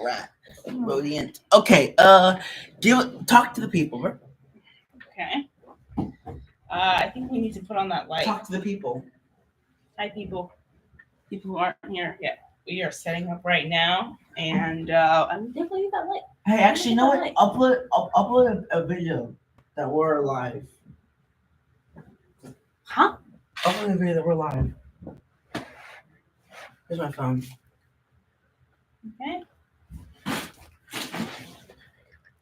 Rat. Rodent. Okay, talk to the people, bro. Okay. I think we need to put on that light. Talk to the people. Hi, people. People who aren't here yet. We are setting up right now, and I'm definitely need that light. Hey, actually, you know what? Upload a video that we're live. Huh? Upload a video that we're live. Here's my phone. Okay.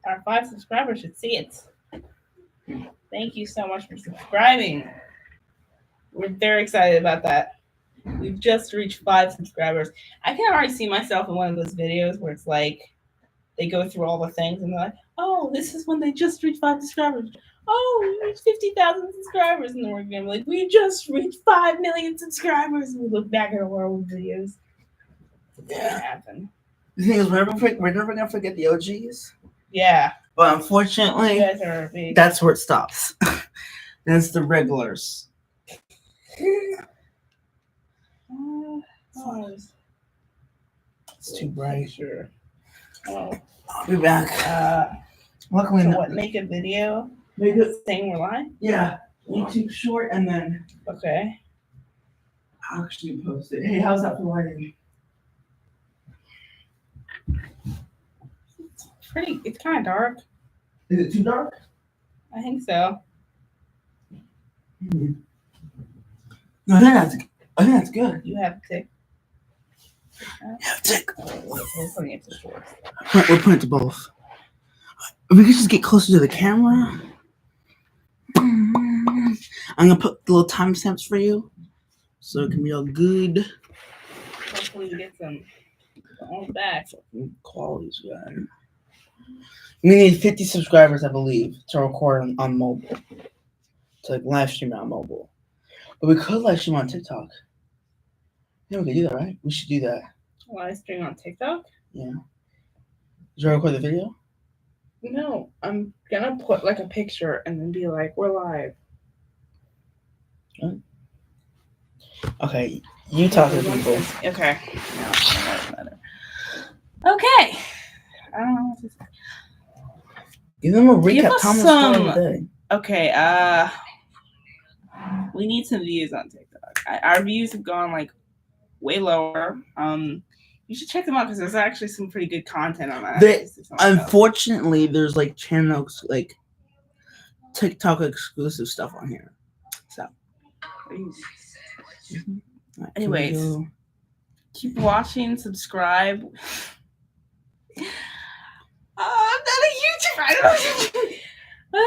Our 5 subscribers should see it. Thank you so much for subscribing. We're very excited about that. We've just reached 5 subscribers. I can already see myself in one of those videos where it's like they go through all the things and they're like, oh, this is when they just reached 5 subscribers. Oh, we reached 50,000 subscribers. And then we're going to be like, we just reached 5 million subscribers. And we look back at our old videos. Yeah. Happen. The thing is, we're never going to forget the OGs. Yeah. But unfortunately, that's where it stops. That's the regulars. It's too bright. Sure. Oh. I'll be back. Luckily, so what? Make a video. Make it saying we're live. Yeah, YouTube short, and then okay. I'll actually post it. Hey, how's that for lighting? It's pretty. It's kind of dark. Is it too dark? I think so. Mm-hmm. No, I think that's good. You have tick. Yeah, tick. We're putting it to shorts. We're putting it to both. If we could just get closer to the camera. I'm gonna put the little timestamps for you, so it can be all good. Hopefully, we get some on back. Quality's good. We need 50 subscribers, I believe, to record on mobile, to like live stream on mobile. But we could live stream on TikTok. Yeah, we could do that, right? We should do that. Live stream on TikTok? Yeah. Did you record the video? No, I'm gonna put like a picture and then be like, we're live. Okay, you talk to people. Okay. No, it doesn't matter. Okay. I don't know what to say. Give them a recap. Tell them the story of the day. Okay, we need some views on TikTok. Our views have gone like way lower. You should check them out because there's actually some pretty good content on that. Unfortunately, there's like channels like TikTok exclusive stuff on here. So, right, anyways, keep watching, subscribe. I'm not a YouTuber. I don't know.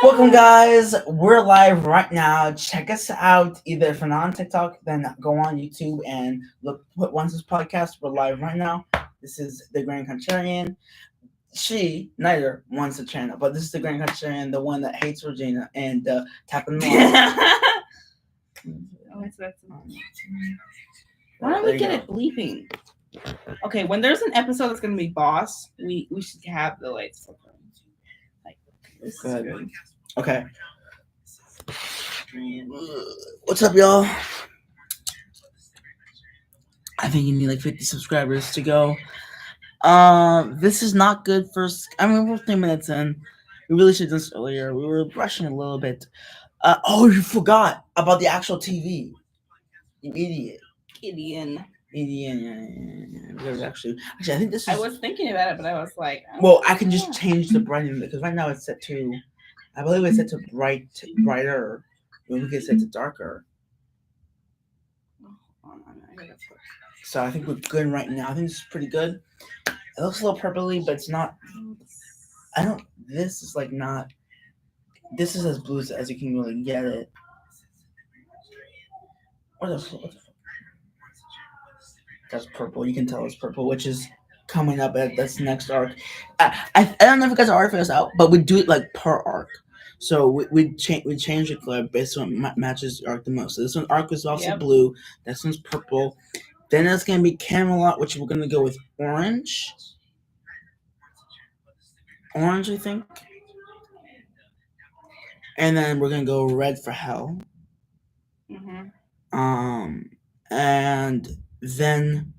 Welcome, guys. We're live right now. Check us out. Either if you're not on TikTok, then go on YouTube and put Once This Podcast. We're live right now. This is the Grand Contrarian. Neither wants the channel, but this is the Grand Contrarian, the one that hates Regina and tapping them Why don't we get it bleeping? Okay, when there's an episode that's gonna be boss, we should have the lights. Like this is good. Okay. What's up, y'all? I think you need like 50 subscribers to go. This is not good for. We're 3 minutes in. We really should have done this earlier. We were rushing a little bit. You forgot about the actual TV. You idiot. Gideon. Yeah. Because actually, I think this is. I was thinking about it, but I was like. Well, I can just change the brightness because right now it's set to. I believe it's set to brighter. When we get set to darker. So I think we're good right now. I think this is pretty good. It looks a little purpley, but it's not. This is like not. This is as blue as you can really get it. What the fuck? That's purple. You can tell it's purple, which is coming up at this next arc. I don't know if you guys are figure this out, but we do it like per arc. So we change the color based on what matches the arc the most. So this one arc is also blue. This one's purple. Then it's gonna be Camelot, which we're gonna go with orange. Orange, I think. And then we're gonna go red for hell. Mm-hmm. And then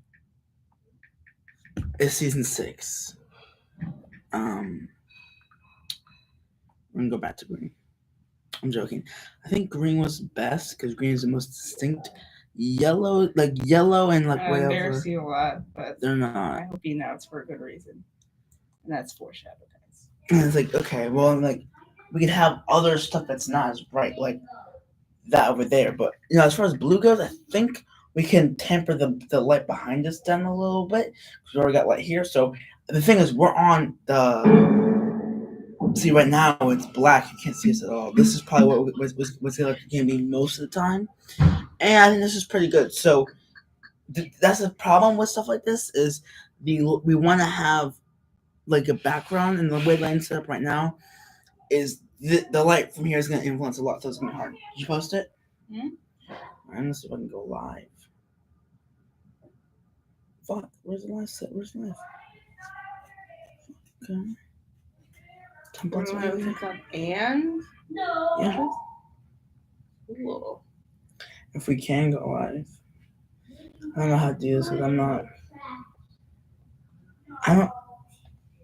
It's season 6. We're gonna go back to green. I'm joking. I think green was best because green is the most distinct. Yellow and like I whatever. embarrass you a lot, but They're I not. hope you know it's for a good reason. And that's foreshadow, guys. And it's like, okay, well, like we could have other stuff that's not as bright, like that over there. But as far as blue goes, I think we can temper the light behind us down a little bit because we already got light here. So the thing is, we're on the. See, right now it's black. You can't see us at all. This is probably what what's going to be most of the time, and I think this is pretty good. So that's the problem with stuff like this is we want to have like a background, and the way lighting's set up right now is the light from here is going to influence a lot, so it's going to be hard. Did you post it? Hmm? I'm gonna see if I can go live. Fuck, where's the live set? Where's the live? Okay. Templates right here. And Yeah. cool. If we can go live. I don't know how to do this because I don't.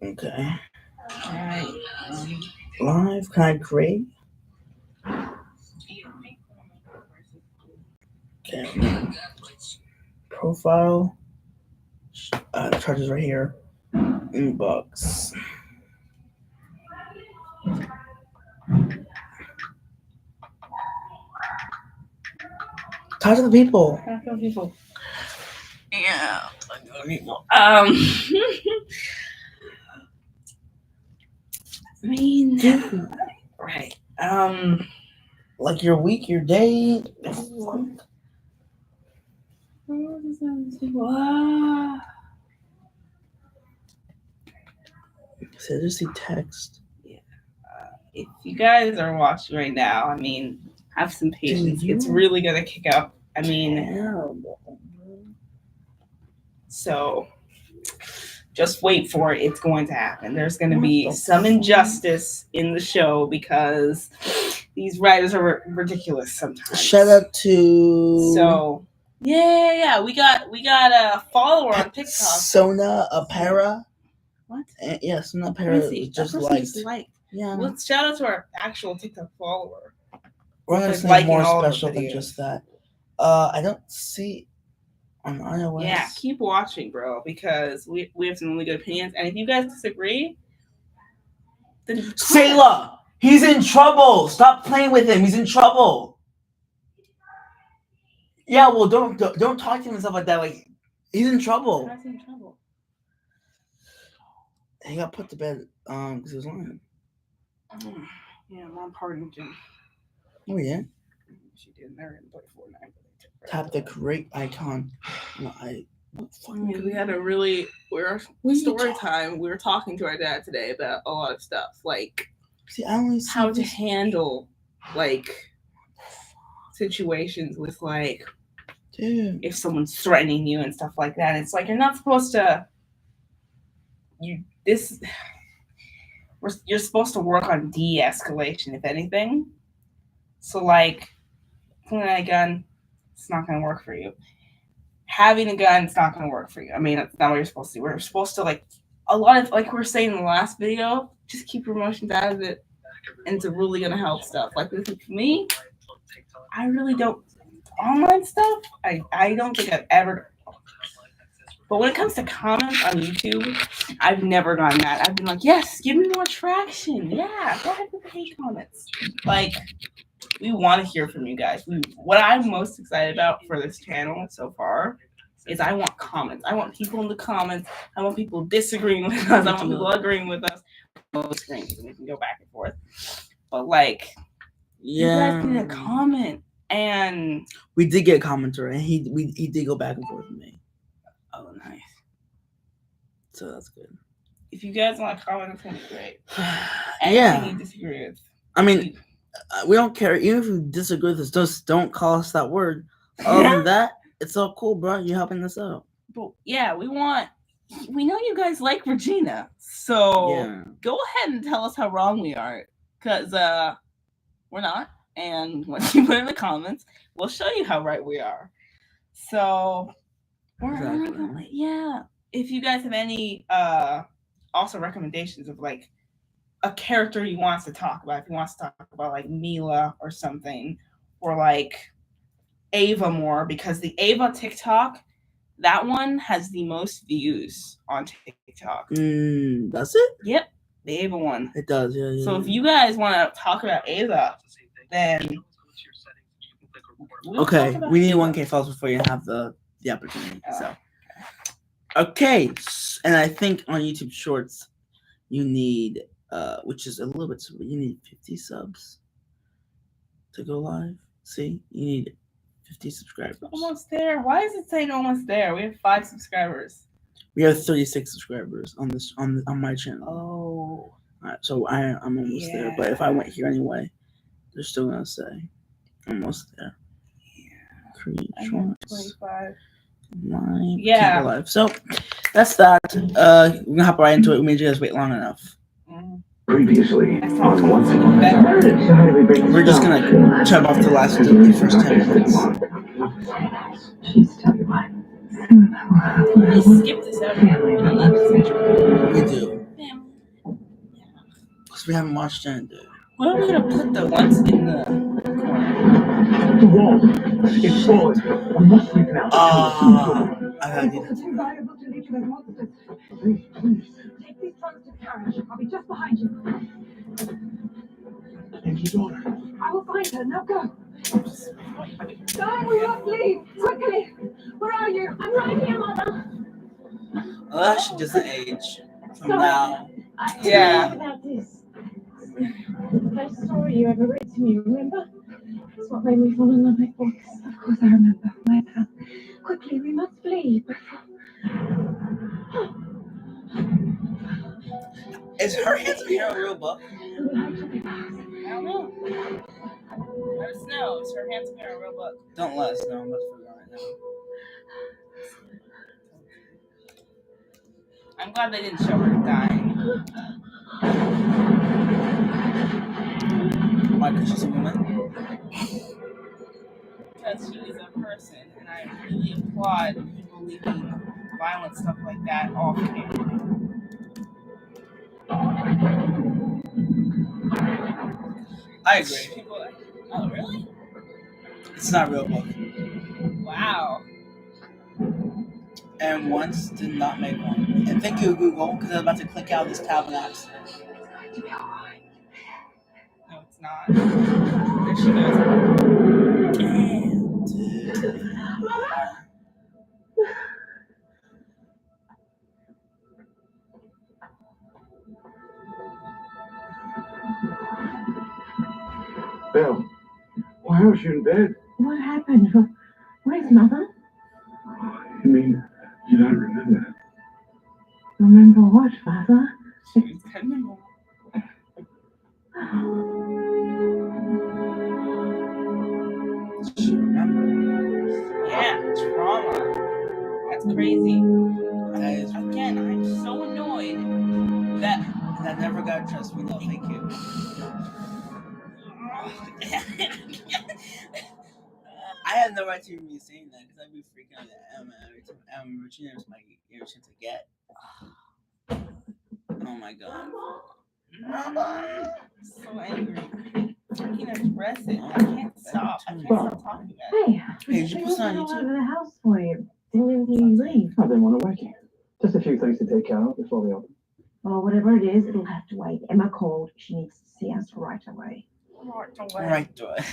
Okay. Alright. Live, can I create? Okay. Profile. Charges right here. Inbox. Talk to the people. Talk to the people. Yeah. Talk to the people. I mean, Dude. right. Like your week, your day. So I just see text. Yeah. If you guys are watching right now, I mean, have some patience. Dude, it's really gonna kick up. I mean, terrible. So just wait for it. It's going to happen. There's going to be some injustice in the show because these writers are ridiculous sometimes. Shout out to yeah. We got a follower on TikTok. Sona Apara. What? Yeah, Sona Apara just liked. Yeah. Let's shout out to our actual TikTok follower. We're gonna say more special than just that. I don't see on iOS. Yeah, keep watching, bro, because we have some really good opinions. And if you guys disagree, then Sayla, he's in trouble. Stop playing with him. He's in trouble. Yeah, well, don't talk to him and stuff like that. Like, he's in trouble. How's he in trouble? He got put to bed because he was lying. Yeah, Mom pardoned him. Oh yeah. She did. They're in play Fortnite. Tap the create icon. No, we had a story time. We were talking to our dad today about a lot of stuff, like how to handle like situations with like if someone's threatening you and stuff like that. It's like you're not supposed to. You're supposed to work on de-escalation, if anything. So like, pulling a gun, it's not going to work for you. Having a gun, it's not going to work for you. I mean, that's not what you're supposed to do. We're supposed to, like, a lot of, like we were saying in the last video, just keep your emotions out of it, and it's really going to help stuff. Like, for me, I really don't, online stuff, I don't think I've ever, but when it comes to comments on YouTube, I've never gotten that. I've been like, yes, give me more traction. Yeah, go ahead with the hate comments. Like, we want to hear from you guys. What I'm most excited about for this channel so far is I want comments. I want people in the comments. I want people disagreeing with us. I want people agreeing with us. Disagreeing, and we can go back and forth. But like, you guys need a comment. And we did get a commenter, and he did go back and forth with me. Oh, nice. So that's good. If you guys want to comment, it's gonna be great. Anything you disagree with. I mean, we don't care. Even if you disagree with us, just don't call us that word. Other than that, it's all cool, bro. You're helping us out. But yeah, we know you guys like Regina, so go ahead and tell us how wrong we are, because we're not. And once you put in the comments, we'll show you how right we are. So we're yeah. if you guys have any also recommendations of like a character he wants to talk about, if he wants to talk about like Mila or something, or like Ava more, because the Ava TikTok, that one has the most views on TikTok. Does it? Yep, the Ava one. It does, yeah. So if you guys want to talk about Ava, then okay, we need 1K followers before you have the opportunity. So okay, and I think on YouTube Shorts you need which is a little bit, you need 50 subs to go live. See, you need 50 subscribers. Almost there. Why is it saying almost there? We have 5 subscribers. We have 36 subscribers on this on my channel. Oh. Alright, so I'm almost there. But if I went here anyway, they're still gonna say almost there. Yeah. Create shorts. 25. Live. Yeah. Live. So that's that. We're gonna hop right into it. We made you guys wait long enough. Previously, we're just gonna chop off the first 10 minutes. She's still alive. We skipped this out. We do. Because we haven't watched it, dude. What are we gonna put the ones in the wall? It's forward. We must leave now. I gotta do that. Please. Take these trunks to the carriage. I'll be just behind you. And your daughter. I will find her. Now go. Guys, we must leave. Quickly. Where are you? I'm right here, Mother. Well, she doesn't age from now. Yeah. About this. The first story you ever read to me, remember? It's what made me fall in love with books. Of course I remember. My pal. Quickly, we must flee. Is her handsome hair a real book? I don't know. Let us know. Is her handsome hair a real book? Don't let us know. I'm about to figure out right now. I'm glad they didn't show her dying. Why? Because she's a woman? Because she is a person, and I really applaud people leaving violent stuff like that off camera. I agree. People, oh, really? It's not a real book. Wow. And once did not make one. And thank you, Google, because I was about to click out this tab on accident. No, it's not. There she goes. Belle, why was you in bed? What happened? Where's Mother? You mean you don't remember? Remember what, Father? She's terrible. Yeah, trauma. That's crazy. Again, I'm so annoyed that never got trust me. No, thank you. I had no right to even be saying that because I'd be freaking out at Emma every time. Regina was my irritant to get. Oh my god. So angry. I can't express it. I can't stop. I can't stop talking about it. Hey, did you put this on YouTube? Out of the house for you. Didn't you leave? I didn't want to wake you. Just a few things to take care of before we open. Well, whatever it is, it'll have to wait. Emma called. She needs to see us right away. Right away.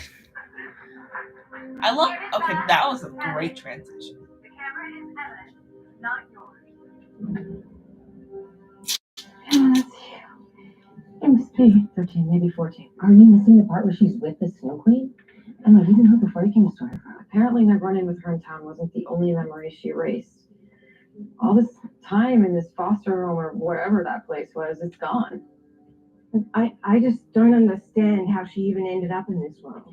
I love. Okay, that was a great transition. The camera is evidence, not yours. It must be 13, maybe 14. Are you missing the part where she's with the Snow Queen? Emma, you didn't know before you came to Story. Apparently, that run-in with her in town wasn't the only memory she erased. All this time in this foster home or wherever that place was, it's gone. I just don't understand how she even ended up in this world.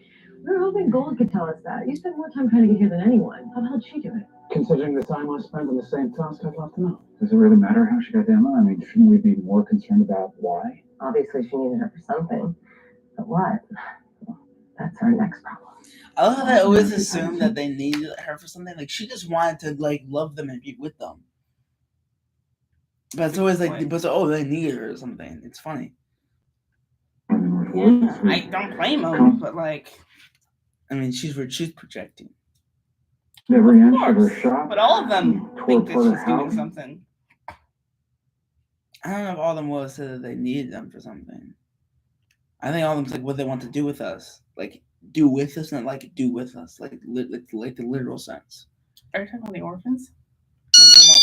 We were hoping Gold could tell us that. You spent more time trying to get here than anyone. How the hell did she do it? Considering the time I spent on the same task, I'd love to know. Does it really matter how she got to Emma? I mean, shouldn't we be more concerned about why? Obviously, she needed her for something. But what? Well, that's our next problem. I love how they always assume that they needed her for something. Like, she just wanted to, like, love them and be with them. But it's always like, but oh, they need her or something. It's funny. Yeah, I don't blame them, but like, I mean, she's projecting. Never of answered her course. shop. But all of them Tore think that apart her she's doing house. something. I don't know if all of them will say that they needed them for something. I think all of them's like what they want to do with us, like do with us, not like do with us, like the literal sense. Are you talking about the orphans? I'm talking about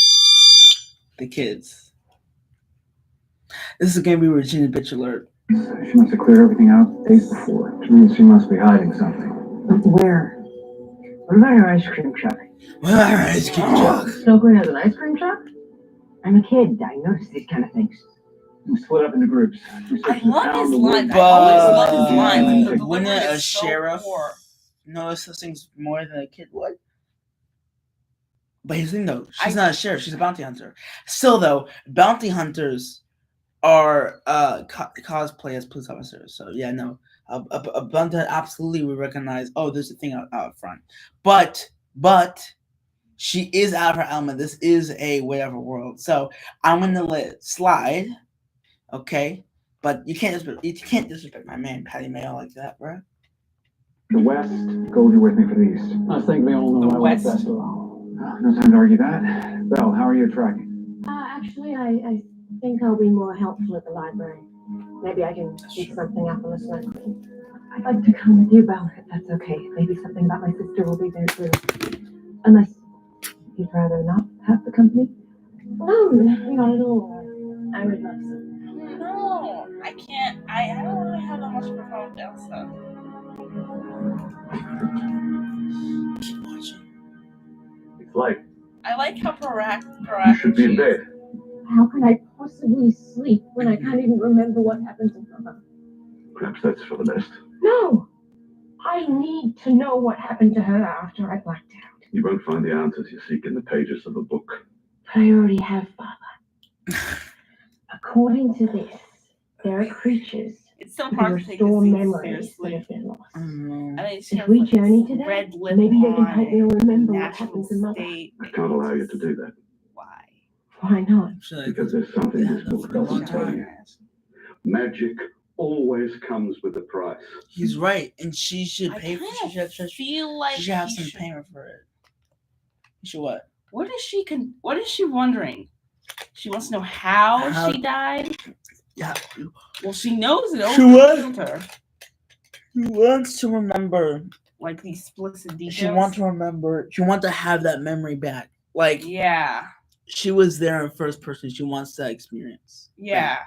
the kids. This is gonna be Regina bitch alert. She must have cleared everything out days before, which means she must be hiding something. Where? What about her ice cream truck? Well, ice cream truck. Snow Queen has an ice cream truck? I'm a kid. I notice these kind of things. We split up into groups. I love his lines. I But always love his lines. The wouldn't delivery a is so sheriff poor. notice those things more than a kid would? But here's the thing, though. She's not a sheriff. She's a bounty hunter. Still, though, bounty hunters are cosplay as police officers. So, yeah, no. A bounty hunter absolutely would recognize, oh, there's a thing out front. But she is out of her element. This is a whatever world. So, I'm going to let it slide. Okay? But you can't disrespect my man, Patty Mayo, like that, bro. The West, Goldie with me for the East. I think we all know The I like West. that. No time to argue that. Belle, how are you tracking? Actually, I think I'll be more helpful at the library. Maybe I can pick something up on the Snow Queen. I'd like to come with you, Belle, if that's okay. Maybe something about my sister will be there too. Unless you'd rather not have the company? No, not at all. I would love some. No, I can't. I don't really have that much of a problem with Elsa. Keep watching. It's late. I like how proactive You should be in she is. bed. How can I possibly sleep when I can't even remember what happened to Mother? Perhaps that's for the best. No! I need to know what happened to her after I blacked out. You won't find the answers you seek in the pages of a book. But I already have, Father. According to this, there are creatures It's so who hard to take restore this memories that seriously. have been lost. I don't know. I mean, she If has, we like, journey this to them, red lip maybe they can on help me it, remember what natural happened to Mother. state. I can't allow you to do that. Why? Why not? Because there's something this book for a long doesn't tell you. time. Magic always comes with a price. He's right, and she should I pay for. kind She of should feel like she should have he some should- payment for it. You should what? What is she? What is she wondering? She wants to know how How- she died. Yeah, Well, she knows it. She Over what? killed her. she wants to remember. Like the explicit details. She wants to remember. She wants to have that memory back. Like Yeah. she was there in first person. She wants that experience. Yeah.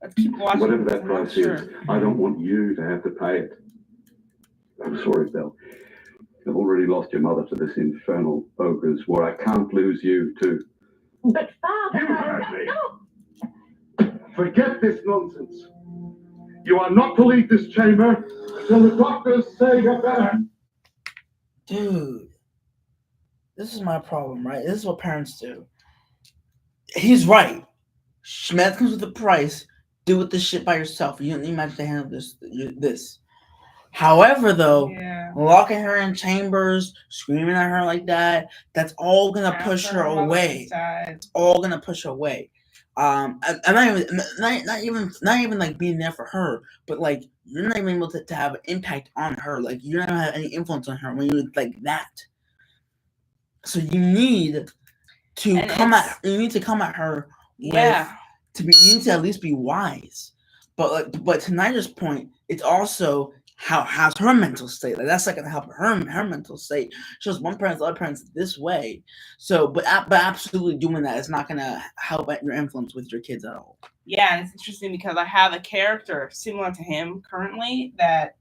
Let's keep watching. Whatever because that I'm not price sure. is, I don't want you to have to pay it. I'm sorry, Belle. I've already lost your mother to this infernal ogre's war. I can't lose you, too. But Father, You heard me. no. Forget this nonsense. You are not to leave this chamber until the doctors say you're better. Dude, this is my problem, right? This is what parents do. He's right. Math comes with a price. Do with this shit by yourself. You don't need magic to handle this. However, though, Yeah. locking her in chambers, screaming at her like that's all gonna push After her mother away. died. It's all gonna push her away. I'm not even like being there for her, but like you're not even able to have an impact on her. Like you're not gonna have any influence on her when you're like that. So you need to And come it's- at her with Yeah. you need to at least be wise. But to Niger's point, it's also how's her mental state. Like that's not gonna help her mental state. Shows one parent's the other parent's this way. So but absolutely doing that is not gonna help your influence with your kids at all. Yeah, and it's interesting because I have a character similar to him currently that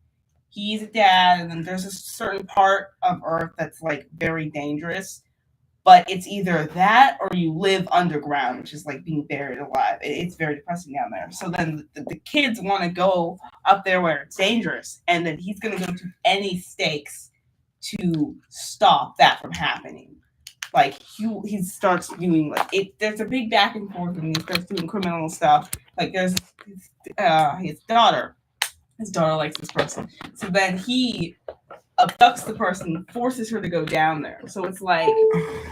he's a dad, and then there's a certain part of Earth that's like very dangerous. But it's either that or you live underground, which is like being buried alive. It's very depressing down there. So then the kids want to go up there where it's dangerous, and then he's going to go to any stakes to stop that from happening. Like he starts doing like it. There's a big back and forth when he starts doing criminal stuff. Like there's his daughter. His daughter likes this person, so then he abducts the person, forces her to go down there. So it's like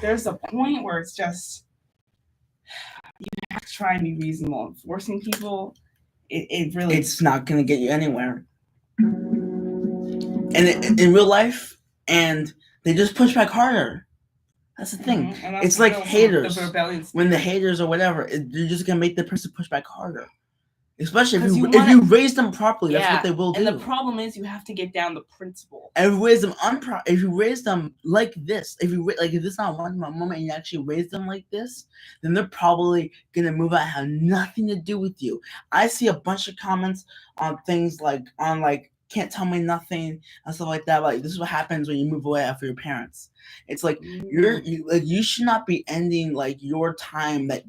there's a point where it's just you have to try and be reasonable. Forcing people, it really It's not gonna get you anywhere. And in real life, and they just push back harder. That's the thing. And that's It's the like real- haters. the rebellion When the spirit. haters or whatever, you're just gonna make the person push back harder. Especially if 'Cause you you wanna- if you raise them properly, that's Yeah, what they will do. And the problem is, you have to get down the principle. And if you raise them if you raise them like this, if this is not one moment and you actually raise them like this, then they're probably gonna move out and have nothing to do with you. I see a bunch of comments on things like can't tell me nothing and stuff like that. Like, this is what happens when you move away after your parents. It's like you should not be ending like your time that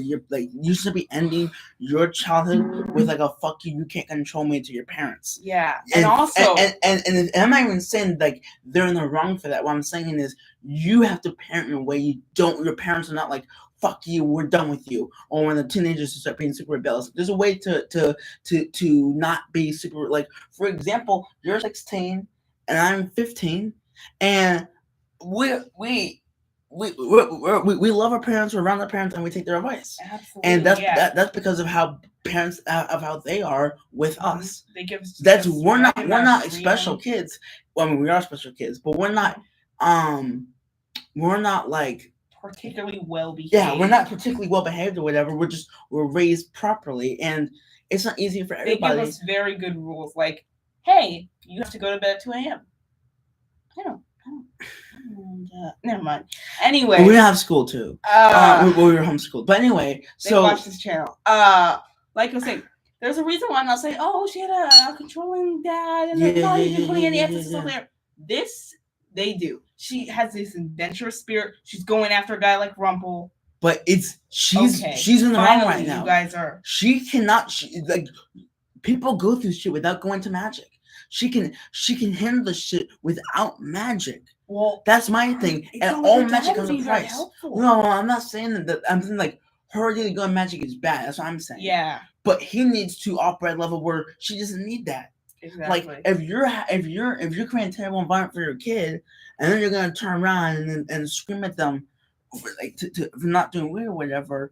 you're like you should be ending your childhood with like a fuck you can't control me to your parents. Yeah, and also and I'm not even saying like they're in the wrong for that. What I'm saying is you have to parent in a way your parents are not like fuck you, we're done with you. Or when the teenagers start being super rebellious, there's a way to not be super like. For example, you're 16 and I'm 15, and we love our parents, we're around our parents, and we take their advice. absolutely, And that's because of how parents of how they are with us. They give us We're not freedom. special kids. Well, I mean, we are special kids, but we're not like particularly well behaved. Yeah, we're not particularly well behaved or whatever. We're raised properly, and it's not easy for everybody. They give us very good rules, like, hey, you have to go to bed at 2 a.m. I don't never mind. Anyway, we have school too. We were homeschooled, but anyway, so watch this channel. Like I was saying, there's a reason why I'm not saying, oh, she had a controlling dad, and not even putting any emphasis on there. This they do. She has this adventurous spirit. She's going after a guy like Rumple. But she's in the wrong right now. You guys are. She cannot. Like, people go through shit without going to magic. She can handle the shit without magic. Well, that's my thing. And all magic comes with a price. No, I'm not saying that. I'm saying like her really going magic is bad. That's what I'm saying. Yeah. But he needs to operate at a level where she doesn't need that. Exactly. Like, if you're creating a terrible environment for your kid, and then you're gonna turn around and scream at them for for not doing weird or whatever,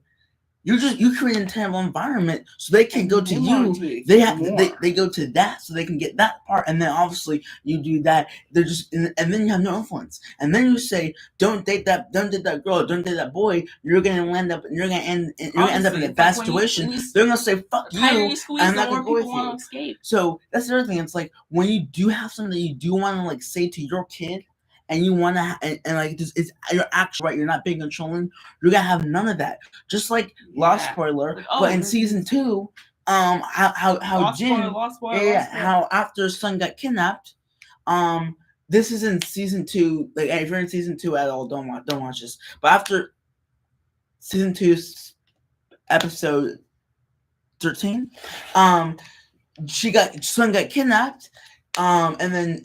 you create a terrible environment so they can't go to you. They go to that so they can get that part, and then obviously you do that. They're just and then you have no influence, and then you say don't date that girl, don't date that boy. You're gonna end up in a bad situation. They're gonna say fuck you, and I'm not gonna go with you. Escape. So that's the other thing. It's like when you do have something that you do want to like say to your kid, and you want to and like it's you're actually right, you're not being controlling, you're gonna have none of that. Just like lost spoiler, but in season 2, how Jin, how after his son got kidnapped, this is in season 2. Like, if you're in season 2 at all, don't watch this. But after season 2, episode 13, son got kidnapped. And then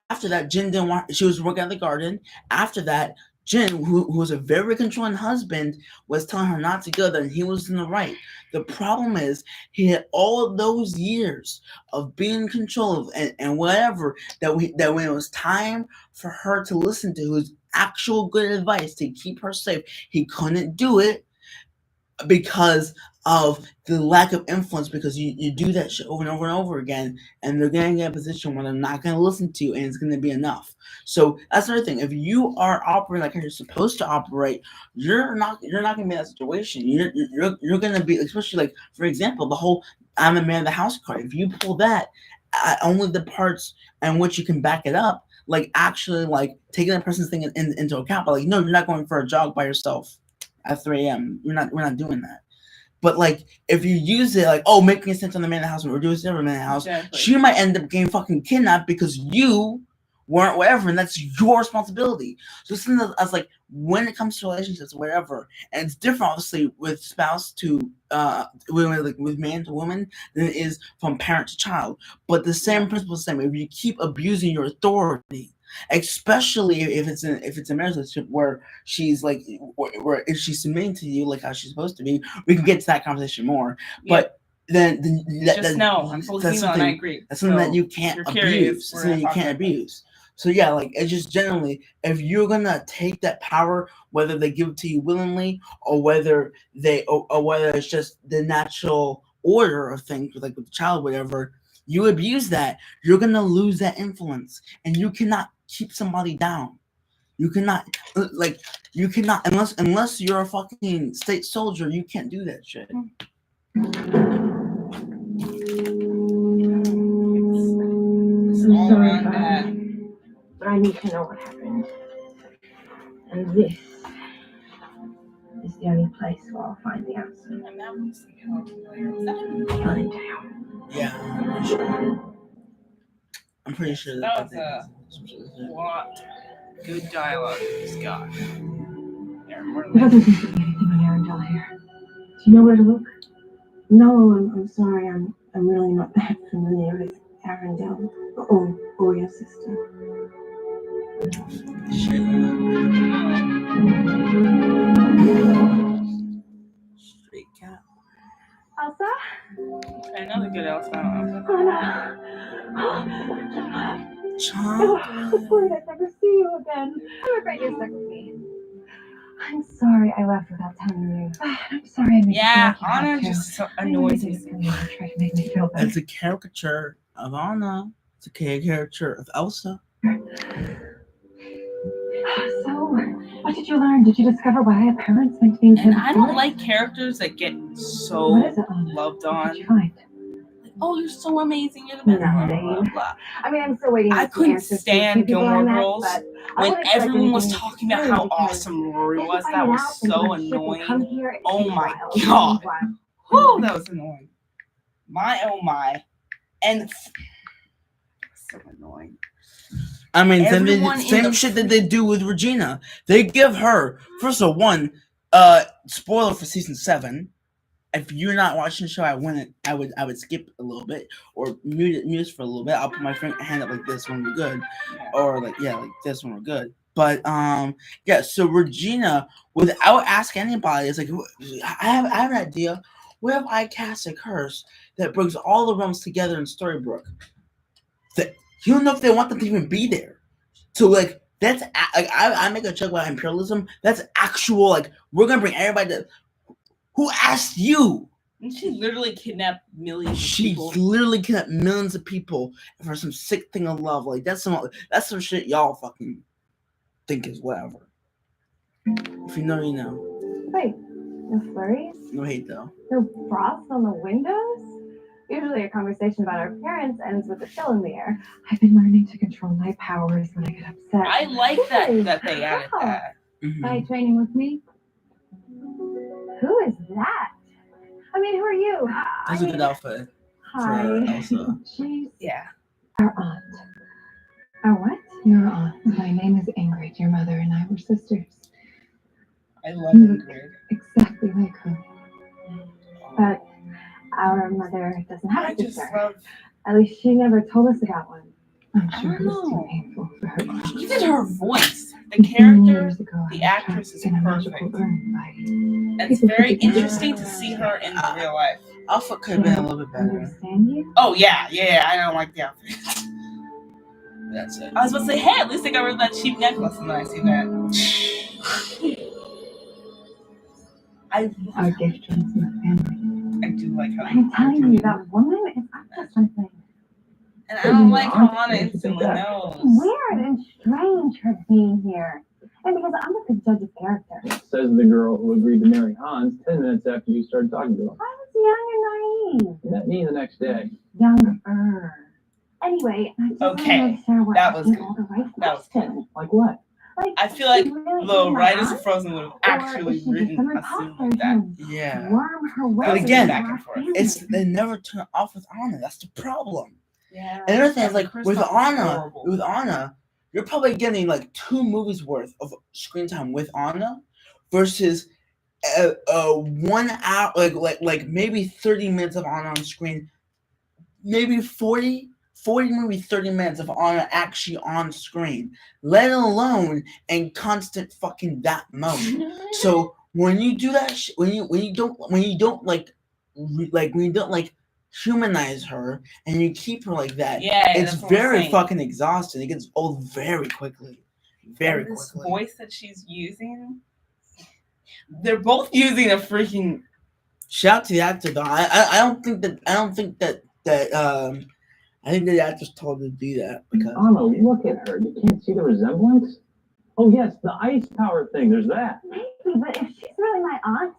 after that, Jin didn't want. She was working at the garden. After that, Jin, who was a very controlling husband, was telling her not to go there, and he was in the right. The problem is he had all of those years of being in control and whatever that when it was time for her to listen to his actual good advice to keep her safe, he couldn't do it because of the lack of influence, because you do that shit over and over and over again, and they're going to get in a position where they're not going to listen to you, and it's going to be enough. So that's another thing. If you are operating like you're supposed to operate, you're not going to be in that situation. You're going to be, especially like, for example, the whole I'm a man of the house card. If you pull that, only the parts in which you can back it up, like actually like taking that person's thing into account, but like, no, you're not going for a jog by yourself at 3 a.m. We're not doing that. But like, if you use it like, oh, making a sense on the man in the house and reduce the man in the house, exactly, she might end up getting fucking kidnapped because you weren't whatever, and that's your responsibility. So something as like when it comes to relationships, whatever, and it's different obviously with spouse to with man to woman than it is from parent to child. But the same principle is the same. If you keep abusing your authority, especially if it's a marriage relationship where she's like, where if she's submitting to you like how she's supposed to be, we can get to that conversation more. Yeah. But then I'm fully female and I agree. That's something that you can't abuse. Something you can't abuse. So yeah, like it's just generally, if you're gonna take that power, whether they give it to you willingly or whether or whether it's just the natural order of things, like with the child, whatever, you abuse that, you're gonna lose that influence, and you cannot keep somebody down. You cannot like you cannot unless you're a fucking state soldier, you can't do that shit. It's all sorry, around that. but I need to know what happened. And this is the only place where I'll find the answer. And that looks like how familiar was that? County Town. Yeah, I'm pretty sure That that was a lot. Good dialogue with Scott. There, more There like doesn't seem to be anything on Arendelle here. Do you know where to look? No, I'm sorry. I'm really not that familiar with Arendelle or your sister. shit. Straight cat. Elsa? another good Elsa. Oh, no. Child. I'm worried I'd never see you again. I'm afraid you're stuck with me. I'm sorry I left without telling you. I'm sorry I made Yeah, you feel like Anna you had to. just so I know annoys you me. just come here and try to make me feel better. It's a caricature of Anna. It's a caricature of Elsa. So, what did you learn? Did you discover why our parents went being And I don't like characters that get so What is it? loved What on. did you find? Like, oh, you're so amazing. You're the best. Blah, blah, Nothing. blah. I mean, I'm still waiting. I on some couldn't answers to stand two people I Gilmore met, Girls but I when wouldn't expect everyone was anything talking about soon how because awesome Rory if was. you That find was out so and ship will come annoying. here, it Oh takes a my while. It takes a God. while. Whew, that was annoying. My oh my. And so annoying. I mean, Everyone in same the shit that they do with Regina. They give her first of all, spoiler for season 7. If you're not watching the show, I would skip a little bit or mute for a little bit. I'll put my hand up like this when we're good, or like this when we're good. But yeah. So Regina, without asking anybody, it's like I have an idea. What if I cast a curse that brings all the realms together in Storybrooke? That you don't know if they want them to even be there. So like that's like I make a joke about imperialism. That's actual like we're gonna bring everybody to. Who asked you? And she literally kidnapped millions of She people. literally kidnapped millions of people for some sick thing of love. Like that's some shit y'all fucking think is whatever. If you know, you know. Wait, no flurries? No hate though. No frost on the windows? Usually a conversation about our parents ends with a chill in the air. I've been learning to control my powers when I get upset. I like that they added that. By training with me? Who is that? I mean, who are you? That's a good outfit for Hi. Elsa. She's Yeah. our aunt. Our what? Your aunt. My name is Ingrid. Your mother and I were sisters. I love Ingrid. Exactly like her. But our mother doesn't have I a just sister. love At least she never told us about one. I'm I sure don't it was too know. painful for her. even her voice. The 15 character, years ago, I the was actress is trapped in a magical perfect. urn by And it's very interesting to see her in real life. Outfit could have been a little bit better. Understand you? Oh yeah. I don't like the outfit. That's it. I was about to say, hey, at least they got rid of that cheap necklace, and then I see that. Our gift runs in the family. I do like how I'm telling you, that woman is up to something. and I don't like how Anna instantly knows. Weird and strange her being here. And because I'm a good judge of character. Says the girl who agreed to marry Hans 10 minutes after you started talking to him. I was young and naive. You met me the next day. Younger. Anyway, I just Okay, want to make sure we're that was asking good. all the right That was questions. Like what? Like, I feel like she really the is my writers of aunt? Frozen would have Or actually is she just written some a scene imposter like that. trying to Yeah. worm her way But into again, back our and forth. family? They never turn off with Anna. That's the problem. Yeah. And another thing is like Kristoff with was Anna, horrible. you're probably getting like 2 movies worth of screen time with Anna versus 1 hour like maybe 30 minutes of Anna on screen, maybe 40 maybe 30 minutes of Anna actually on screen, let alone in constant fucking that mode. So when you do that when you don't humanize her and you keep her like that, Yeah, it's that's what I'm very saying. fucking exhausting. It gets old very quickly. Very And this quickly. voice that she's using, they're both using a freaking. Shout out to the actor though. I don't think that I think the actor's told to do that because Anna, look at her. You can't see the resemblance? Oh, yes, the ice power thing. There's that. Maybe, but if she's really my aunt,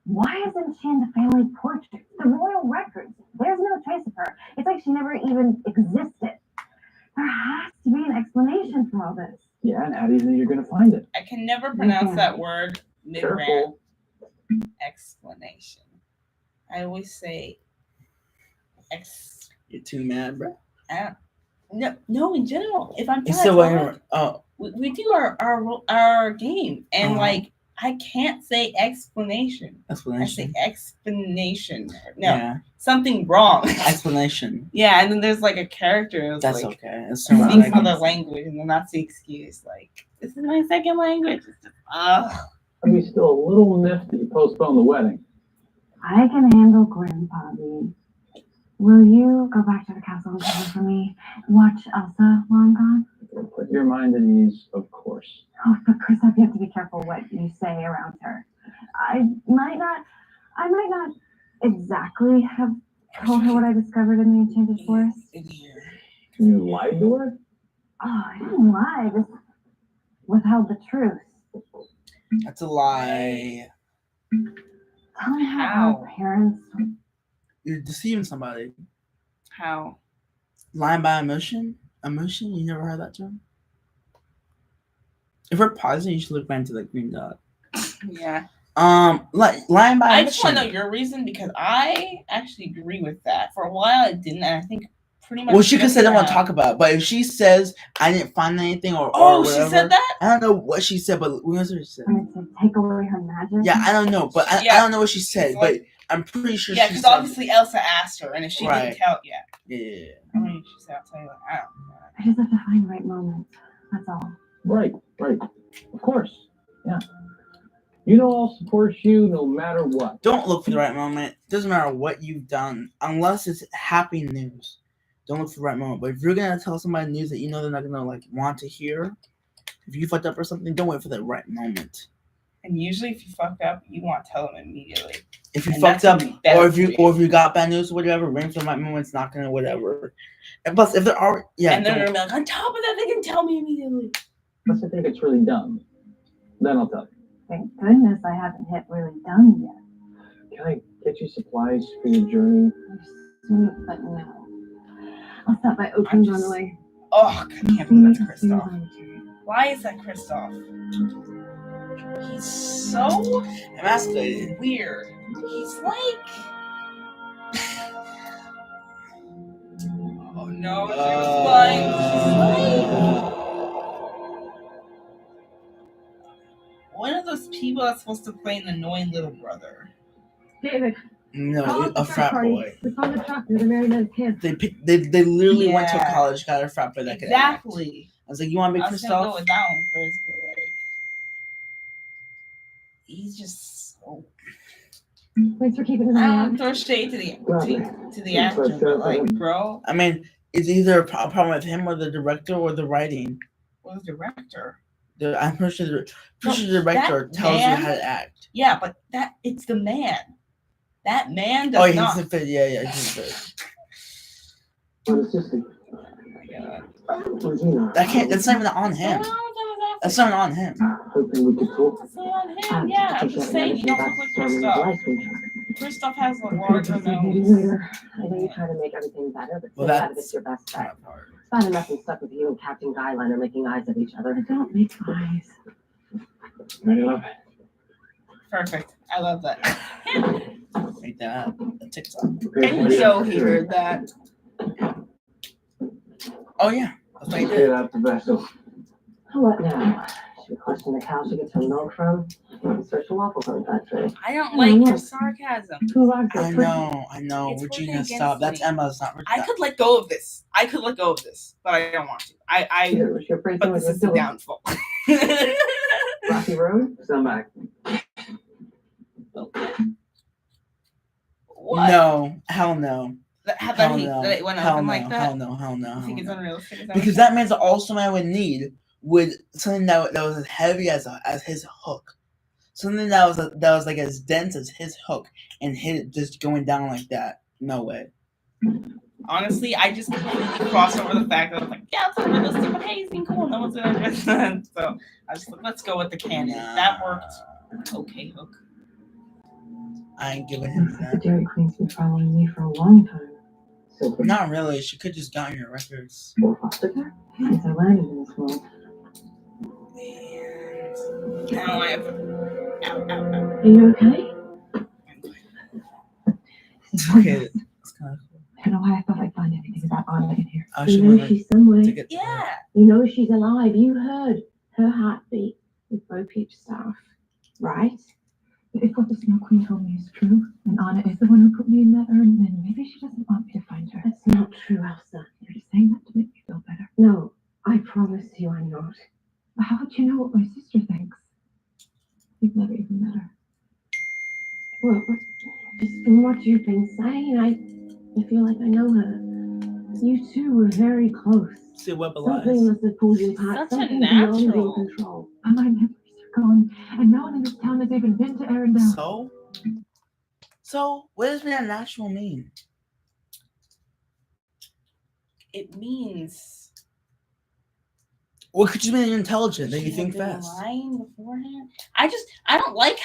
why isn't she in the family portraits, the royal records? There's no trace of her. It's like she never even existed. There has to be an explanation for all this. Yeah, and how do you think you're going to find it? I can never pronounce that word mid-rant. Careful. Explanation. I always say you're too mad, bro. No, in general. If I'm You trying still to waiting? Oh, we do our game, and like I can't say explanation. I say explanation. No, yeah. something wrong. Explanation. Yeah, and then there's like a character. That's like, okay. It's speaks another language, and then that's the excuse. Like, this is my second language. It's just, I'd be still a little miffed that you postponed the wedding. I can handle Grandpa B. Will you go back to the castle and cover for me? Watch Elsa while I'm gone? Put your mind at ease, of course. Oh, but Kristoff, you have to be careful what you say around her. I might not exactly have told her what I discovered in the Enchanted Forest. You lied to her? Oh, I didn't lie. Just withheld the truth. That's a lie. Tell me how our parents. You're deceiving somebody. How? Lying by emotion? Emotion? You never heard that term? If we're pausing, you should look back into the green dot. Yeah. Like lying by emotion. I just want to know your reason because I actually agree with that. For a while, I didn't, and I think pretty much. Well, she could say, I don't want to talk about it, but if she says, I didn't find anything or whatever, she said that? I don't know what she said, but we know what she said. To take away her magic? Yeah, I don't know, but I don't know what she said, but I'm pretty sure she said. Yeah, because obviously Elsa asked her, and if she didn't tell, Yeah. I mean, she said, I'll tell you what, I don't know. I just have to find the right moment. That's all. Right. Of course. Yeah. You know I'll support you no matter what. Don't look for the right moment. Doesn't matter what you've done, unless it's happy news. Don't look for the right moment. But if you're gonna tell somebody news that you know they're not gonna like want to hear, if you fucked up or something, don't wait for the right moment. And usually, if you fuck up, you want to tell them immediately. If you fucked up, or if you got bad news or whatever, waiting for the right moment, it's not gonna whatever. And plus, if there are and they're gonna be like, on top of that, they can tell me immediately. Unless I think it's really dumb, then I'll tell you. Thank goodness I haven't hit really done yet. Can I get you supplies for your journey? Sweet, but no. I'll stop by Oakland's on the way. Oh, I can't believe that's Kristoff. Why is that Kristoff? He's so emasculated. Weird. He's like. Oh no, she was lying. She's like. One of those people that's supposed to play an annoying little brother. David. No, a frat boy. We found the truck. They're the marionette kids. They literally went to a college, got a frat boy that could act. Exactly. I was like, you want to be Kristoff? I was gonna go with that one first, but like, he's just so. Thanks for keeping an eye I on. don't throw shade to the actor, but like, bro. I mean, it's either a problem with him or the director or the writing. Or the director. I'm pretty sure the director tells you how to act. Yeah, but it's the man. That man does not. He's fit. Yeah, he's fit. Oh my god. That's not even on him. That's not on him. Hoping we could talk. That's not on him. Yeah, I'm just saying, you don't look like Kristoff. Kristoff has a larger nose. I know you try to make everything better, but that's your best bet. It's bad enough and stuck with you and Captain Guyline are making eyes at each other. Don't make eyes. Ready, love? Perfect. I love that. Make that a TikTok. And so he heard that. Oh yeah, that's what he did. Get out the vessel. What now? Should we question the cow she gets her milk from? Search the waffle cone factory. I don't like your sarcasm. I know. Regina, stop. That's Emma's, not Regina. I could let go of this, but I don't want to. But this is the downfall. Rocky Road? Stand back. What? No, hell no. that Hell he no. that it went Hell open no. like that? Hell no. Hell no. I think Hell it's no. unrealistic. Is that Because what that means all somebody would need would something that was as heavy as his hook, something that was like as dense as his hook, and hit it just going down like that. No way. Honestly, I just completely crossed over the fact that I was like, yeah, it's unrealistic, but hey, it's been cool. No one's gonna address that. So I was like, let's go with the canon. That worked. Okay, Hook. I ain't giving him Looks like that. the Dairy Queen's been following me for a long time. So Not really. She could just gotten your records. more foster care? Since I landed in this world. Now I have. Ow, ow, ow. Are you okay? It's okay. It's kind of cool. I don't know why I thought I'd find anything about Anna in here. I You should know went she's somewhere. to get to her. Yeah. You know she's alive. You heard her heartbeat with Bo Peep's staff, right? But if what the Snow Queen told me is true, and Anna is the one who put me in that urn, then maybe she doesn't want me to find her. That's not true, Elsa. You're just saying that to make me feel better. No, I promise you I'm not. But how would you know what my sister thinks? You've never even met her. Well, just from what you've been saying, I feel like I know her. You two were very close. See what Something lies. must have pulled you apart. Such a Something beyond your natural. control. And my memories are gone, and no one in this town has even been to Arendelle. So what does being a natural mean? It means. What could you mean intelligent? That you she think had been fast. lying beforehand. I don't like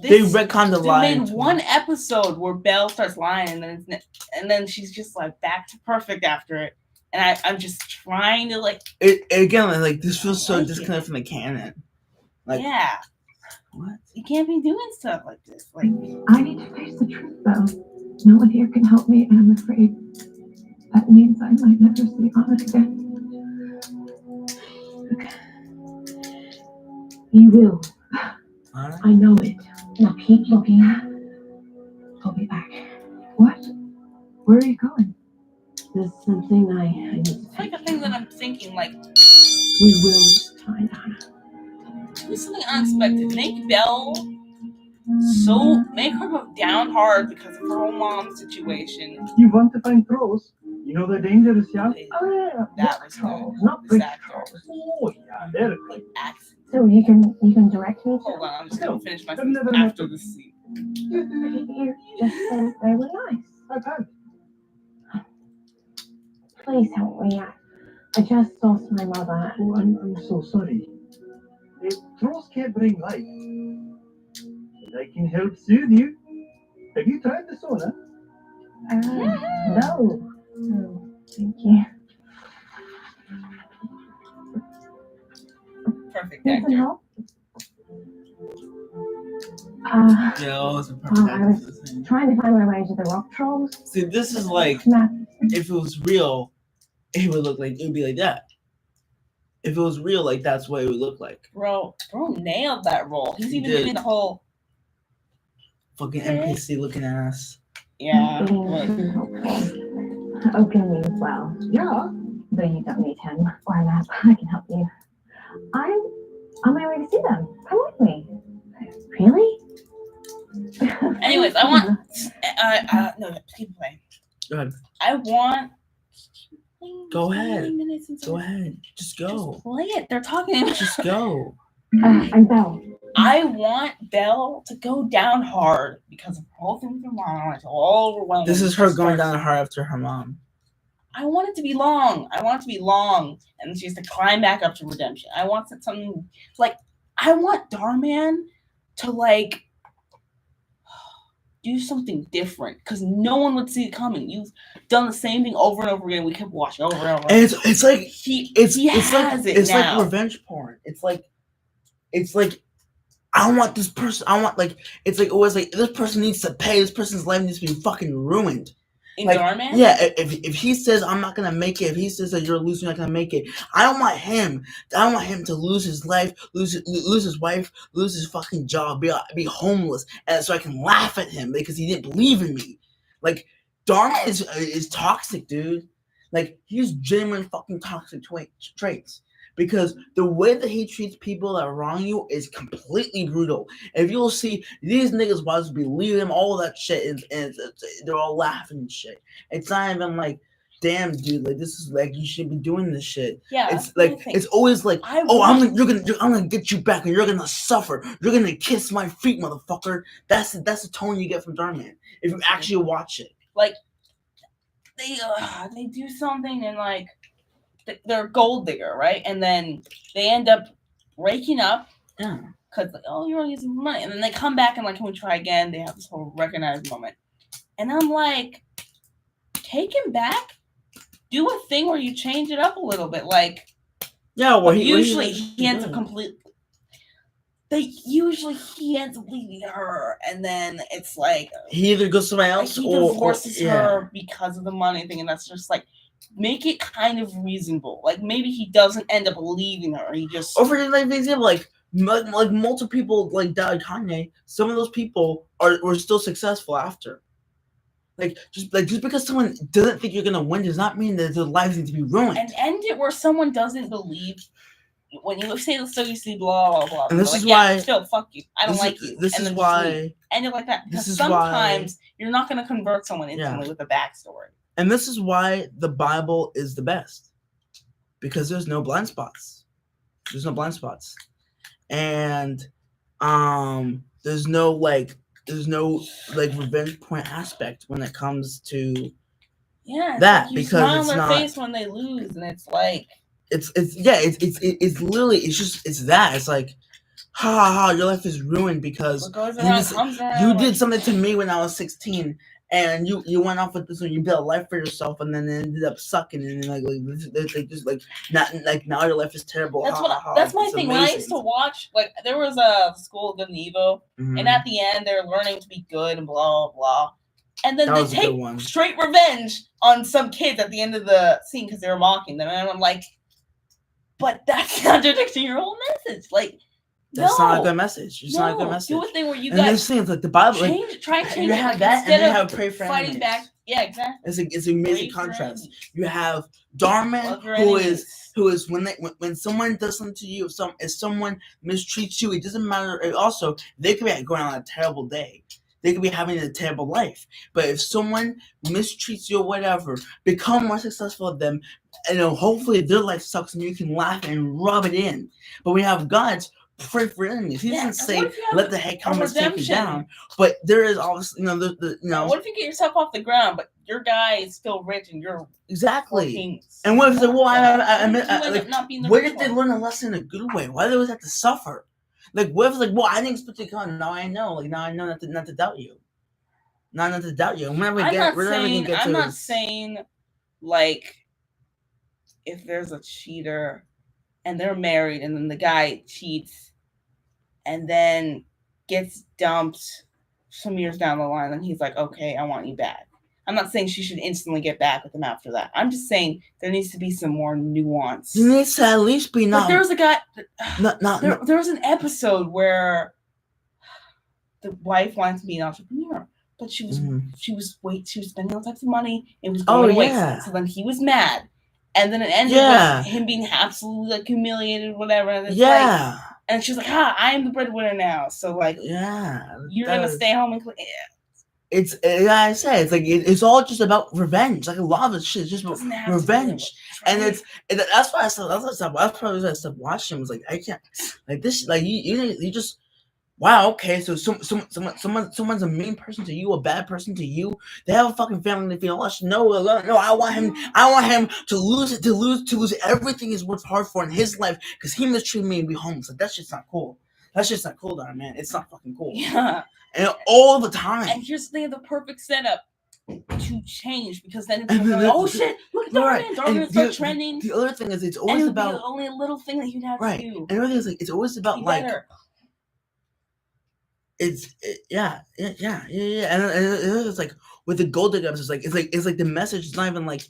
this. They retconned the They lie. made one episode where Belle starts lying, and then she's just like back to perfect after it. And I'm just trying to like. It again, like this feels so Like it. disconnected from the canon. Like Yeah. what? You can't be doing stuff like this. Like, I need to face the truth, though. No one here can help me, and I'm afraid that means I might never see Anna again. You will. Huh? I know it. Now keep looking. I'll be back. What? Where are you going? There's something I need to it's like a thing that I'm thinking, like, We will find Anna. do something unexpected. Make Belle make her go down hard because of her whole mom situation. You want to find trolls? You know they're dangerous, yeah? Oh, yeah. That was trolls, good. not This big actor. trolls. Oh, yeah, they're Like, good. accent. So you can direct me to. Hold on, I'm just gonna finish my I've sentence never met after them. this scene. You just said they were nice. I've had. Please help me. I just lost my mother. Oh, I'm so sorry. Trolls can't bring life. But I can help soothe you. Have you tried the sauna? No. Oh, thank you. Perfect Need some actor. help? Yo, it's a Well, I was perfect thing. trying to find my way to the rock trolls. See, this is like Map. if it was real, it would look like it would be like that. If it was real, like that's what it would look like. Bro nailed that role. He's even did. doing the whole. Fucking NPC looking at us. Yeah. Being Look. too hopeful. Open me as well. Yeah. Though you don't need him or a map, I can help you. I'm on my way to see them. Come with me. Really? Anyways, I want. No, keep playing. Go ahead. I want. Go ahead. 20 minutes into Go it. ahead. Just go. Just play it. They're talking. Just go. I'm Belle. I want Belle to go down hard because of the whole thing with her mom. I want it to all overwhelm. This is her going Starts- down hard after her mom. I want it to be long. I want it to be long, and she has to climb back up to redemption. I want something like I want Darman to like do something different because no one would see it coming. You've done the same thing over and over again. We kept watching over and over. And it's like he it's has like it it's now. like revenge porn. It's like I want this person. I want like it's like always like this person needs to pay. This person's life needs to be fucking ruined. In Like, Darman? yeah, if he says I'm not gonna make it, if he says that you're losing, you're not gonna make it. I don't want him to lose his life, lose his wife, lose his fucking job, be homeless, and so I can laugh at him because he didn't believe in me. Like Darman is toxic, dude. Like he's genuine fucking toxic traits. because the way that he treats people that wrong you is completely brutal. If you'll see these niggas wives believe him, all that shit, and they're all laughing and shit. It's not even like, damn, dude, like this is like you should be doing this shit. Yeah, It's that's the like thing. it's always like, I oh, want- I'm gonna get you back, and you're gonna suffer. You're gonna kiss my feet, motherfucker. That's the tone you get from Darman if you actually watch it. like they do something and like they're a gold digger, right? And then they end up breaking up Yeah. because like, oh, you're only using money, and then they come back and like, can we try again? They have this whole recognized moment, and I'm like, take him back, do a thing where you change it up a little bit, like Yeah, well, usually he ends up completely. He ends up leaving her, and then it's like he either goes somewhere else he or divorces her because of the money thing, and that's just like make it kind of reasonable. Like maybe he doesn't end up leaving her; he just Or for example, like multiple people like died Kanye. Some of those people were still successful after. Like just because someone doesn't think you're gonna win does not mean that their lives need to be ruined. and end it where someone doesn't believe. When you say the so you see blah blah blah, And this like, is why still fuck you. I don't like you. This and is then why. End it like that. This Because is sometimes you're not going to convert someone instantly with a backstory. And this is why the Bible is the best, because there's no blind spots. There's no blind spots, and there's no revenge point aspect when it comes to that, like you because smile it's on their not. face when they lose, and it's like It's literally it's that. It's like, ha ha ha, your life is ruined because what goes around comes around. you like, did something to me when I was 16, and you went off with this one, you built a life for yourself, and then it ended up sucking, and like just like not like now your life is terrible. That's my thing. When I used to watch, like there was a School of Good and Evil, and at the end they're learning to be good and blah blah. And then they take straight revenge on some kids at the end of the scene because they were mocking them, and I'm like, but that's contradicting your whole message. Like, that's not a good message. It's not a good message. Do a thing where you guys things like the Bible, try and change you it. have like, that, instead and you of have pray for fighting enemies. back. Yeah, exactly. It's an amazing contrast. You have Darman, who is when someone does something to you, if someone mistreats you, it doesn't matter. Also, they could be going on a terrible day. They could be having a terrible life. But if someone mistreats you or whatever, become more successful than them, and hopefully their life sucks and you can laugh and rub it in. But we have God's pray for enemies. He doesn't say let the hate come and take you down. But there is obviously, what if you get yourself off the ground, but your guy is still rich and you're exactly. And what if they where did they learn a lesson in a good way? Why do they always have to suffer? Like, what if, well, I didn't expect you to come. Now I know. Like, now I know not to doubt you. Not to doubt you. I'm not saying, like, if there's a cheater and they're married and then the guy cheats and then gets dumped some years down the line and he's like, okay, I want you back. I'm not saying she should instantly get back with him after that. I'm just saying there needs to be some more nuance. There needs to at least be not. But there was a guy. There was an episode where the wife wanted to be an entrepreneur, but she was spending all types of money. It was going to waste. So then he was mad, and then it ended with him being absolutely like humiliated, whatever. And it's like, and she was like, I am the breadwinner now. So like, you're gonna stay home and clean. It's like I said, it's like it's all just about revenge. Like a lot of this shit is just about revenge, and that's why I stopped. That's probably why I stopped watching. Was like I can't like this. Like you just wow. Okay, so someone's a mean person to you, a bad person to you. They have a fucking family to feed. No. I want him to lose everything he's worked hard for in his life because he mistreated me and be homeless. Like that's just not cool. That's just not cool, man. It's not fucking cool. Yeah. And all the time. And here's the perfect setup to change because then it's like, oh shit, look at Darman. Darman start trending. The other thing is it's always about only a little thing that you'd have to do. And the other thing is like it's always about like And it's like with the gold digger episodes, it's like the message is not even like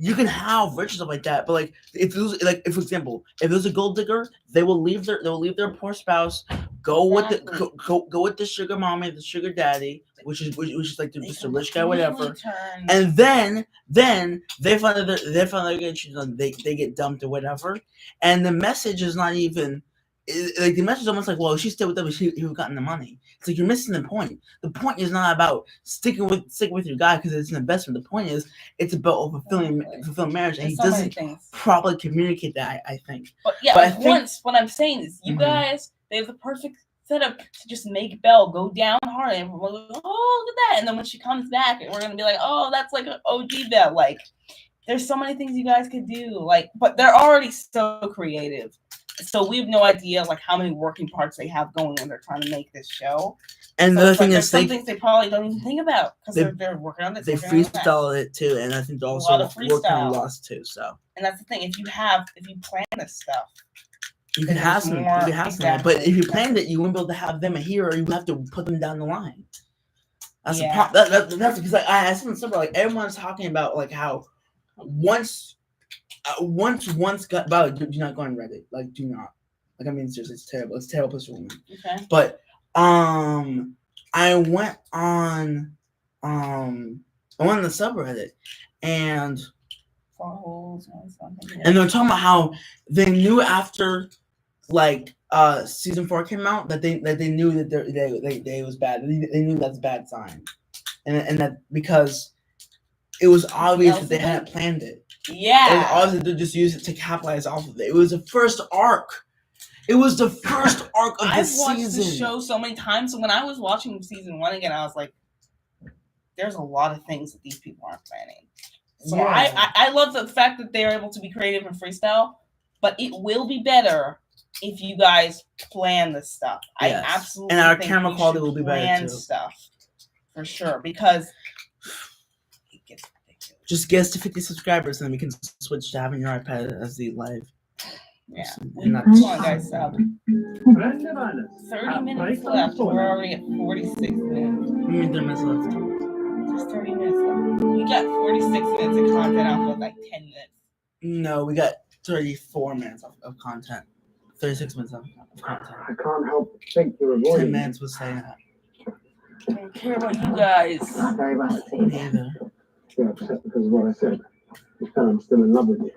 you can have rich stuff like that, but like if for example, if there's a gold digger, they will leave their poor spouse, Go with Exactly. go with the sugar mommy, the sugar daddy, which is like the Mr. Rich guy, completely whatever. turn- And then they find that they get cheated, they get dumped or whatever. And the message is not even like the message is almost like, well, she stayed with them, he would have gotten the money. It's like you're missing the point. The point is not about sticking with your guy because it's an investment. The point is it's about fulfilling marriage, and There's he so many doesn't things. properly communicate that. I think. But yeah, But I like think- once what I'm saying is you Mhm. guys, they have the perfect setup to just make Belle go down hard and we're like, oh, look at that. And then when she comes back, we're gonna be like, oh, that's like an OG Belle. Like, there's so many things you guys could do. Like, but they're already so creative. So we have no idea like how many working parts they have going when they're trying to make this show. And So the other it's like thing there's is some things they probably don't even think about because they- they're working on this. they working on that. freestyle it too, and I think they're also lot of working on freestyle. Lost too. So And that's the thing. If you plan this stuff, you can There's have some, more- but exactly. if you planned it, you wouldn't be able to have them here. You have to put them down the line. That's Yeah. the problem. That's because I said something like everyone's talking about like how once got Belle, do not go on Reddit. Like, do not. Like, I mean, seriously, it's terrible. It's a terrible place for women. okay. But I went on the subreddit and Falls or something. they're talking about how they knew after like season 4 came out that they knew that they was bad. They knew that's a bad sign, and that because it was obvious that they hadn't planned it. It was Yeah. obvious that they just used it to capitalize off of it. It was the first arc. It was the first arc of the I've watched season. the show so many times. So when I was watching season 1 again, I was like, "There's a lot of things that these people aren't planning." So Yeah. I love the fact that they're able to be creative and freestyle, but it will be better if you guys plan this stuff. Yes. I absolutely And our think camera we quality should will be better, plan too. stuff for sure because it gets ridiculous. Just get us to 50 subscribers, and then we can switch to having your iPad as the live. Yeah. And not Come on, guys. 30 30 minutes left. We're already at 46 minutes. there minutes left. Just 30 minutes left. We got 46 minutes of content off of like 10 minutes. No, we got 34 minutes of content. 36 minutes of content. I can't help but think you're 10 avoiding me. minutes was saying that. I don't care about you guys. Not very well, it seems. Neither. You're upset because of what I said. You feel I'm still in love with you.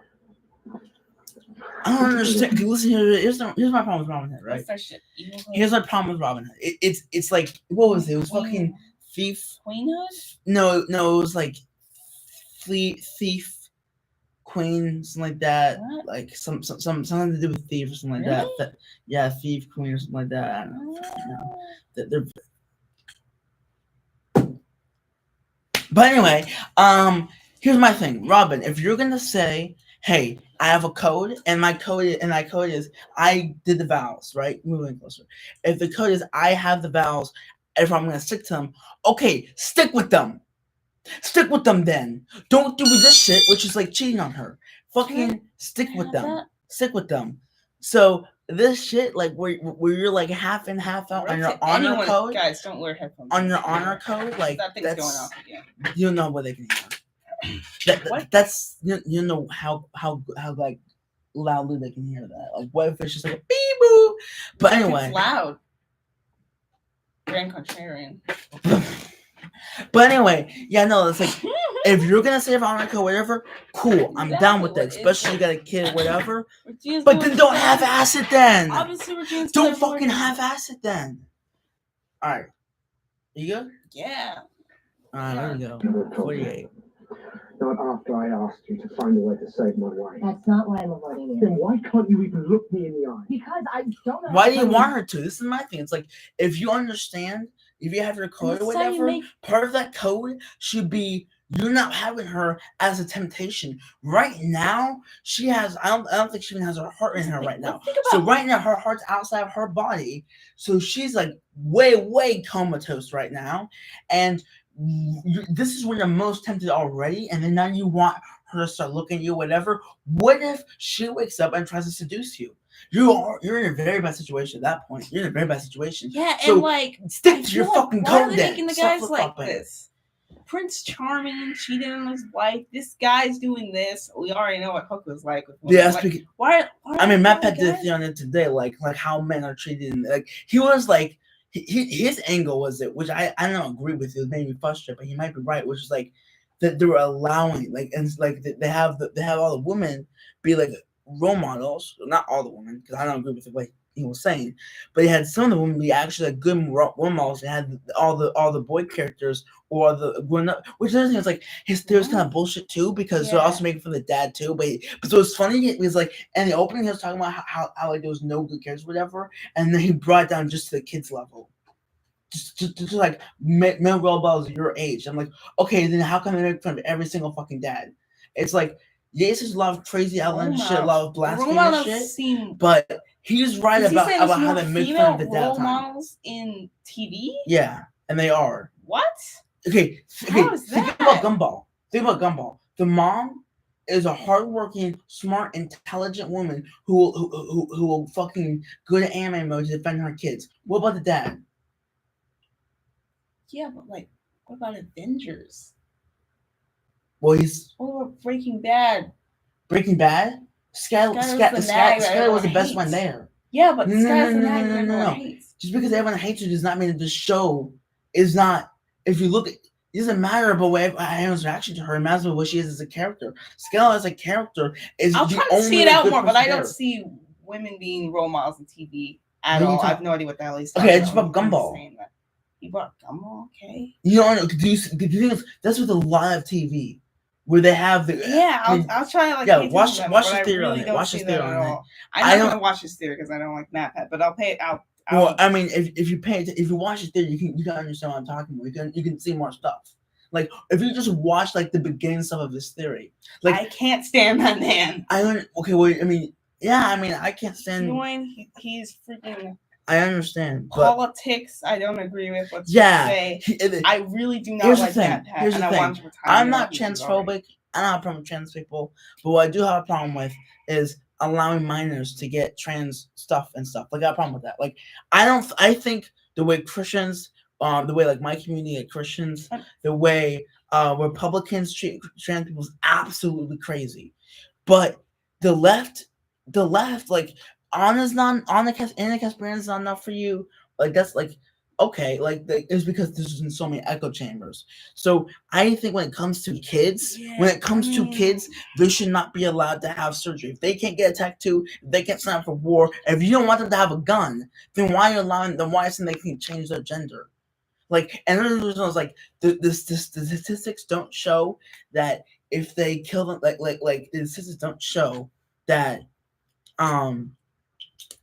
I don't understand. Listen here. Here's my problem with Robin Hood, right? What's that shit? Evil Hood? Here's my problem with Robin Hood. It's like, what was it? It was fucking thief. Queen Hood? No, it was like thief, queen, something like that. What? Like something to do with thief or something like Really? that. Yeah, thief, queen or something like that. I don't know. They're... But anyway, here's my thing, Robin. If you're gonna say, "Hey, I have a code, and my code is I did the vowels, right?" Moving closer. If the code is I have the vowels, if I'm gonna stick to them, okay, stick with them. Stick with them then. Don't do this shit, which is like cheating on her. Fucking stick with have them. that? Stick with them. So this shit, like where you're like half in, half out on your honor code. Guys, don't wear headphones. On your honor code, like that thing's that's going off again. you don't know what they can hear. What? That's you know how like loudly they can hear that. Like what if it's just like a beep boop? But anyway, It's loud. Grand Contrarian. but anyway, yeah, no, it's like if you're gonna say honor code, whatever, cool, I'm down with that. Exactly. Especially you got a kid, whatever. Regina's But doing then don't stuff. half-ass it then. Obviously, Regina's Don't doing fucking everything. half-ass it then. All right, you good? Yeah. All right, there we go. Never told you. 48. Not after I asked you to find a way to save my wife. That's not why I'm avoiding you. Then why can't you even look me in the eye? Because I don't know. Why do you want her to? This is my thing. It's like if you understand, if you have your code or This is how you whatever, make- part of that code should be you're not having her as a temptation. Right now, she has. I don't think she even has her heart in her right now. Think So about right now, her heart's outside of her body. So she's like way comatose right now, and this is when you're most tempted already. And then now you want her to start looking at you, whatever. What if she wakes up and tries to seduce you? You're in a very bad situation at that point. You're in a very bad situation. Yeah, So and like stick I to your feel like, fucking why are code they then. making the Stop guys like flip-flopping. this? Prince Charming cheated on his wife. This guy's doing this. We already know what Hook was like. With Yeah, like, speaking. why I mean, Matt Pat guys? did a thing on it today, like how men are treated. Like he was like his angle was it, which I don't agree with. It made me frustrated, but he might be right, which is like that they were allowing like and like they have all the women be like role models. Not all the women, because I don't agree with what he was saying, but he had some of the women be actually like good role models. And had all the boy characters or the grown up, which is like his theory's kind of bullshit too, because they're also making fun of the dad too. But so it's funny. It was like in the opening he was talking about how like there was no good characters, whatever, and then he brought it down just to the kids level. Just like male role models your age. I'm like, okay, then how come they make fun of every single fucking dad? It's like, yes, there's a lot of crazy outlandish shit, a lot of blasphemous shit, but he's right about how they make fun of the dad role time. models in TV. Yeah, and they are. What? Okay, How is think that? about Gumball. Think about Gumball. The mom is a hardworking, smart, intelligent woman who will fucking go to anime mode to defend her kids. What about the dad? Yeah, but like, what about Avengers? Well, he's What about Breaking Bad? Breaking Bad. Skyler was the best one there. Yeah, but Skyler's the nag that everyone hates. Just because everyone hates you does not mean that the show is not. If you look at, it doesn't matter about what everyone's reaction to her. It matters about what she is as a character. Skyler as a character is. I'll the try to only see it out more, but I there. don't see women being role models in TV at all. I have no idea what the hell he's talking Okay, about. it's about Gumball. He brought Gumball, okay? You know, that's with a lot of TV. Where they have the I'll try to like watch the theory on it. Watch the theory on it. I'm not gonna watch his theory because I don't like Matt Pat, but I'll pay it out. Well, I mean, if you watch the theory, you can understand what I'm talking about. You can see more stuff. Like if you just watch like the beginning stuff of his theory, like I can't stand that man. I can't stand. He's freaking. I understand, but politics I don't agree with. I really do not like that. Here's the thing. I'm not transphobic. I'm not a problem with trans people, but what I do have a problem with is allowing minors to get trans stuff and stuff. Like I have a problem with that. Like I think the way Christians, the way like my community of Christians, the way Republicans treat trans people is absolutely crazy. But the left, like. Anna Kasparian is not enough for you. Like that's like okay, like it's because there's been so many echo chambers. So I think when it comes to kids, they should not be allowed to have surgery. If they can't get a tattoo, if they can't sign up for war, if you don't want them to have a gun, then why are you allowing them? Why isn't they can change their gender? Like, and then there's like the statistics don't show that if they kill them, like the statistics don't show that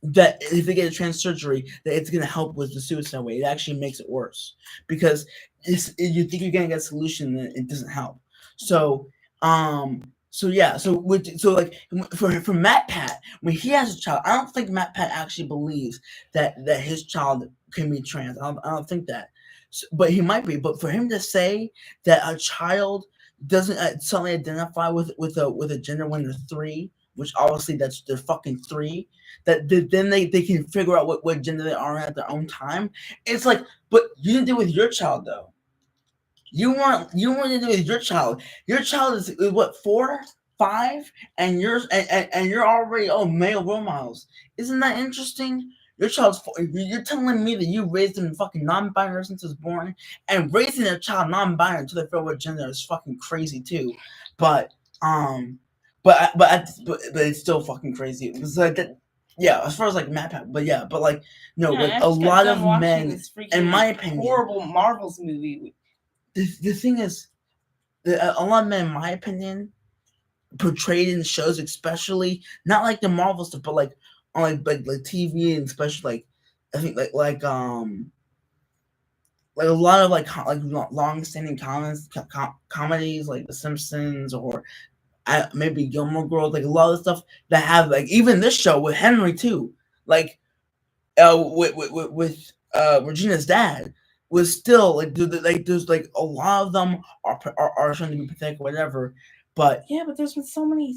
that if they get a trans surgery, that it's going to help with the suicide rate. It actually makes it worse because you think you're going to get a solution, and it doesn't help. So, like for Matt Pat, when he has a child, I don't think Matt Pat actually believes that his child can be trans. I don't think that, but he might be. But for him to say that a child doesn't suddenly identify with a gender when they're 3. Which obviously they're fucking 3. That then they can figure out what gender they are at their own time. It's like, but you didn't do it with your child though. You weren't to do it with your child. Your child is what 4, 5, and you're already male role models. Isn't that interesting? Your child's 4. You're telling me that you raised him fucking non-binary since he was born, and raising a child non-binary until they figure out what gender is fucking crazy too. But it's still fucking crazy. It was like that, yeah. As far as like Matt Pat, but like no, like a lot of men, in my opinion, horrible Marvel's movie. The thing is, a lot of men, in my opinion, portrayed in shows, especially not like the Marvel stuff, but like on like TV and especially like I think like a lot of like long-standing comedies like The Simpsons or. Maybe Gilmore Girls, like a lot of stuff that have like even this show with Henry too, like with Regina's dad was still like there's like a lot of them are trying to be pathetic or whatever, but but there's been so many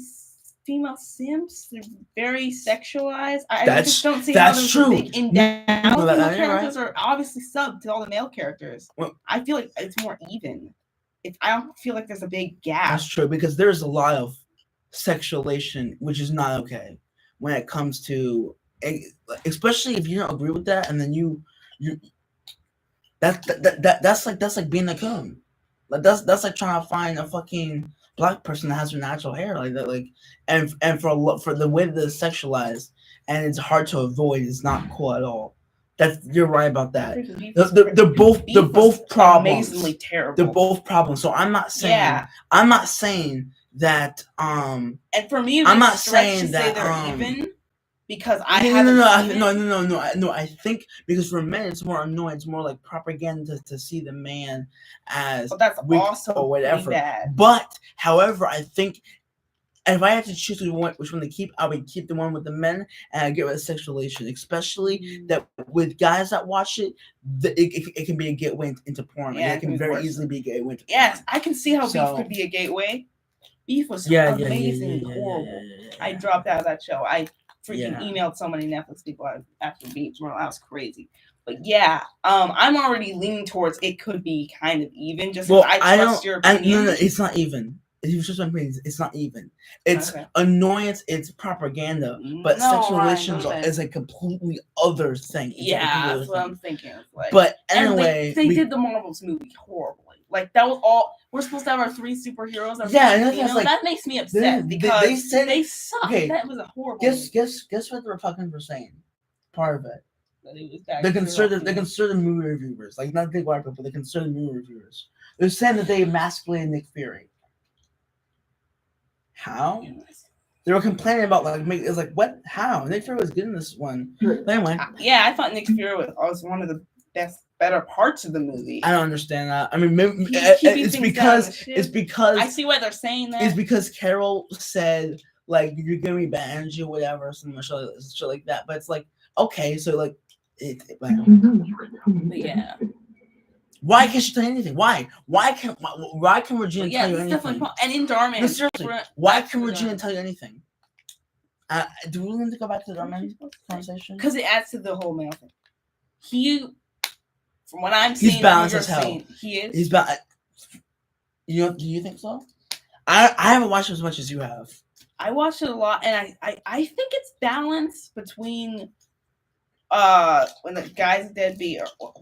female simps. They're very sexualized. I just don't see how there's true. A big in-down. Female characters are obviously subbed to all the male characters. Well, I feel like it's more even. I don't feel like there's a big gap. That's true, because there's a lot of sexualization, which is not okay when it comes to, especially if you don't agree with that, and then you that's like being a coon. Like that's like trying to find a fucking black person that has their natural hair like that, like, and for the way that it's sexualized and it's hard to avoid is not cool at all. You're right about that. They're both problems. Amazingly terrible. They're both problems. So I'm not saying that and for me, I'm not saying that they're even, because I no. I think because for men it's more annoying. It's more like propaganda to see the man as weak or whatever. Bad. But however, I think if I had to choose which one to keep, I would keep the one with the men and I'd get rid of sexualization, especially that with guys that watch it, it can be a gateway into porn. Yeah, it can very easily be a gateway into porn. Yes, I can see how beef could be a gateway. Beef was amazing, horrible. I dropped out of that show. I freaking emailed so many Netflix people after Beef. Bro, that was crazy. But yeah, I'm already leaning towards it could be kind of even. Just I trust your opinion. No, it's not even. It's not even. It's annoyance. It's propaganda. But sexualization is a completely other thing. That's what I'm thinking. Like, but anyway, they did the Marvels movie horribly. Like that was all. We're supposed to have our 3 superheroes. That makes me upset because they suck. Okay, that was a horrible. Guess what the Republicans were saying? Part of it. The conservative movie reviewers, like not big white people, but the conservative movie reviewers, they're saying that they emasculated Nick Fury. How? They were complaining about it was like what? How? Nick Fury was good in this one. But anyway, I thought Nick Fury was one of the better parts of the movie. I don't understand that. I mean, it's because I see why they're saying that. It's because Carol said like you're giving me bad energy or whatever, some shit like that. But it's like okay, so like yeah. Why can't she tell you anything? Why can Regina tell you anything? And in Darman, no, seriously, why can Regina tell you anything? Do we need to go back to the Darman conversation? Because it adds to the whole male thing. From what I'm seeing, he's balanced as hell. He is. He's balanced. Do you think so? I haven't watched as much as you have. I watched it a lot, and I think it's balanced between when the guy's deadbeat or.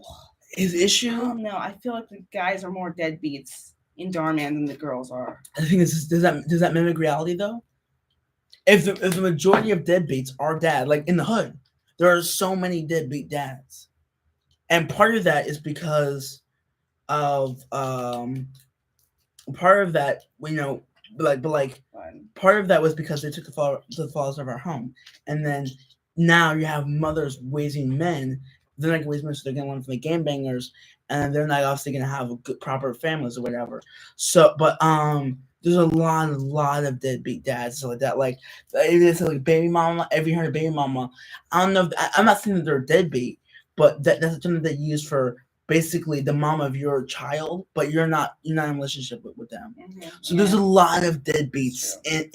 His issue? I don't know. I feel like the guys are more deadbeats in Darman than the girls are. I think does that mimic reality though? If the majority of deadbeats are dad, like in the hood, there are so many deadbeat dads, and part of that is because of part of that part of that was because they took the fathers of our home, and then now you have mothers raising men. They're not going to raise, so they're going to learn from the gangbangers, and they're not obviously going to have a good, proper families or whatever. So, but there's a lot of deadbeat dads so like that. Like it's like baby mama. Every heard of baby mama. I don't know. I'm not saying that they're deadbeat, but that's a term that you use for basically the mom of your child, but you're not in a relationship with them. Mm-hmm. So there's a lot of deadbeats in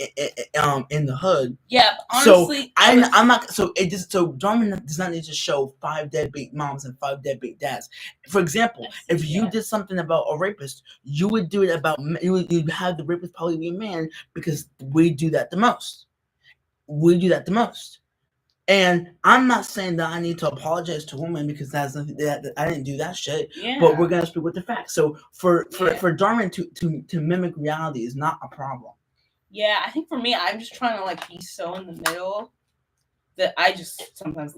the hood. Yeah, honestly, so I'm not. So it just Darman does not need to show 5 deadbeat moms and 5 deadbeat dads. For example, if you did something about a rapist, you would do it about you'd have the rapist probably be a man because we do that the most. And I'm not saying that I need to apologize to women because that's nothing that I didn't do that shit. Yeah. But we're gonna speak with the facts. So for Darman to mimic reality is not a problem. Yeah, I think for me, I'm just trying to be so in the middle that I just sometimes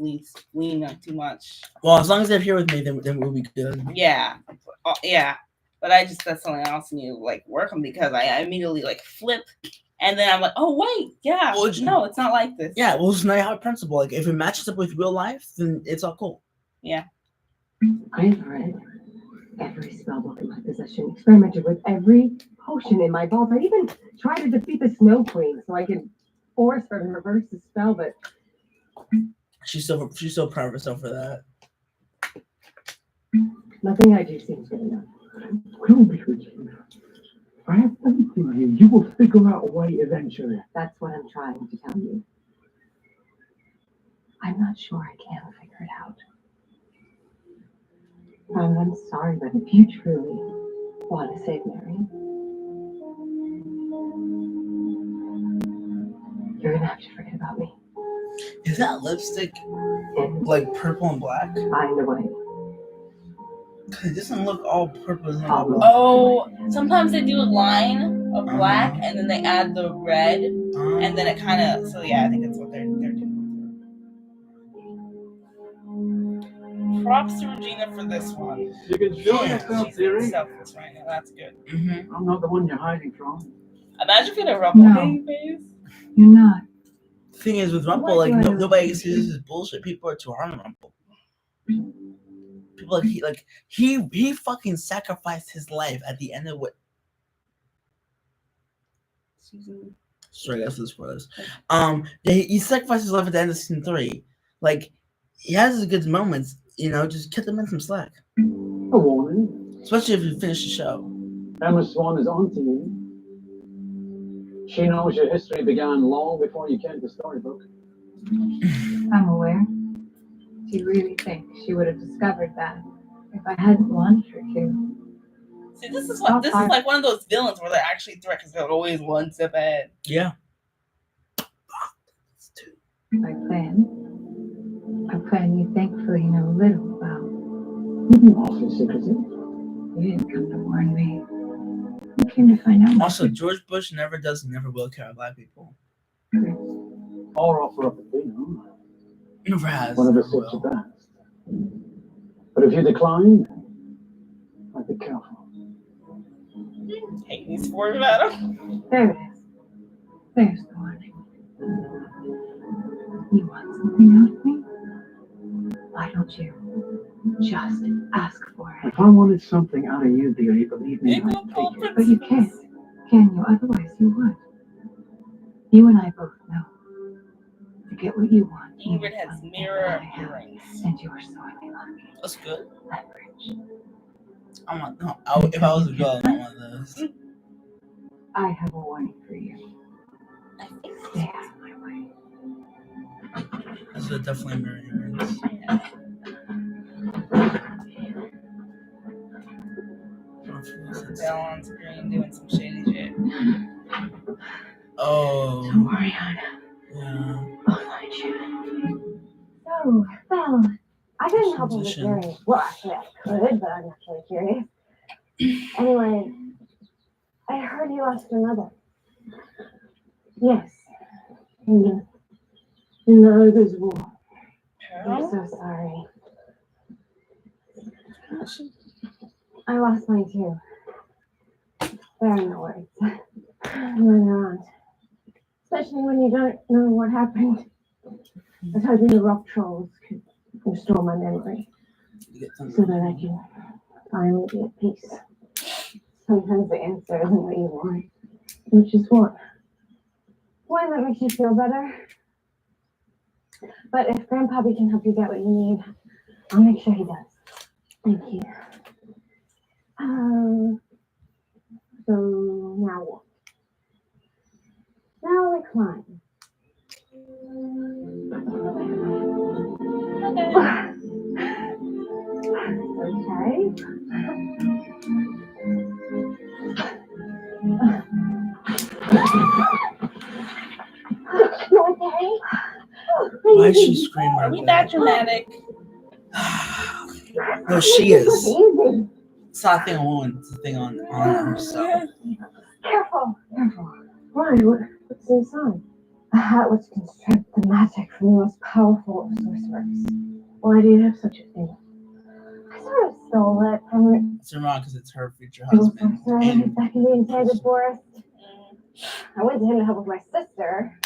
lean on too much. Well, as long as they're here with me, then we'll be good. Yeah, yeah. But that's something else I need to work on because I immediately flip. And then I'm like, oh, wait, yeah. Well, no, it's not like this. Yeah, well, it's not how principle. If it matches up with real life, then it's all cool. Yeah. I've read every spellbook in my possession, experimented with every potion in my vault. I even tried to defeat the Snow Queen so I could force her to reverse the spell, but... She's so proud of herself for that. Nothing I do seems good enough. Will be good enough. I have faith in you. You will figure out a way eventually. That's what I'm trying to tell you. I'm not sure I can figure it out. I'm sorry, but if you truly want to save Mary. You're gonna have to forget about me. Is that lipstick like purple and black? Find a way. It doesn't look all purple. It's not all black. Oh, sometimes they do a line of black and then they add the red, and then it kind of. So yeah, I think that's what they're doing. Props to Regina for this one. You can show Yeah, yourself, She's being dearie. selfless right now. That's good. Mm-hmm. I'm not the one you're hiding from. Imagine if you had a Rumble No. baby face. You're not. The thing is, with Rumple, like nobody sees this as bullshit. People are too hard on Rumple. People he fucking sacrificed his life at the end of what? Sorry, that's the spoilers. He sacrificed his life at the end of season 3. Like, he has his good moments. Just cut them in some slack. A warning. Especially if you finish the show. Emma Swan is on to you. She knows your history began long before you came to Storybook. I'm aware. Do you really think she would have discovered that if I hadn't wanted her to? See, this is like one of those villains where they're actually threat because they're always one step ahead. Yeah. My plan? A plan you thankfully know little about. You've been awfully secretive. You didn't come to warn me. You came to find out. Also, George Bush never does and never will care about black people. Or offer up a deal. Never has. Whatever Never suits you will. best. But if you decline, I'd be careful. Hate these words about him. There it is. There's the warning. You want something out of me? Why don't you just ask for it? If I wanted something out of you, dearie, believe me, I'd take it. But you can't, can you? Otherwise you would. You and I both know. To get what you want. Ingrid has mirror earrings. And you are sorely lucky. That's good. Leverage. If I was a girl, I want one of those. I have a warning for you. I think Stay out of my way. That's definitely mirror earrings. Belle on screen doing some shady shit. Oh. Don't worry, Anna. Yeah. I'll find you. So, Belle, I couldn't help but Transition. curious. Well, actually, I could, but I'm actually curious. Anyway, I heard you lost your mother. Yes. In the Ogre's War. I'm so sorry. I lost mine too. There are no words. No, there aren't. Especially when you don't know what happened. I was hoping the rock trolls could restore my memory so that I can finally be at peace. Sometimes the answer isn't what you want, which is what? One that makes you feel better. But if Grandpappy can help you get what you need, I'll make sure he does. Thank you. So now what? Now we climb. Okay. You okay? Why is she screaming? Are we that dramatic? No, she is. Easy. It's not a thing on woman. It's a thing on herself. Careful. Why? What's inside? A hat which can strip the magic from the most powerful of sorcerers. Why do you have such a thing? I sort of stole it from It's wrong because it's her future the husband. sorcerer And back in the enchanted forest. I went to him to help with my sister,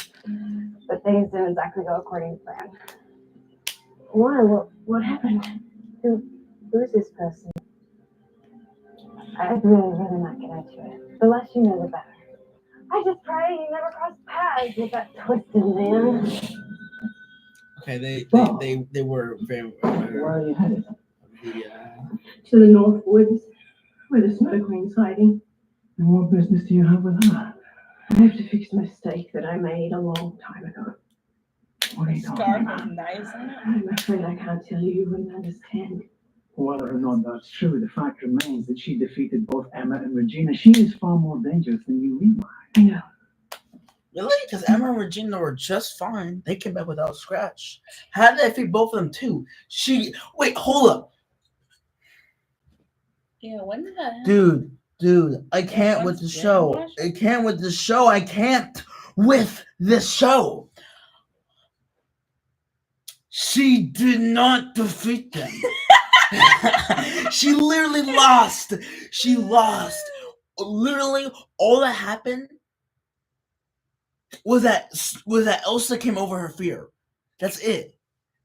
but things didn't exactly go according to plan. Why? What happened? Who's this person? I'd really not get into it. The less you know, the better. I just pray you never cross paths with that twisted man. okay, they were very Where are you headed? To the North Woods, where the Snow Queen's hiding. And what business do you have with her? I have to fix a mistake that I made a long time ago. What are you talking Scarf about? with knives on it. I'm afraid I can't tell you. You wouldn't understand. Whether or not that's true, the fact remains that she defeated both Emma and Regina. She is far more dangerous than you realize. I know. Really? Because Emma and Regina were just fine. They came back without a scratch. How did I defeat both of them too? Wait, hold up. Yeah, when did that happen? Dude, I can't with the show. I can't with the show. I can't with this show. She did not defeat them. She literally lost. She lost. Literally, all that happened was that Elsa came over her fear. That's it.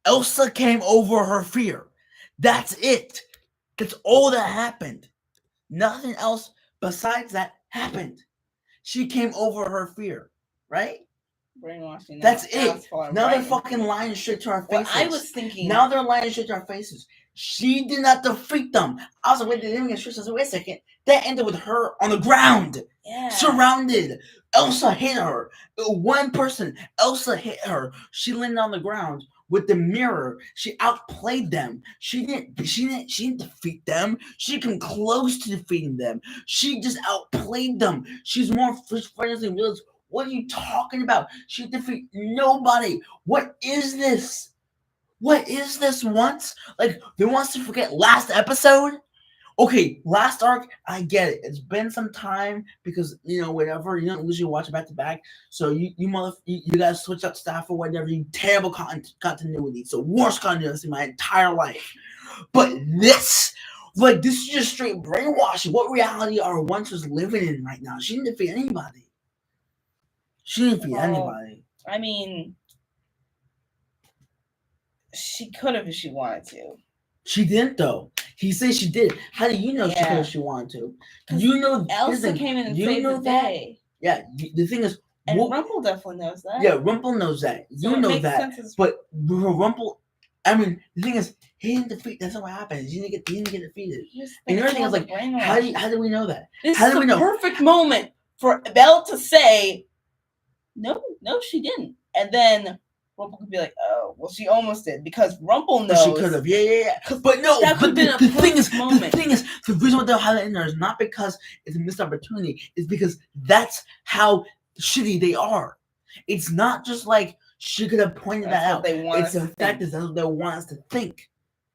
Elsa came over her fear. That's it. That's all that happened. Nothing else besides that happened. She came over her fear, right? Brainwashing. That's it. Now they're fucking lying straight to our faces. Well, I was thinking. Now they're lying straight to our faces. She did not defeat them. I was like, wait, they didn't get straight. I was like, wait a second. That ended with her on the ground. Yeah. Surrounded. Elsa hit her. One person. Elsa hit her. She landed on the ground with the mirror. She outplayed them. She didn't defeat them. She came close to defeating them. She just outplayed them. She's more friends than real. What are you talking about? She defeated nobody. What is this? What is this once? Like, they want us to forget last episode? Okay, last arc, I get it. It's been some time because, whatever. You don't usually watch it back to back. So you guys switch up staff or whatever. You terrible continuity. So worst continuity in my entire life. But this is just straight brainwashing. What reality are Once was living in right now? She didn't defeat anybody. She didn't defeat anybody. I mean, she could have if she wanted to. She didn't, though. He said she did. How do you know she could if she wanted to? You know, Elsa came in and saved the day. Yeah, the thing is, and Rumple definitely knows that. Yeah, Rumple knows that. So you know that. But Rumple, I mean, the thing is, he didn't defeat. That's not what happened. He didn't get defeated. And everything is like, how do we know that? This is the perfect moment for Belle to say, no, she didn't. And then Rumple could be like, oh, well, she almost did because Rumple knows. She could have, yeah. But no, that could have been the thing is, the reason why they'll have that in there is not because it's a missed opportunity. It's because that's how shitty they are. It's not just like she could have pointed that out. It's the fact that that's what they want us to think.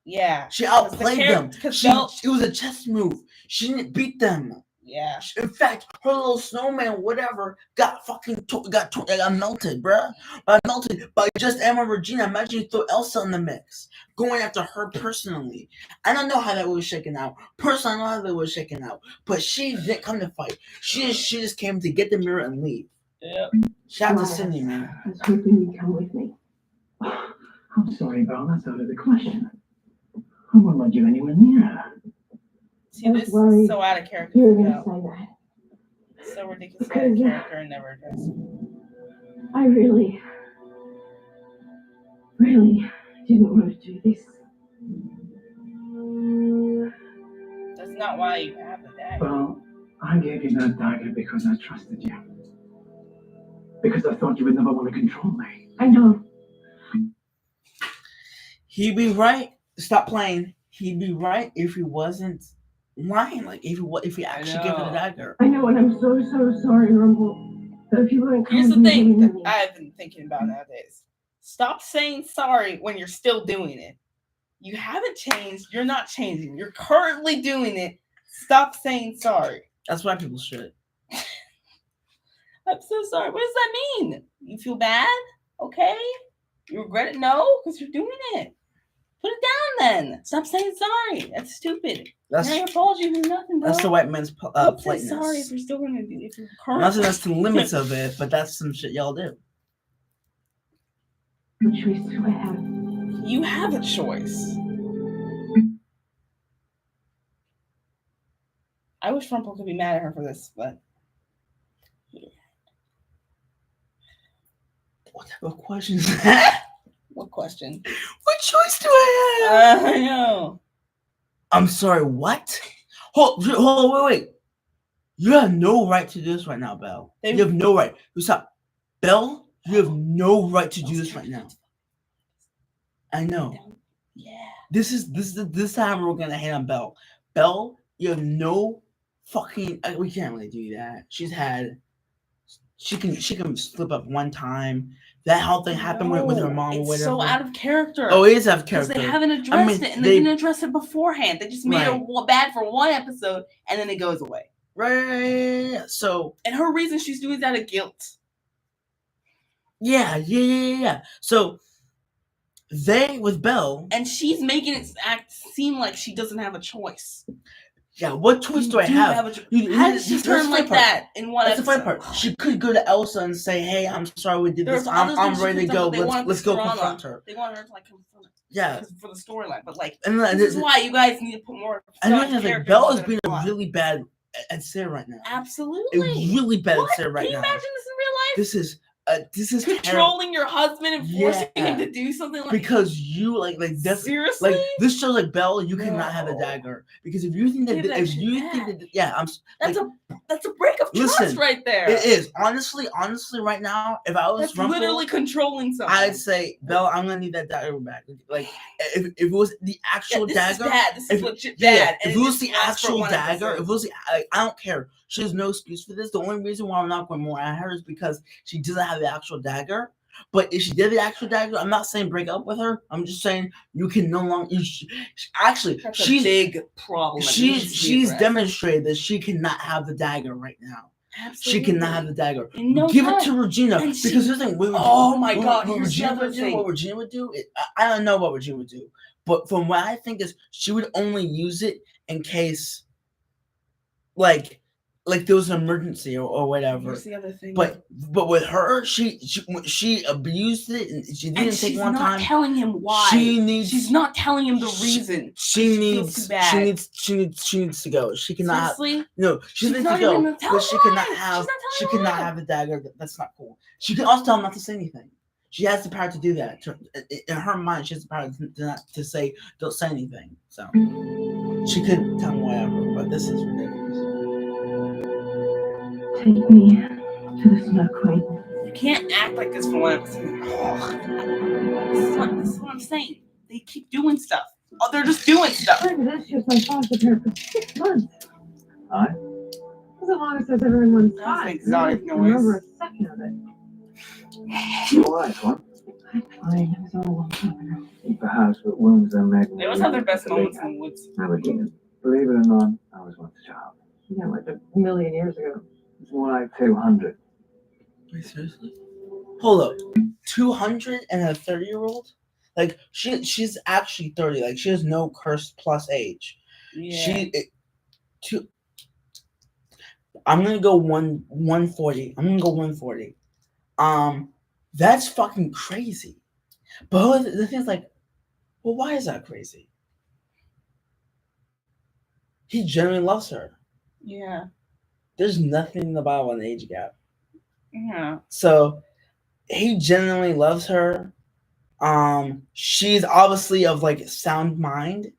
Yeah, she outplayed them. It was a chess move. She didn't beat them. Yeah. In fact, her little snowman, whatever, got melted, bruh. Melted by just Emma and Regina. Imagine you throw Elsa in the mix, going after her personally. I don't know how that was shaken out. Personally, I don't know how that was shaken out. But she didn't come to fight. She just came to get the mirror and leave. Yep. Shout out to Cindy, man. I was hoping you'd come with me. I'm sorry, Belle. That's out of the question. I won't let you anywhere near her. See, this is so out of character. You were going to say that. So ridiculous out of character and never addressed. I really didn't want to do this. That's not why you have the dagger. Well, I gave you that dagger because I trusted you. Because I thought you would never want to control me. I know. He'd be right. Stop playing. He'd be right if he wasn't lying. Like if he actually gave her the dagger. I know, and I'm so sorry, Rumble. But if you wouldn't come, here's the thing that I've been thinking about nowadays. Stop saying sorry when you're still doing it. You haven't changed. You're not changing. You're currently doing it. Stop saying sorry. That's why people should. I'm so sorry. What does that mean? You feel bad? Okay. You regret it? No, because you're doing it. Put it down then. Stop saying sorry. That's stupid. That's your apology means nothing, bro. That's the white man's politeness. Sorry if you're still going to do it. I'm not saying that's the limits of it, but that's some shit y'all do. What choice do I have? You have a choice. I wish Rumple could be mad at her for this, but what type of question is that? What question? What choice do I have? I know. I'm sorry, what? Hold, wait. You have no right to do this right now, Belle. You have no right. Stop. Belle, you have no right to do this right now. I know. Yeah. This time we're gonna hate on Belle. Belle, you have no fucking. We can't really do that. She can slip up one time. That whole thing happened with her mom or It's whatever. so out of character. Oh, it is out of Because character. they haven't addressed it, and they didn't address it beforehand. They just made Right. her bad for one episode, and then it goes away. Right. So. And her reason she's doing that out of guilt. Yeah. So they with Belle, and she's making it seem like she doesn't have a choice. Yeah, what choice do I have? How did she turn like that in one episode? That's the funny part. She could go to Elsa and say, "Hey, I'm sorry we did this. I'm ready to go. Let's go confront her." They want her to like confront her. Yeah, for the storyline, but like and this is why you guys need to put more. And like Belle is being really bad at Sarah right now. Absolutely, really bad at Sarah right now. Can you imagine this in real life? This is controlling your husband and forcing him to do something like because you like seriously like this shows like Belle, you cannot have a dagger because if you think that that's a break of trust right there. It is honestly right now if I was that's literally controlling someone, I'd say Belle, I'm gonna need that dagger back. Like if it was the actual dagger, this is legit bad. If it was the actual dagger, if it was I don't care. She has no excuse for this. The only reason why I'm not going more at her is because she doesn't have the actual dagger. But if she did the actual dagger, I'm not saying break up with her. I'm just saying you can no longer. She's a big problem. She's demonstrated that she cannot have the dagger right now. Absolutely. She cannot have the dagger. No Give time. it to Regina because this thing. God! What Regina would do? I don't know what Regina would do, but from what I think is she would only use it in case, like there was an emergency or whatever. What's the other thing? But with her, she abused it and she didn't take one time. She's not telling him why. She's not telling him the reason. She needs to go. She cannot. Seriously? No, she needs to go. But she cannot have the dagger. That's not cool. She can also tell him not to say anything. She has the power to do that. In her mind, she has the power to say, "Don't say anything." So she could tell him whatever. But this is ridiculous. Take me to the Snow Queen. You can't act like this for one episode. This is what I'm saying. They keep doing stuff. Oh, they're just doing stuff. She was my foster care for 6 months. That's as long as there's ever in one's life. That's exotic noise. Remember a second of it. Alright, what? I'm fine. It was all a long time ago. Perhaps what wounds are magnet. They always have their best moments in the woods. Aberdeen. Believe it or not, I was once a child. Yeah, like a million years ago. It's more like 200. Wait, seriously? Hold up. 200 and a 30-year-old? Like she's actually 30. Like she has no cursed plus age. Yeah. I'm gonna go 140. I'm gonna go 140. That's fucking crazy. But the thing is like, well, why is that crazy? He genuinely loves her. Yeah. There's nothing in the Bible an age gap. Yeah. So he genuinely loves her. She's obviously of like sound mind.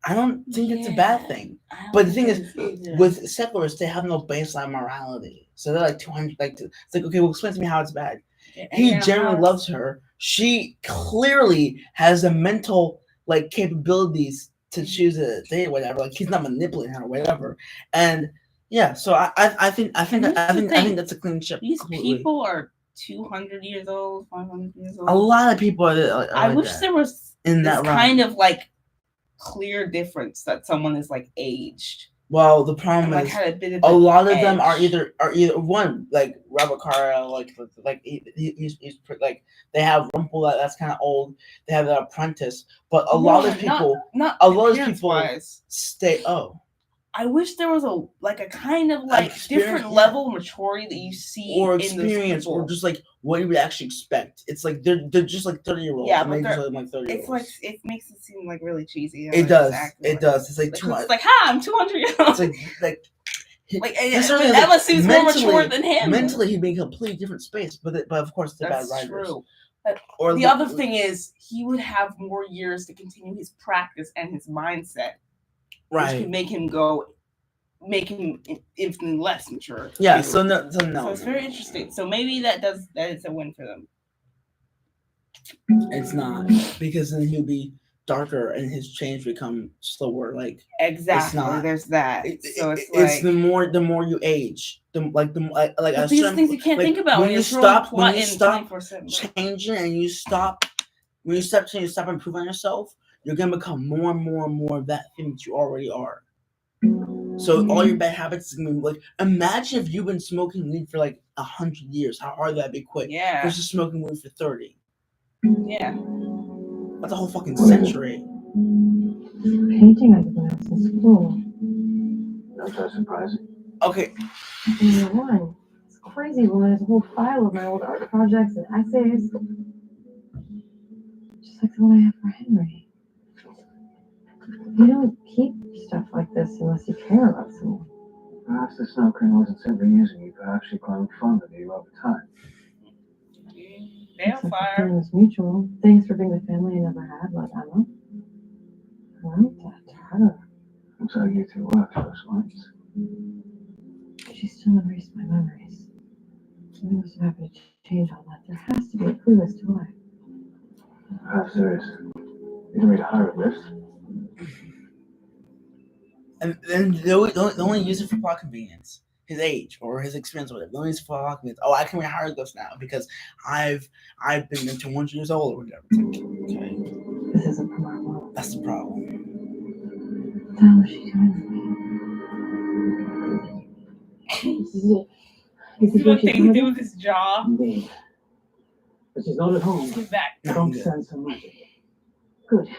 I don't think it's a bad thing. But the thing is, with secularists, they have no baseline morality. So they're like 200. Like it's like, okay, well, explain to me how it's bad. He genuinely loves her. She clearly has the mental like capabilities to choose a date, whatever. Like he's not manipulating her, or whatever. And yeah, so I think that's a clean ship. These people are 200 years old, 500 years old. A lot of people are I wish there was in that kind of like clear difference that someone is like aged. Well, the problem is a lot of them are either one like Robert Carlyle, like he's like they have Rumple that's kind of old. They have The Apprentice, but a lot of people stay. Oh, I wish there was a kind of like different level of maturity that you see or in experience, or just like what you would actually expect. It's like they're just like 30-year-olds. Yeah, but like 30. It's like it makes it seem like really cheesy. It does. It does. It's like too much. It's like, hi, I'm 200 years old. Like Emma seems more mature than him. Mentally, he'd be in a completely different space. But of course, the bad writers. True. Or the other thing is, he would have more years to continue his practice and his mindset. Right. Which could make him infinitely less mature. Yeah, so no. So it's very interesting. So maybe that is a win for them. It's not, because then he'll be darker and his change become slower. Like Exactly. not. There's that. So it's it's like the more you age, like but these are things you can't think about when you're throwing plot in 24/7. changing and you stop when you stop changing, stop improving on yourself, you're gonna become more and more and more of that thing that you already are. So all your bad habits is gonna be like, imagine if you've been smoking weed for like 100 years, how hard that'd be quit. Yeah. Versus smoking weed for 30. Yeah. That's a whole fucking century. Painting I did when I was in school. Not so surprising. Okay. One. It's crazy when there's a whole file of my old art projects and essays. Just like the one I have for Henry. You don't keep stuff like this unless you care about someone. Perhaps the Snow Queen wasn't simply using you. Perhaps she grew fond of you over time. Bale The fire. feeling was mutual. Thanks for being the family I never had, like Emma. Well, to her. And so you two were close ones. She still erased my memories. Something must have happened to change all that. There has to be a clue as to why. Perhaps there is. You can read a hieroglyph. And they only use it for plot convenience. His age or his experience or whatever. They only use it for plot convenience. Oh, I can read hieroglyphs now because I've been 200 years old or whatever. It's like, okay. This isn't from our world. That's the problem. How was she doing with me? This is it. You see what thing to do with his jaw? Indeed. But she's not at home. Give back. Don't sense her magic. Good.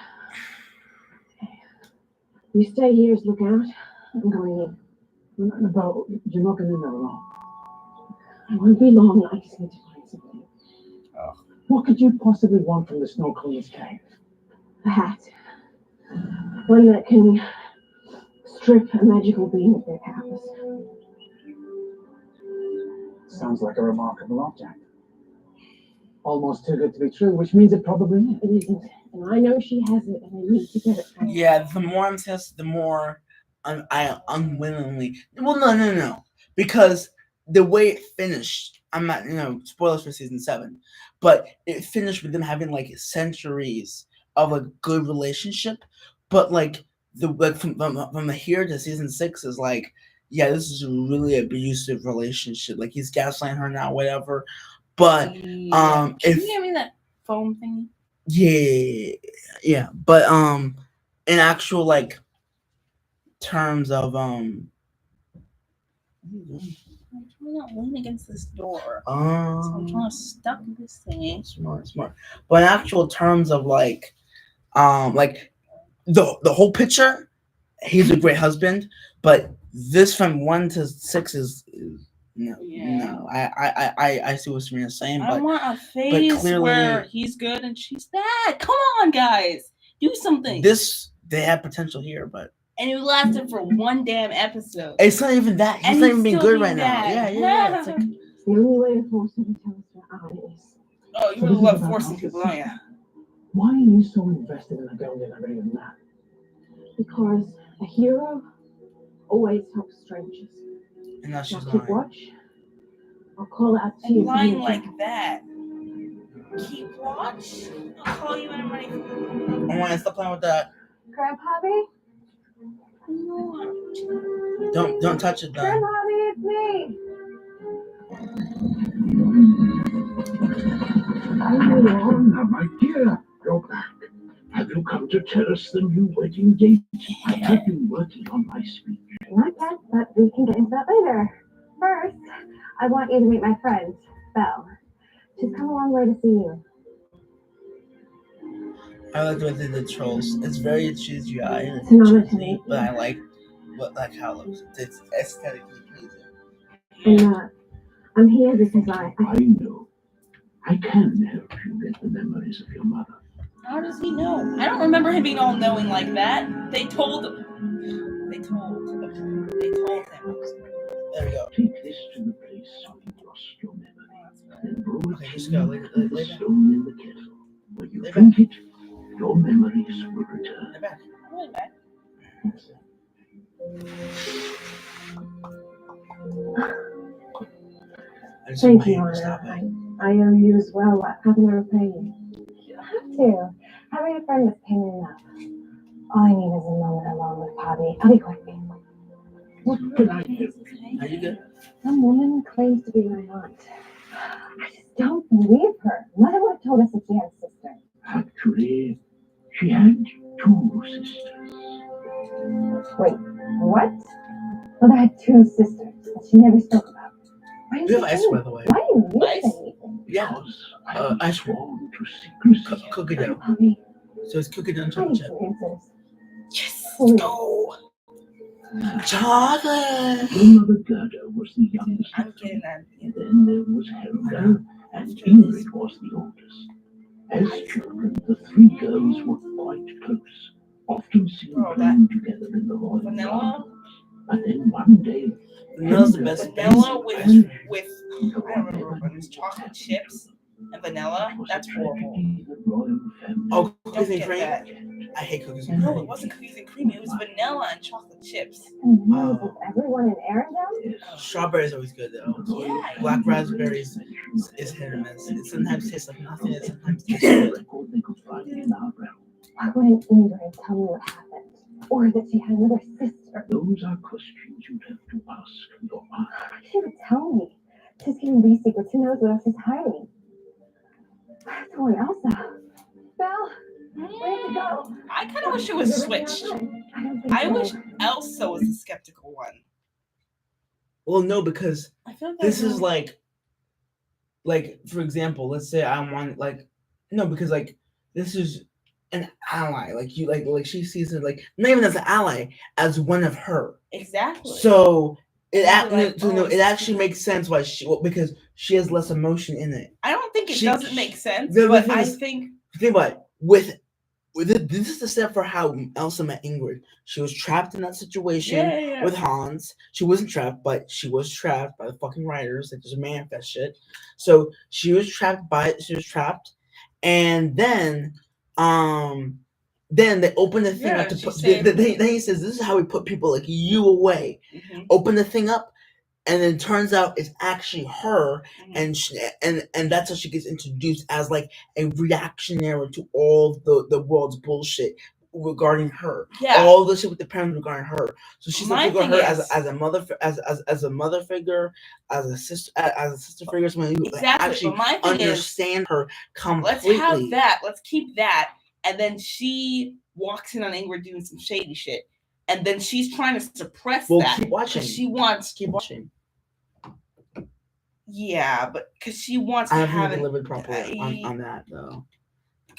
You stay here as lookout. I'm going in. But you're not going to know long. I won't be long. I just need to find something. Oh. What could you possibly want from the Snow Queen's cave? A hat. One that can strip a magical being of their powers. Sounds like a remarkable object. Almost too good to be true, which means it probably is. It isn't. And I know she has it, and I need to get it from her. Yeah, the more I'm tested, the more I unwillingly. Well, no. Because the way it finished, I'm not, spoilers for season 7, but it finished with them having like centuries of a good relationship. But like from the here to season 6 is like, yeah, this is a really abusive relationship. Like he's gaslighting her now, whatever. But Can you give me that foam thing? Yeah. But in actual like terms of I'm trying to lean against this door. So I'm trying to stuck this thing. Smart. But in actual terms of like the whole picture, he's a great husband. But this from 1 to 6 is no. I see what Serena's saying. I want a face clearly, where he's good and she's bad. Come on, guys, do something. They have potential here, but. And it lasted for 1 damn episode. It's not even that. He's not even being good right now. Yeah. It's like, the only way to force him to tell us where Anna is. Oh, you really love forcing people, don't you? Why are you so invested in a girl you never even met? Because a hero always helps strangers. And now she's keep watch. I'll call out to you. Lying like that. Keep watch. I'll call you when I'm ready. I want to stop playing with that. Grandpappy? Don't touch it, though. Grandpappy, it's me. Oh, now, my dear, you're back. Have you come to tell us the new wedding date? I have been working on my speech. Not yet, but we can get into that later. First, I want you to meet my friend, Belle. She's come a long way to see you. I like the way they did trolls. It's very CGI and cheesy, but I like how it looks. It's aesthetically pleasing. And I'm here because I know. I can help you get the memories of your mother. How does he know? I don't remember him being all knowing like that. They told him. They told him. There we go. Take this to the place where you lost your memory. Then roll it just go. Lay the stone in the kettle. When you drink it, your memories will return. Lay back. Lay back. Thank you, Anna. I owe you as well. How can I repay you? You don't have to. Having a friend is pain enough. All I need is a moment alone with Poppy. I'll be quick. What can I do? Are you good? Some woman claims to be my aunt. I just don't believe her. Mother would have told us that she had a sister. Actually, she had 2 sisters. Wait, what? Mother had 2 sisters that she never spoke about. Why We didn't have she ice, tell by me? the way. Why didn't you Ice? say anything? Yeah. Because I Ice was cream. sworn to secrecy. Cookie dough. Poppy, So it's cookie dough and I chocolate need chip. some answers. Yes. Please. Oh, chocolate. Your mother Gerda was the youngest I'm of getting 3. that. And then there was Helga, and Ingrid was the oldest. As children, the 3 girls were quite close, often seen Oh, playing together in the royal Vanilla? gardens. But then one day, Vanilla's the best. Vanilla with ice cream. I don't remember what it was, chocolate chips and vanilla. That's horrible. Oh, Don't cookies and get cream. that. I hate cookies and No, it cream. wasn't cookies and cream. It was vanilla and chocolate chips. And news of everyone in Arendelle? Strawberry is always good though. Yeah. Black raspberries is hit or miss. It sometimes tastes like nothing. It sometimes tastes good. Why wouldn't Ingrid tell me what happened? Or that she had another sister? Those are questions you'd have to ask your aunt. She would tell me. She's giving these secrets. Who knows what else she's hiding? Come on, Elsa. Belle, where'd you go? I kind of wish it was switched. I wish Elsa was the skeptical one. Well, no, because I feel like this is like for example, let's say I want because this is an ally. Like you like she sees it like not even as an ally, as one of her. exactly. So it You're it actually makes sense why because she has less emotion in it. I don't think it doesn't make sense, the but thing I is- think Think about it. With it, this is the step for how Elsa met Ingrid. She was trapped in that situation with Hans. She wasn't trapped, but she was trapped by the fucking writers that just manifest shit. So she was trapped, and then they open the thing up to put. Then he says, "This is how we put people like you away." Mhm. Open the thing up, and then it turns out it's actually her, Mhm. and that's how she gets introduced as like a reactionary to all the world's bullshit regarding her. Yeah. All the shit with the parents regarding her. So she's My looking at thing her is- as a mother as a mother figure, as a sister figure, someone who Exactly, actually but my thing is, understand her let's completely. have that. Let's keep that, and then she walks in on Ingrid doing some shady shit, and then she's trying to suppress that. Keep watching. She wants. Keep watching. Yeah, but because she wants I to haven't have an, delivered properly on that though.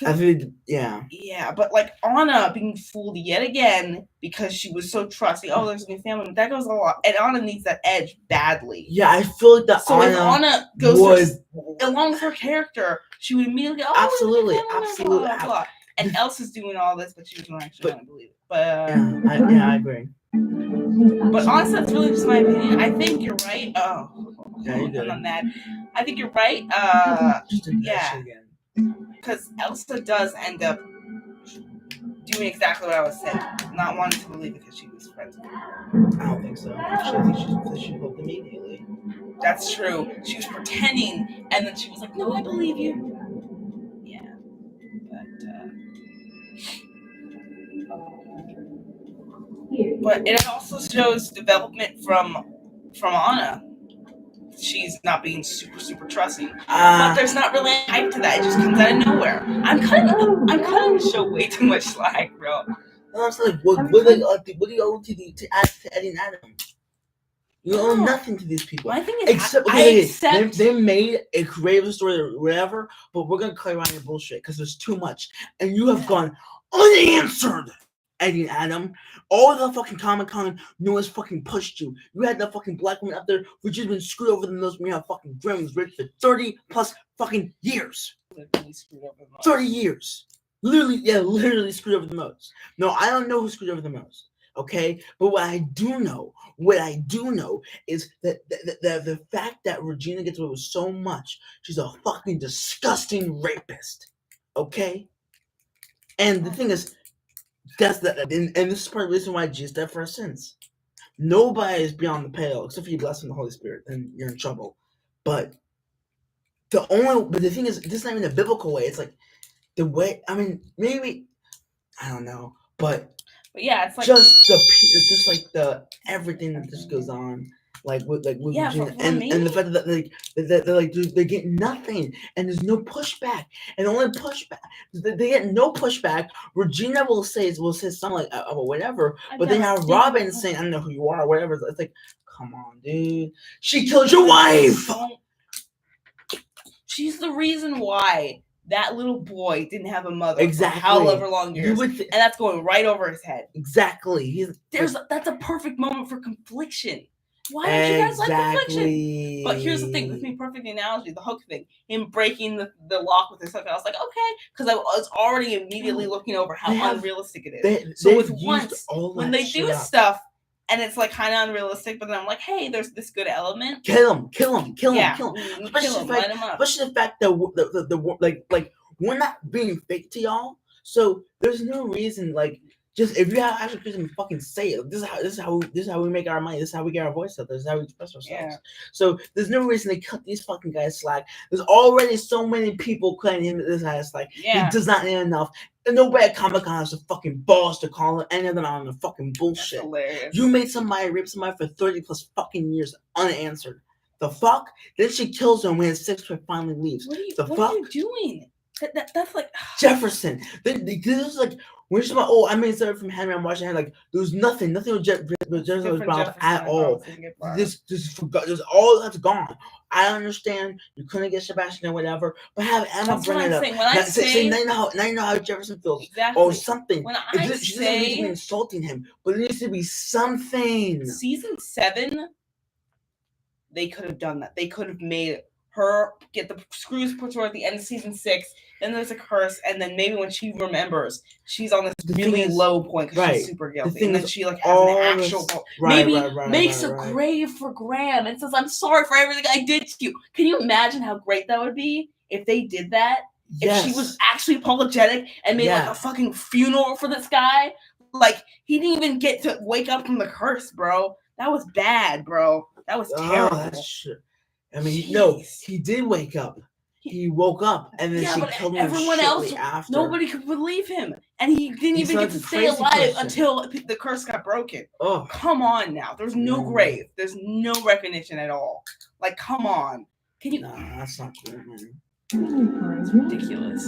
I 'cause- think yeah. Yeah, but like Anna being fooled yet again because she was so trusting. Oh, there's a new family. That goes a lot, and Anna needs that edge badly. Yeah, I feel like that So if Anna goes would along with her character, she would immediately go, absolutely, blah, blah, blah, blah. And Elsa's doing all this, but she doesn't actually want to believe it. But I agree. but honestly, that's really just my opinion. I think you're right. Oh, Yeah, you're good. I'm not mad. I think you're right. Just do that yeah. shit again. Because Elsa does end up doing exactly what I was saying, not wanting to believe it because she was friends with her. I don't think so. I think she booked immediately. That's true. She was pretending, and then she was like, "No, I believe you." Yeah, but it also shows development from Anna. She's not being super trusting, but there's not really a hype to that. It just comes out of nowhere. I'm cutting the show way too much slack, bro. No, it's like what do you owe to Eddie and Adam? You owe nothing to these people. My thing is, except they made a creative story or whatever, but we're gonna clear around your bullshit because there's too much, and you have gone unanswered. Eddie and Adam, all the fucking Comic-Con news fucking pushed you. You had the fucking black woman up there who just been screwed over the nose when you have fucking Grimm's rich for 30 plus fucking years. 30 years. Literally screwed over the most. No, I don't know who screwed over the most. Okay? But what I do know is that the fact that Regina gets away with so much, she's a fucking disgusting rapist. Okay? And the thing is, and this is part of the reason why Jesus died for our sins. Nobody is beyond the pale, except for you blessing the Holy Spirit, then you're in trouble. But the thing is, this is not even a biblical way. It's like the way, I mean, maybe, I don't know, but yeah, it's like just like the everything that just goes on, like with Yeah, Regina, for and me- the fact that they're like they get nothing, and there's no pushback, and the only pushback they get no pushback. Regina will say something like oh whatever, I've but then never have seen Robin her. saying I don't know who you are, or whatever. It's like, come on, dude, she killed your wife. She's the reason why that little boy didn't have a mother Exactly. for however long You years, would and that's going right over his head. Exactly. That's a perfect moment for confliction. Why don't you guys like confliction? But here's the thing, with me, perfect analogy, the hook thing, him breaking the lock with his hook. I was like, okay, because I was already immediately looking over how unrealistic it is. So with once, when they do stuff, and it's like kind of unrealistic, but then I'm like, hey, there's this good element. Kill him. Especially kill him, light him up. Especially the fact that like we're not being fake to y'all, so there's no reason like. Just if you have actual criticism, fucking say it. This is how we make our money. This is how we get our voice out there. This is how we express ourselves. Yeah. So there's no reason to cut these fucking guys slack. There's already so many people claiming him this guy slack. Yeah. He does not need enough. And nobody at Comic-Con has the fucking balls to call any of them out on the fucking bullshit. You made somebody rape somebody for 30 plus fucking years unanswered. The fuck? Then she kills him when his sixth wife finally leaves. What are you doing? That's like Jefferson. This is like when she's like, oh, I made something from Henry. I'm watching her like there was nothing with Jefferson was Brown at all. This all that's gone. I understand you couldn't get Sebastian or whatever, but have Emma bring it up. When I say now you know how Jefferson feels or something. She doesn't need to be insulting him, but it needs to be something. Season 7, they could have done that. They could have made her get the screws put to her at the end of season 6. Then there's a curse, and then maybe when she remembers, she's on this really low point because she's super guilty. And then she like has an actual makes a grave for Graham and says, "I'm sorry for everything I did to you." Can you imagine how great that would be if they did that? Yes. If she was actually apologetic and made like a fucking funeral for this guy, like he didn't even get to wake up from the curse, bro. That was bad, bro. That was terrible. I mean, no, he did wake up. He woke up, and then she killed him everyone else, after. Nobody could believe him, and he didn't even get to stay alive until the curse got broken. Oh, come on now. There's no grave. There's no recognition at all. Like, come on. Can you? Nah, that's not cool, man. It's ridiculous.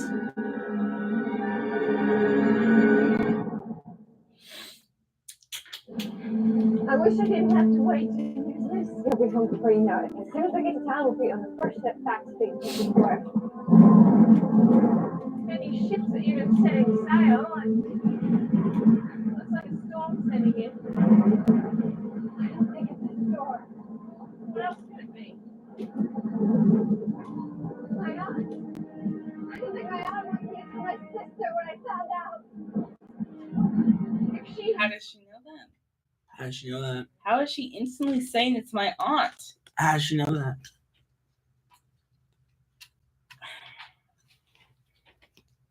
I wish I didn't have to wait to use this. You'll be home before you know it. As soon as I get to town, we'll be on the first step back to being before. Many ships that you're setting sail, and looks like a storm setting in. I don't think it's a storm. What else could it be? My aunt. I don't think my aunt wants me to tell my sister when I found out. How does she know that? How does she know that? How is she instantly saying it's my aunt? How does she know that?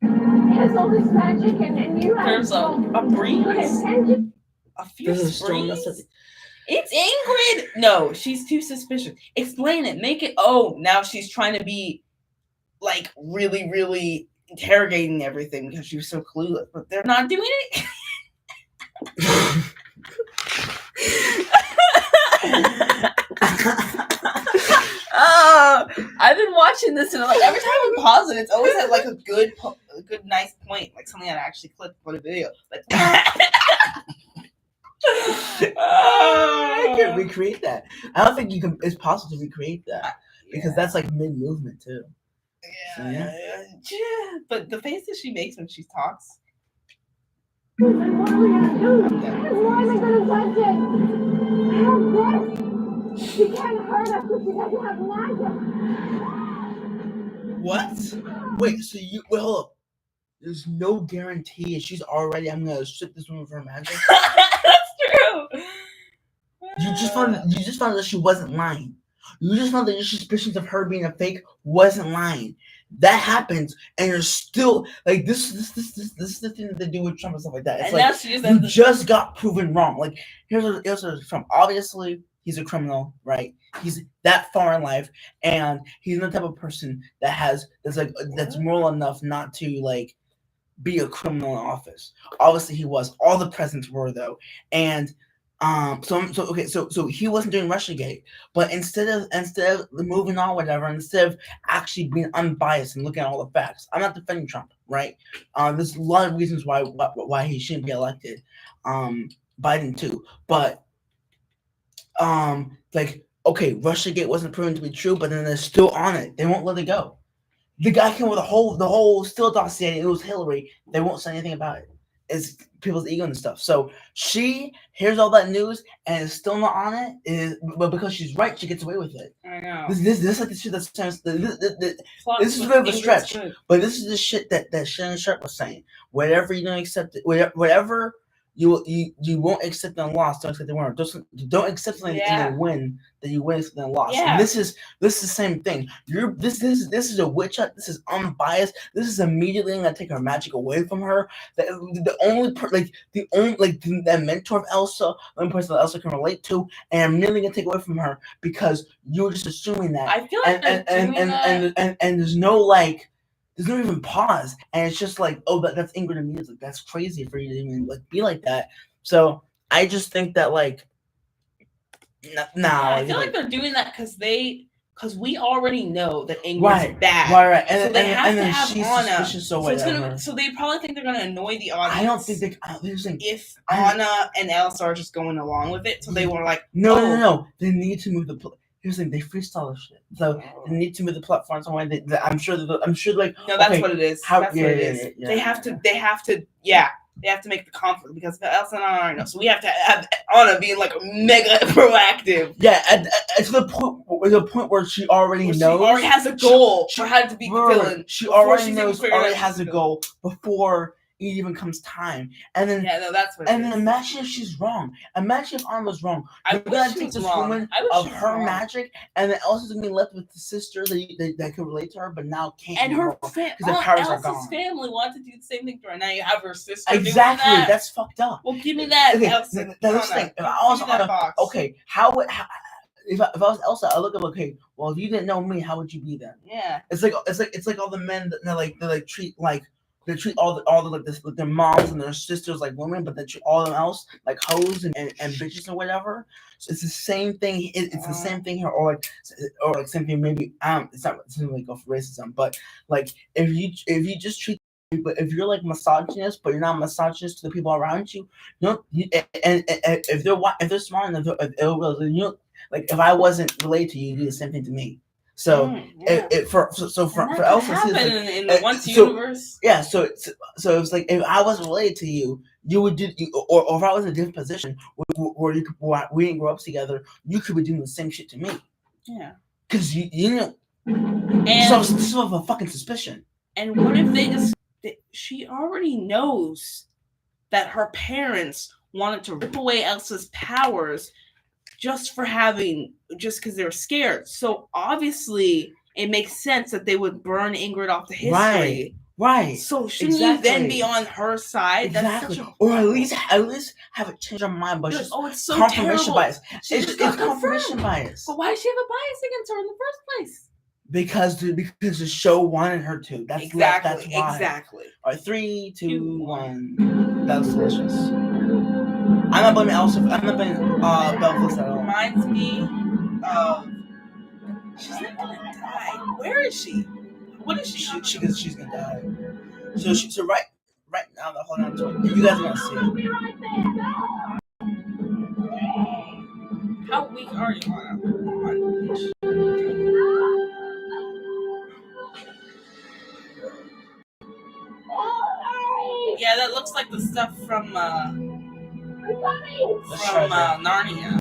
There's all this magic and you have there's a breeze. A fierce breeze. It's Ingrid. No, she's too suspicious. Explain it. Make it. Oh, now she's trying to be like really, really interrogating everything because she was so clueless. But they're not doing it. I've been watching this and like every time I pause it, it's always at like a good, nice point, like something that I actually clicked for the video. Like, I can recreate that. I don't think you can. It's possible to recreate that because that's like mid movement too. Yeah. But the faces she makes when she talks. What are we gonna do? Why am I gonna touch it? I have this. She can't hurt us if she doesn't have magic. What? Wait, so hold up. There's no guarantee she's already. I'm gonna strip this woman for magic. That's true. You just found that she wasn't lying. You just found that your suspicions of her being a fake wasn't lying. That happens, and you're still like this is the thing that they do with Trump and stuff like that. It's and like you just got proven wrong. Like here's where it's from. Obviously, he's a criminal, right? He's that far in life, and he's the type of person that's moral enough not to like be a criminal in office. Obviously, he was. All the presidents were though, and so he wasn't doing Russiagate, but instead of moving on, whatever, instead of actually being unbiased and looking at all the facts, I'm not defending Trump, right? There's a lot of reasons why he shouldn't be elected. Biden too, but like okay, Russiagate wasn't proven to be true, but then they're still on it. They won't let it go. The guy came with the whole still dossier. It was Hillary. They won't say anything about it. It's people's ego and stuff. So she hears all that news and is still not on it. But because she's right, she gets away with it. I know. This is like the shit that's this is a bit of a stretch, but this is the shit that Shannon Sharp was saying. Whatever you don't accept, whatever you won't accept the loss, don't accept the winner. Don't accept something in the win that you win accept the loss. Yeah. And this is the same thing. This is a witch hunt. This is unbiased. This is immediately gonna take her magic away from her. The mentor of Elsa, the only person that Elsa can relate to, and immediately gonna take away from her because you're just assuming that. I feel like and there's no like. There's no even pause, and it's just like, oh, that's Ingrid and music. That's crazy for you to even like be like that. So I just think that like, I feel like they're doing that because we already know that Ingrid's bad, right, and so they have to have she's Anna. So they probably think they're gonna annoy the audience. I don't think if Anna and Elsa are just going along with it, so they were like, no, they need to move the. Here's the thing, they freestyle this shit. So they need to move the platform some way. I'm sure like no, that's what it is. That's what it is. Yeah. They have to make the conflict because Elsa and Anna already know. So we have to have Anna being like mega proactive. Yeah, to the point where she already knows. She already has a goal for how to be the villain. She already has a goal before it even comes time. And then that's what. And then imagine if she's wrong. Imagine if Anna was wrong. You're gonna take this woman of her magic, and then Elsa's gonna be left with the sister that can relate to her, but now can't. And her Elsa's family wanted to do the same thing to her. Now you have her sister. Exactly, doing that. That's fucked up. Well, give me that. Okay, Elsa. That's the thing. If I was Anna, okay, if I was Elsa, I look at okay. Well, if you didn't know me, how would you be then? Yeah. It's like all the men that they treat all the like this, like their moms and their sisters like women, but they treat all them else like hoes and bitches and whatever. So it's the same thing. It's the same thing here, or like same thing. Maybe it's not like go for racism, but like if you just treat. But if you're like misogynist, but you're not misogynist to the people around you, and if they're smart enough, like if I wasn't related to you, you do the same thing to me. So for Elsa, in the once universe. Yeah, so it's like if I wasn't related to you, you would do, or if I was in a different position where we didn't grow up together, you could be doing the same shit to me. Yeah, because you know, and so of a fucking suspicion. And what if she already knows that her parents wanted to rip away Elsa's powers just because they were scared. So obviously it makes sense that they would burn Ingrid off the history. Right. So shouldn't you then be on her side? Exactly. Or at least have it change her mind, but just it's so confirmation terrible. bias. It's confirmation bias. But why does she have a bias against her in the first place? Because the show wanted her to. That's why. Exactly. All right, 3, 2, 1. That was delicious. I'm not blaming Elsa. I'm not blaming Belle at all. Reminds me of. She's not gonna die. Where is she? What is she? She's gonna die. So right now, hold on to it. You guys are gonna see it. How weak are you, Anna? Yeah, that looks like the stuff from Narnia.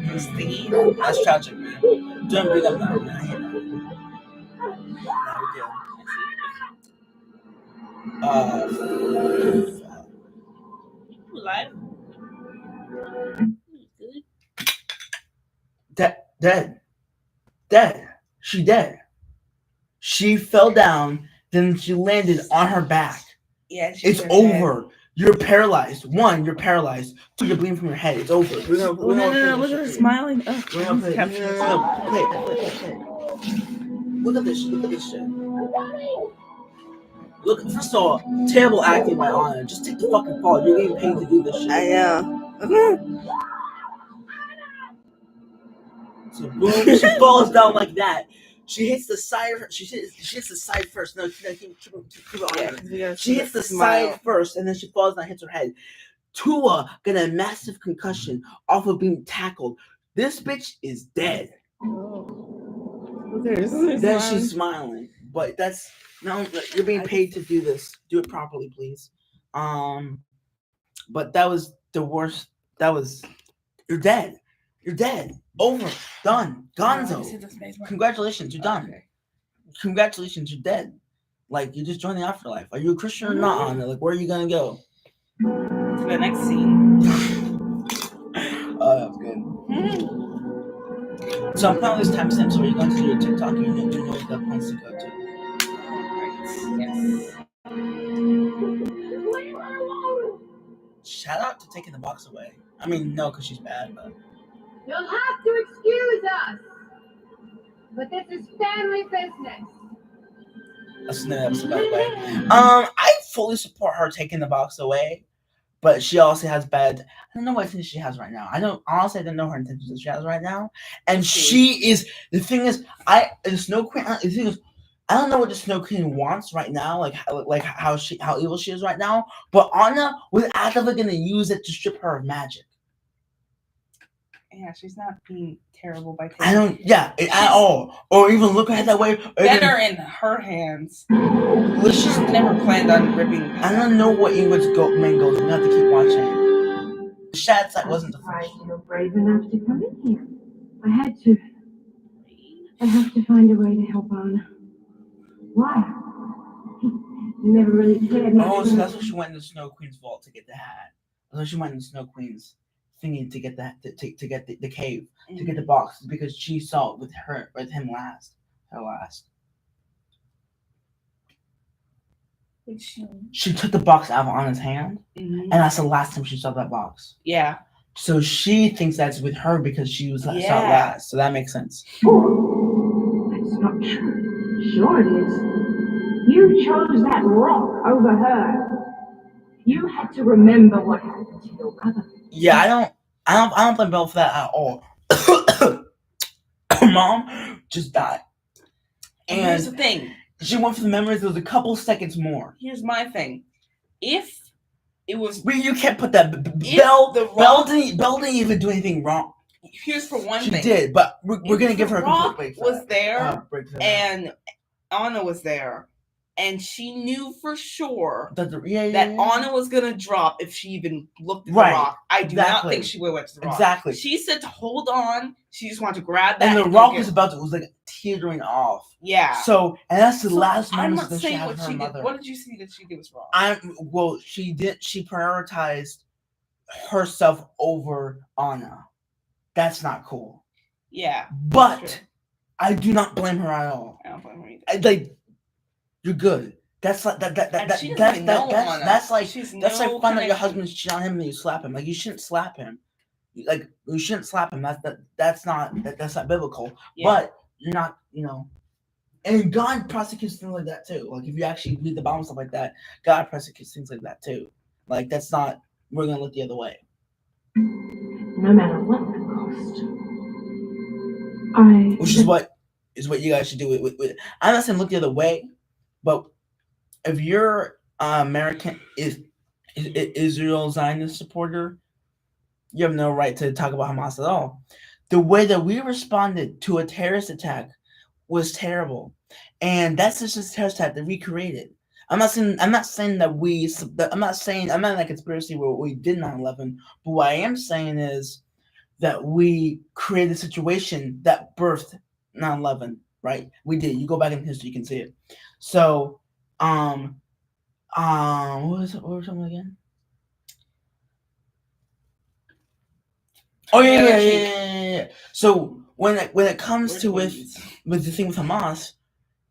Those thingies. That's tragic, man. Don't bring up Narnia. I hate that. You alive? Good. Dead. She dead. She fell down, then she landed on her back. Yeah, it's over. You're paralyzed. One, you're paralyzed. Two, you're bleeding from your head. It's over. No, look at her smiling. Oh, We're gonna play. No, play. Look at this. Look at this shit. Look, first of all, terrible acting by Anna. Just take the fucking fall. You're getting paid to do this shit. I know. So boom, she falls down like that. She hits the side. She hits the side first. No, keep it on. She hits the side first, and then she falls down, and hits her head. Tua got a massive concussion off of being tackled. This bitch is dead. Then she's smiling, but that's no. You're being paid to do this. Do it properly, please. But that was the worst. That was. You're dead. You're dead. Over. Done. Gonzo. Congratulations. You're done. Okay. Congratulations. You're dead. Like you just joined the afterlife. Are you a Christian or not? On it? Like where are you gonna go? To the next scene. Oh, that was good. So I'm playing this timestamp, so you're going to do your TikTok, you know the points to go to. Yes. Shout out to taking the box away. I mean, no, because she's bad, but. You'll have to excuse us, but this is family business. That's another episode, by the way. I fully support her taking the box away, but she also has bad. I don't know what intentions she has right now. I don't know her intentions that she has right now, and she is. The thing is, the Snow Queen. The thing is, I don't know what the Snow Queen wants right now, like how evil she is right now. But Anna was actively gonna use it to strip her of magic. Yeah, she's not being terrible by taking. I don't. Yeah, at all. Or even look at it that way. Better in her hands. She's never planned on ripping. I don't know what Ingrid's main goal is. We have to keep watching. The Shad side wasn't the first. You're brave enough to come in here. I had to. I have to find a way to help Anna. Why? You never really cared much. Oh, so that's why she went in the Snow Queen's vault to get the hat. That's why she went in the Snow Queen's thingy to get that to get the cave, to get the box, because she saw it with him last. Her last. She took the box out of Anna's hand, and that's the last time she saw that box. Yeah. So she thinks that's with her because she was saw it last. So that makes sense. That's not true. Sure it is. You chose that rock over her. You had to remember what happened to your brother. Yeah, I don't blame Belle for that at all. Her mom just died. And here's the thing. She went for the memories. There was a couple seconds more. Here's my thing. If it was, but you can't put that. Belle didn't even do anything wrong. Here's for one thing. She did, but we're gonna give her a complete break. Was there, and Anna was there, and she knew for sure that Anna was gonna drop if she even looked at the rock. I do not think she would have went to the rock. Exactly. She said to hold on. She just wanted to grab that. And the rock was like teetering off. Yeah. So, and that's the last moment that she had what her she mother. Did. What did you see that she did was wrong? She prioritized herself over Anna. That's not cool. Yeah. But I do not blame her at all. I don't blame her either. You're good. That's like that's like finding out your husband's cheating on him and you slap him. Like you shouldn't slap him. Like you shouldn't slap him. That's not biblical. Yeah. But you're not, and God prosecutes things like that too. Like if you actually read the Bible and stuff like that, God prosecutes things like that too. Like that's not. We're gonna look the other way. No matter what the cost. Which is what you guys should do with. I'm not saying look the other way, but if you're American Israel Zionist supporter, you have no right to talk about Hamas at all. The way that we responded to a terrorist attack was terrible, and that's just a terrorist attack that we created. I'm not saying that I'm not in a conspiracy where we did 9/11, but what I am saying is that we created a situation that birthed 9/11. Right? We did. You go back in history, you can see it. So, what was something again? Oh yeah. So when it comes to with the thing with Hamas,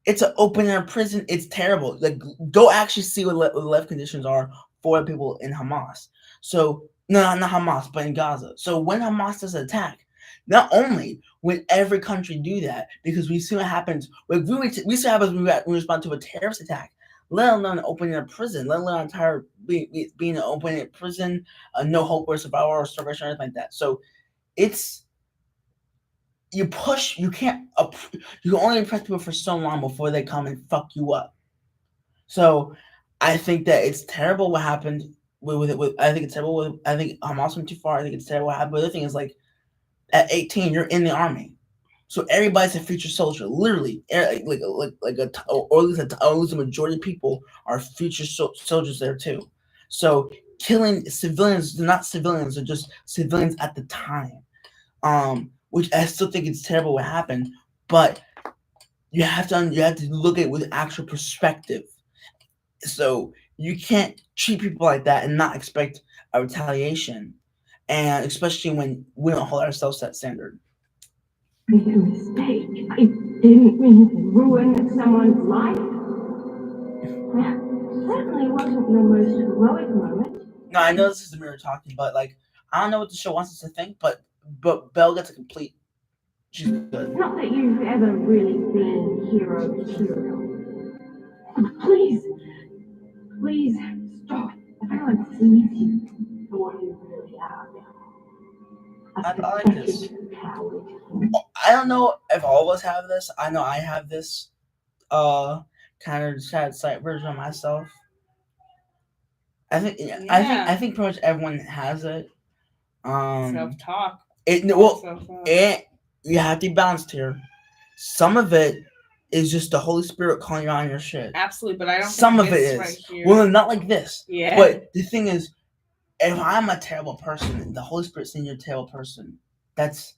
it's an open air prison. It's terrible. Like go actually see what the life conditions are for people in Hamas. So no, not Hamas, but in Gaza. So when Hamas does attack, not only would every country do that, because we see what happens. Like we see what happens when we respond to a terrorist attack, let alone opening a prison, let alone entire being opening a prison, no hope or survival or starvation or anything like that. So it's you push. You can't. You can only impress people for so long before they come and fuck you up. So I think that it's terrible what happened with I think it's terrible. I think Hamas went too far. I think it's terrible what happened. But the other thing is like at 18, you're in the army. So everybody's a future soldier, literally, or at least a majority of people are future soldiers there too. So killing civilians, they're not civilians, they're just civilians at the time. Which I still think it's terrible what happened, but you have to look at it with actual perspective. So you can't treat people like that and not expect a retaliation, and especially when we don't hold ourselves to that standard. Made a mistake. I didn't mean to ruin someone's life. That certainly wasn't your most heroic moment. No, I know this is the mirror talking, but like I don't know what the show wants us to think, but Belle gets a complete. She's good. Not that you've ever really been hero material. Please stop. Everyone sees you for what you really are. I like this. I don't know if all of us have this. I know I have this kind of sad sight version of myself. I think pretty much everyone has it. Self-talk. You have to be balanced here. Some of it is just the Holy Spirit calling you on your shit. Absolutely, but I don't. Some of it is. Right here. Well, not like this. Yeah. But the thing is, if I'm a terrible person, the Holy Spirit's saying you're a terrible person. That's.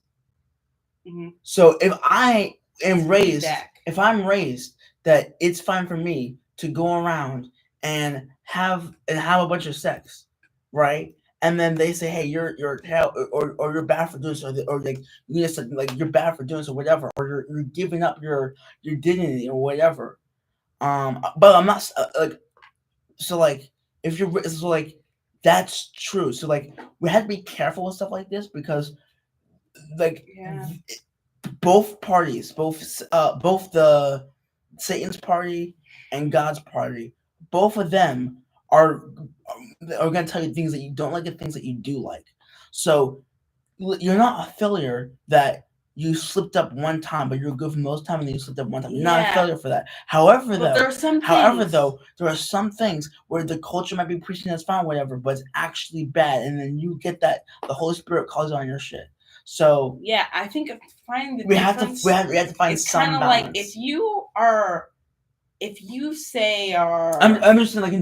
Mm-hmm. So if I am raised, if I'm raised that it's fine for me to go around and have a bunch of sex, right? And then they say, "Hey, you're or you're bad for doing so," or like you just like you're bad for doing so, whatever, or you're giving up your dignity or whatever. But I'm not like so like if you're so like that's true. So like we have to be careful with stuff like this because like both parties, both the Satan's party and God's party, both of them are going to tell you things that you don't like and things that you do like. So you're not a failure that you slipped up one time, but you're good for most time, and then you slipped up one time. You're not a failure for that. However, there are some things where the culture might be preaching that's fine, whatever, but it's actually bad, and then you get that the Holy Spirit calls on your shit. So yeah, I think finding the we have to find it's some balance. Like if you say I'm just saying like if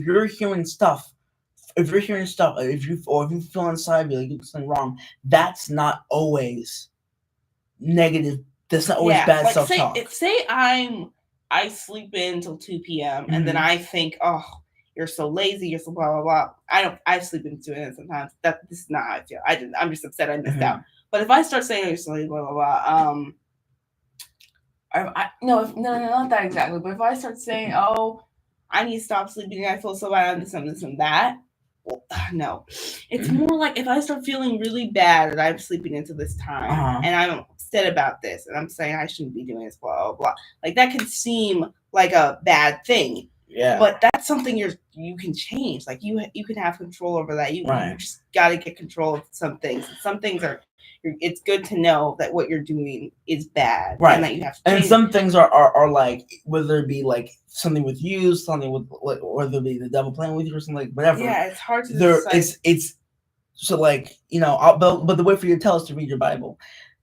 you're hearing stuff. If you feel inside you like you're doing something wrong, that's not always negative. That's not always bad like self-talk. Say I sleep in until 2 p.m. and then I think, oh, you're so lazy, you're so blah blah blah. I sleep in 2 a.m. sometimes. This is not how I feel. I'm just upset I missed out. But if I start saying, oh, you're so lazy, blah blah blah, no, not that exactly. But if I start saying, oh, I need to stop sleeping, I feel so bad, this and that. Well, no, it's more like if I start feeling really bad that I'm sleeping into this time and I'm upset about this and I'm saying I shouldn't be doing this, blah blah blah. Like that can seem like a bad thing. Yeah. But that's something you can change. Like you can have control over that. You just got to get control of some things. Some things are. It's good to know that what you're doing is bad, right? And that you have to change. And some things are like whether it be like something with you, something with like, or there be the devil playing with you or something like whatever. Yeah, it's hard to decide. It's so like but the way for you to tell is to read your Bible.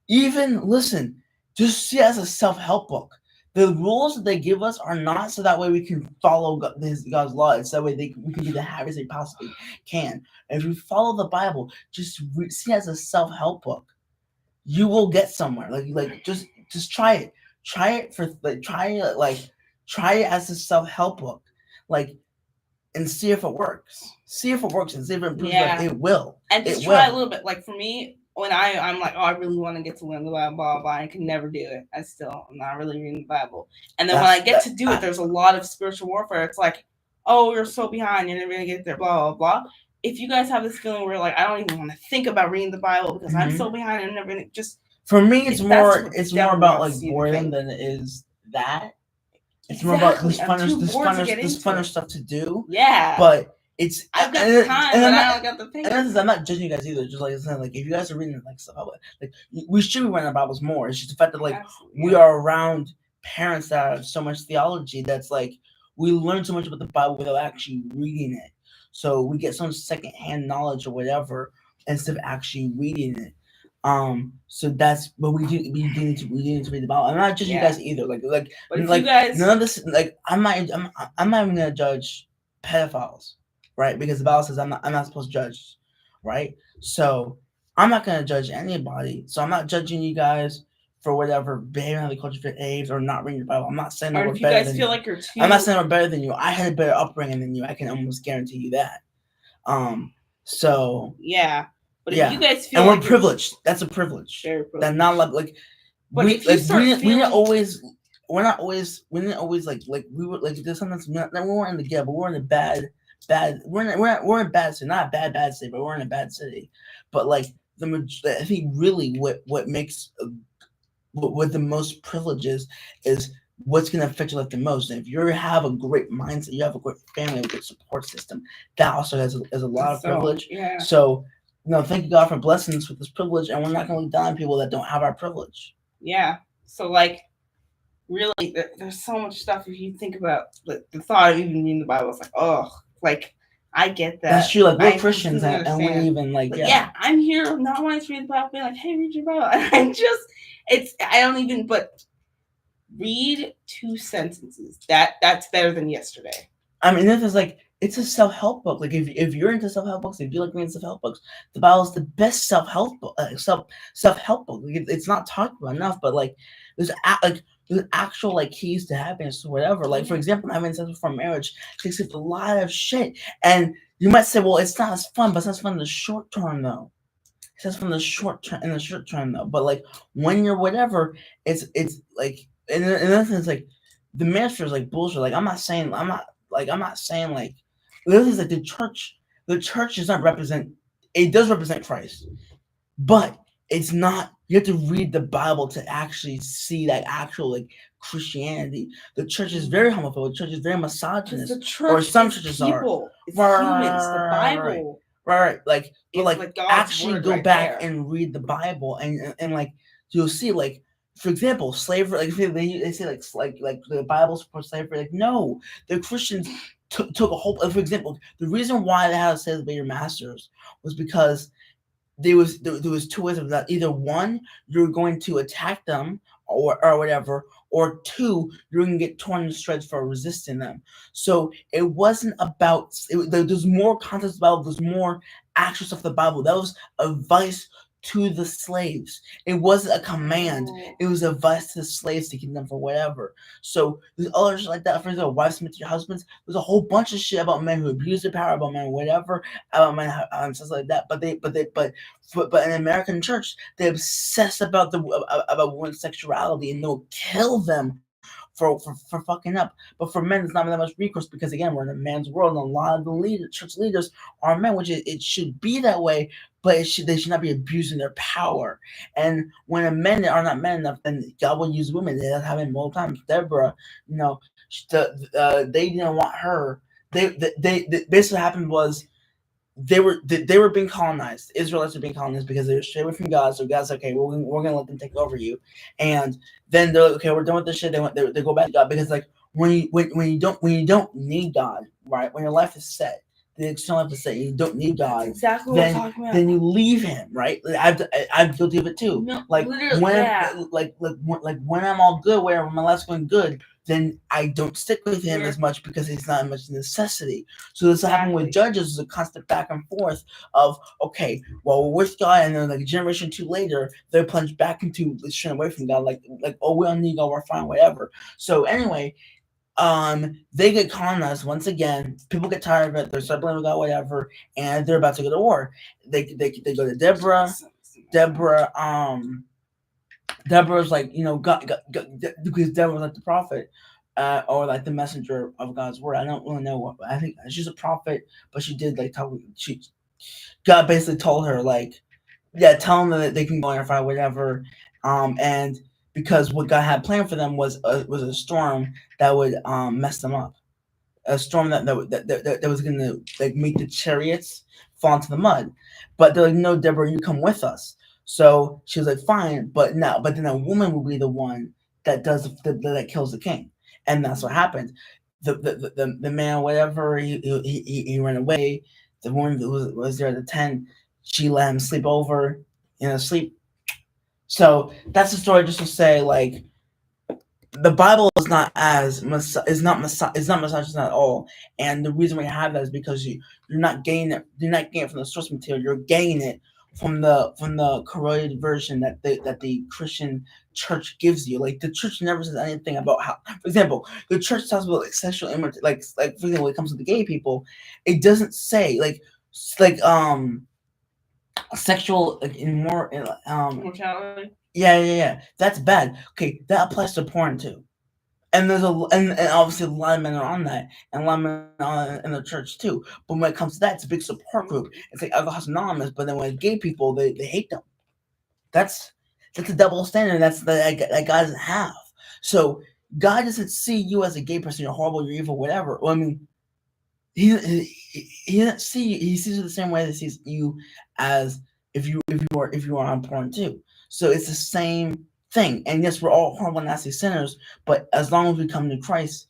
Even listen, just see it as a self-help book. The rules that they give us are not so that way we can follow God's law. It's that way we can be the happiest they possibly can. And if you follow the Bible, just see it as a self-help book. You will get somewhere. Like just try it. Try it as a self-help book. Like and see if it works. See if it works and see if it improves. Like, it will. And just try a little bit. Like for me, when I'm like, oh, I really want to get to learn the Bible, blah, blah, blah, I can never do it. I'm not really reading the Bible. And then when I get to do it, there's a lot of spiritual warfare. It's like, oh, you're so behind, you're never gonna get there, blah blah blah. If you guys have this feeling where like I don't even want to think about reading the Bible because I'm so behind, I'm never gonna just. For me, it's more about like wants you to boredom think. than it is that. It's more about this funner stuff to do. Yeah. But it's I've got time, and but I'm I not, don't got the and patience. I'm not judging you guys either. Just like I'm saying, like if you guys are reading like stuff, like we should be reading our Bibles more. It's just the fact that like we are around parents that have so much theology that's like we learn so much about the Bible without actually reading it. So we get some secondhand knowledge or whatever instead of actually reading it. So that's what we do. We do need to read the Bible. I'm not judging you guys either. Like But if like you guys, none of this. Like I'm not even gonna judge pedophiles, right? Because the Bible says I'm not supposed to judge, right? So I'm not gonna judge anybody. So I'm not judging you guys for whatever behaving on the culture fit AIDS or not reading the Bible. I'm not saying that or we're if you better guys than feel you. like you're too, I'm not saying we're better than you. I had a better upbringing than you. I can almost guarantee you that. So yeah. But yeah. if you guys feel and we're like privileged. That's a privilege. very privileged. That not like But we if you like start we feeling, didn't always we didn't always like we were like there's sometimes we weren't in the ghetto, but we're in a bad we're in bad city, not a bad city, but we're in a bad city. But like I think really what makes what the most privileges is what's going to affect your life the most. And if you have a great mindset, you have a great family, a good support system, that also has a lot of privilege. Yeah. So, thank you God for blessing us with this privilege, and we're not going to look down on people that don't have our privilege. Yeah. So, like, really, there's so much stuff if you think about the thought of even reading the Bible. It's like, oh, like, I get that. That's true. Like, we're Christians, and we even, like, yeah, I'm here not wanting to read the Bible, being like, hey, read your Bible. And I don't even, but read 2 sentences. That's better than yesterday. I mean, if it's like, it's a self-help book. Like if you're into self-help books, if you like reading self-help books, the Bible is the best self-help book. Self-help book. Like, it's not talked about enough, but like there's actual like keys to happiness or whatever. Like for example, having sex before marriage takes up a lot of shit, and you might say, well, it's not as fun, but it's not as fun in the short term though. It says from the short term though. But like when you're whatever, it's like and another thing is like the minister is like bullshit. Like I'm not saying like this is like the church does not represent, it does represent Christ, but it's not, you have to read the Bible to actually see that actual like Christianity. The church is very homophobic, the church is very misogynist, the church or some churches people, are. It's humans, the Bible. Right. Like but like actually go back there. and read the Bible and like you'll see like for example, slavery, like they say like the Bible's for slavery. Like no, the Christians took a whole. For example, the reason why they had to say obey your masters was because there was 2 ways of that. Either one, you're going to attack them or whatever, or 2, you're going to get torn to shreds for resisting them. So it wasn't about. There's more context about. There's more actual stuff in the Bible. That was advice to the slaves. It wasn't a command. It was advice to the slaves to keep them for whatever. So there's other shit like that. For example, wives submit to your husbands. There's a whole bunch of shit about men who abuse their power, about men whatever, about men stuff like that. But in the American church, they obsess about about women's sexuality and they'll kill them for fucking up. But for men, there's not that much recourse because again, we're in a man's world, and a lot of the church leaders are men, which it should be that way. But they should not be abusing their power. And when men are not men enough, then God will use women. That happened multiple times. Deborah, they didn't want her. They basically what happened was they were being colonized. The Israelites were being colonized because they were straight away from God. So God's like, okay, we're gonna let them take over you. And then they're like, okay, we're done with this shit. They go back to God because like when you don't need God, right? When your life is set, the external life is set, you don't need God. That's exactly what I'm talking about. Then you leave Him, right? I'm guilty of it too. No, like when when I'm all good, where my life's going good, then I don't stick with Him as much because it's not as much necessity. So this happened with judges, is a constant back and forth of okay, well we're with God, and then like a generation or 2 later, they're plunged back into straying away from God, like oh we don't need God, we're fine, whatever. So anyway, they get colonized once again. People get tired of it. They're start blaming God, whatever, and they're about to go to war. They go to Deborah. Deborah's like God, because Deborah's like the prophet. or like the messenger of God's word. I don't really know what. I think she's a prophet, but she did like tell God basically told her like, yeah, tell them that they can go on fire, whatever. And because what God had planned for them was a storm that would mess them up, a storm that was gonna like make the chariots fall into the mud. But they're like, no, Deborah, you come with us. So she was like, fine, but then a woman will be the one that does that kills the king, and that's what happened. The man, whatever, he ran away. The woman that was there at the tent, she let him sleep over in a sleep. So that's the story, just to say, like, the Bible is not misogynist at all, and the reason we have that is because you're not getting it from the source material. You're getting it from the corroded version that the Christian church gives you. Like, the church never says anything about how, for example, the church talks about like sexual immorality, like for example, when it comes to the gay people, it doesn't say like sexual like Mortality. Yeah. That's bad. Okay, that applies to porn too. And there's and obviously a lot of men are on that, and a lot of men are in the church too. But when it comes to that, it's a big support group. It's like Alcoholics Anonymous, but then when gay people, they hate them. That's a double standard. That's that God doesn't have. So God doesn't see you as a gay person. You're horrible. You're evil. Whatever. Well, I mean, he doesn't see you. He sees you the same way that he sees you as if you are on porn too. So it's the same thing. And yes, we're all horrible, nasty sinners, but as long as we come to Christ,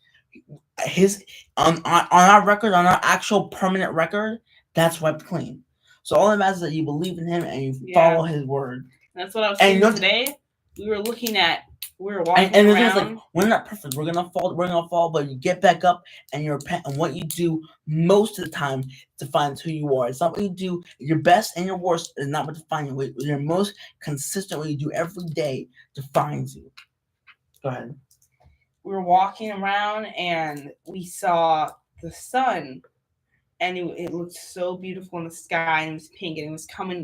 his on our record, on our actual permanent record, that's wiped clean. So all that matters is that you believe in him and you follow his word. That's what I was saying today. We were walking and around. Like, we're not perfect. We're gonna fall, but you get back up and you repent. And what you do most of the time defines who you are. It's not what you do. Your best and your worst is not what defines you. What your most consistent, what you do every day, defines you. Go ahead. We were walking around and we saw the sun, and it looked so beautiful in the sky, and it was pink, and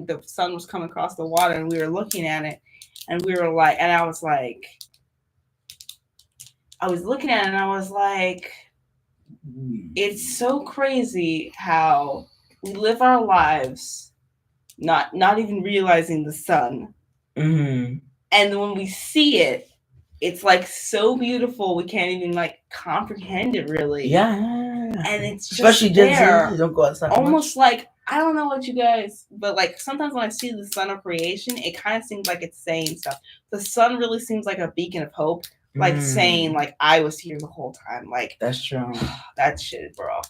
the sun was coming across the water, and we were looking at it, and we were like, and I was looking at it, and I was like, it's so crazy how we live our lives not even realizing the sun. Mm-hmm. And when we see it, it's like so beautiful we can't even like comprehend it really. Yeah. And it's just especially there. You don't go outside almost much. Like, I don't know what you guys, but like sometimes when I see the sun of creation, it kind of seems like it's saying stuff. The sun really seems like a beacon of hope, like saying like I was here the whole time. Like, that's true. That shit, bro.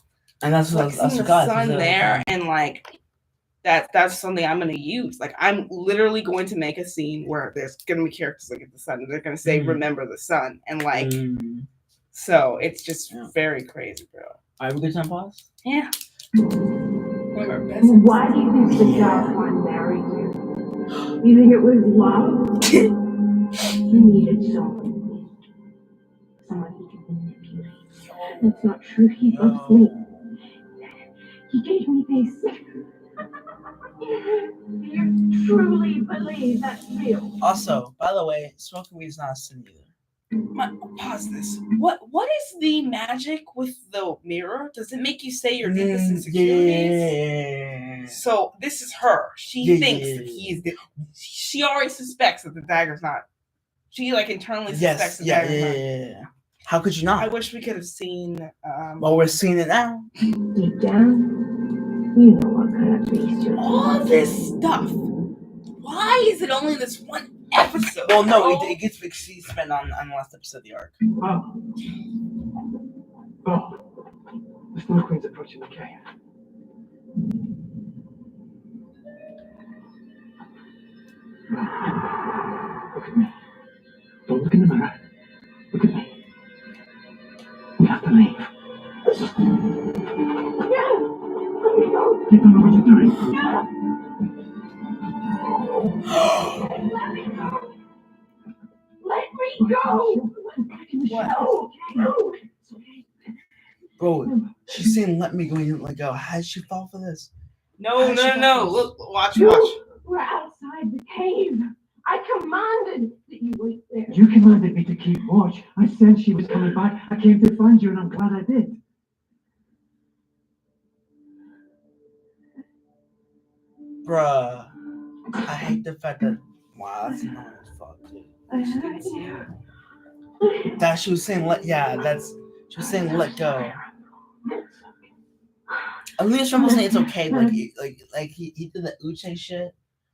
And that's like seeing the sun there, and like that's something I'm gonna use. Like, I'm literally going to make a scene where there's gonna be characters look at the sun and they're gonna say remember the sun, and like so it's just very crazy, bro. Are we good time pause? Yeah. Why do you think the Godfather married you? You think it was love? He needed someone he could manipulate. That's not true. He loves me. He gave me this. You truly believe that's real? Also, by the way, smoking weed is not a sin either. Pause this. What is the magic with the mirror? Does it make you say your deepest insecurities? Yeah. So this is her. She thinks that he is. She already suspects that the dagger's not. She like internally suspects the dagger's not. Yeah. How could you not? I wish we could have seen. Well, we're seeing it now. Deep down, you know what kind of beast you're. All this stuff. Why is it only this one episode? Well, no, it gets spent on the last episode of the arc. Oh, the Snow Queen's approaching the cave. Look at me. Don't look in the mirror. Look at me. We have to leave. No! Let me go! You don't know what you're doing. No! Let me go! Let me go! What? No! Bro, she's saying let me go. You didn't let go. How did she fall for this? No. Look, watch. We're outside the cave. I commanded that you wait there. You commanded me to keep watch. I sensed she was coming back. I came to find you, and I'm glad I did. Bruh. I hate the fact that wow, that's annoying as fuck, dude. I heard you. That she was saying she was saying let go. At least Trump was saying it's okay. Like he did the Uche shit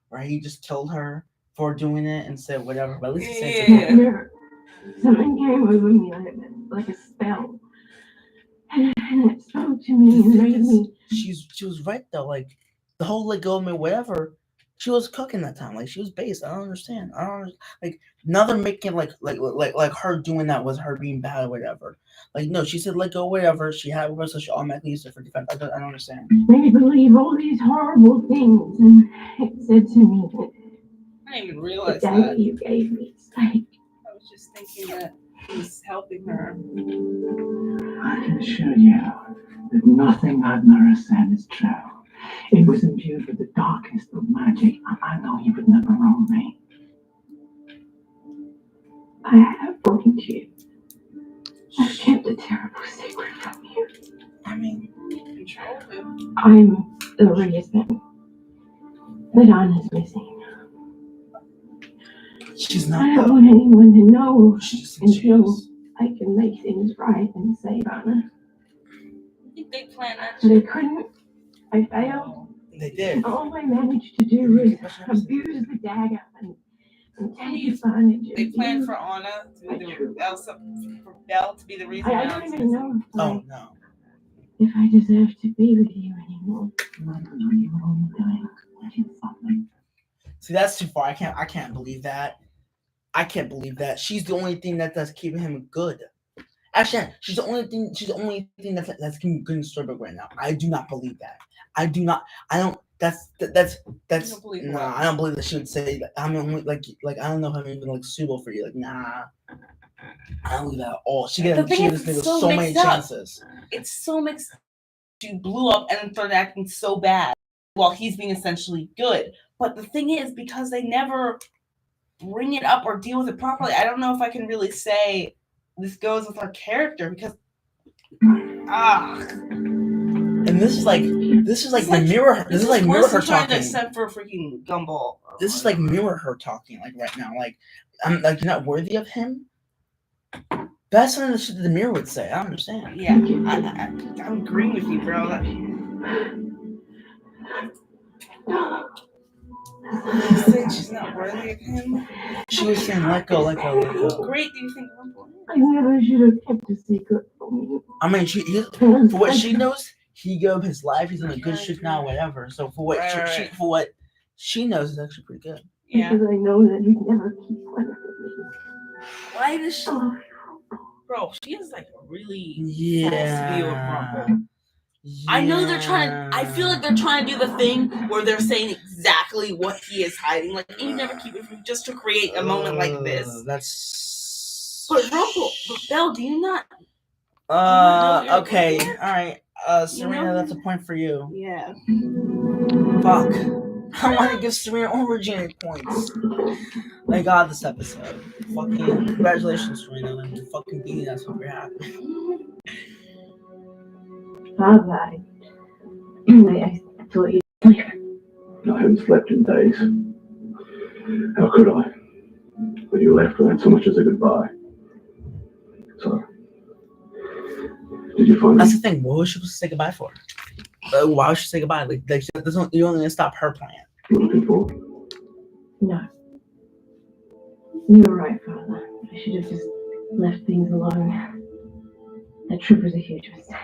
where he just killed her for doing it and said whatever. But at least he said it's okay. Yeah. Something came over me like a spell. And it spoke to me and made me. She was right though. Like the whole let go of me, whatever. She was cooking that time. Like she was based. I don't understand. Like now they're making like her doing that was her being bad or whatever. Like no, she said let go whatever. She had with her, so she automatically used it for defense. I don't understand. Made me believe all these horrible things, and it said to me that I didn't even realize the that. dagger you gave me is like. I was just thinking that he was helping her. I can assure you that nothing that Mara said is true. It was imbued with the darkest of magic. I know you would never wrong me. I have wronged you. I've kept a terrible secret from you. I mean, Control him. I'm the reason that Anna's missing. she's I not don't though. want anyone to know She's until I can make things right and save Anna. I think they planned that But I shit. couldn't. I failed. They did. All I managed to do was abuse the dagger and take advantage of They planned you. for Anna to be for Belle to be the reason. I Anna's don't even know missing. Oh no. if I deserve to be with you anymore. You were only doing what you thought me. See, that's too far. I can't believe that. I can't believe that. She's the only thing that's keeping him good. Actually, she's the only thing that's keeping him good in Storybook right now. I do not believe that. I do not. I don't. That's. You don't believe Nah. what? I don't believe that she would say that. I'm only like I don't know if I'm even like suitable for you. Like nah. I don't believe that at all. She The gave thing this is, nigga it's so so many mixed up. chances. It's so mixed. She blew up and then started acting so bad while he's being essentially good. But the thing is, because they never bring it up or deal with it properly, I don't know if I can really say this goes with her character because And this is like the mirror. This is like mirror her trying talking. to send for a freaking gumball. This is like mirror her talking like right now. Like I'm like you're not worthy of him. That's something that the mirror would say. I don't understand. Yeah, I'm agreeing with you, bro. She's saying she's not worthy of him. She was saying let go, let go, let How go. great do you think Rumble is? I never should have kept a secret from you. I mean, for what she knows, he gave up his life. He's in a good shit now, whatever. So for what for what she knows is actually pretty good. Yeah. Because I know that you'd never keep one of me. Why does she? Bro, she is like a really false view of Rumble. Yeah. I know they're trying. I feel like they're trying to do the thing where they're saying exactly what he is hiding. Like, you never keep it from just to create a moment like this. That's. But Rumble, but Belle, do you not? Okay. All right. Serena, that's a point for you. Yeah. Fuck. I want to give Serena or Virginia points. Thank God this episode. Fucking congratulations, Serena. I'm fucking beating us. Hope you're happy. Bye. I thought you. I haven't slept in days. How could I? When you left without so much as a goodbye. So, did you find That's the thing. What was she supposed to say goodbye for? Why would she say goodbye? Like you only stop her plan. you were looking for? No. You were right, Father. I should have just left things alone. That trip was a huge mistake.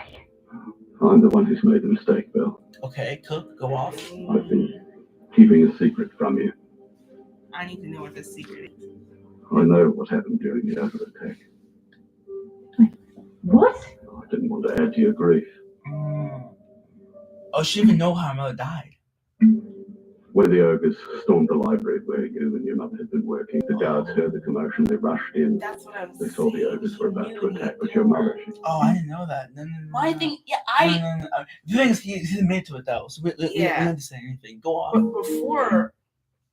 I'm the one who's made the mistake, Belle. Okay, Cook, go off. I've been keeping a secret from you. I need to know what this secret is. I know what happened during the other attack. What? I didn't want to add to your grief. Oh, she didn't even know how her mother died. When the ogres stormed the library where you and your mother had been working, the guards heard the commotion. They rushed in. That's what I was They saw the saying. ogres were about He to knew attack, he but your mother. Oh, I didn't know that. No. Well, I think, yeah, No. The thing is, he's admitted to it though, so we don't need to say anything. Go But on. before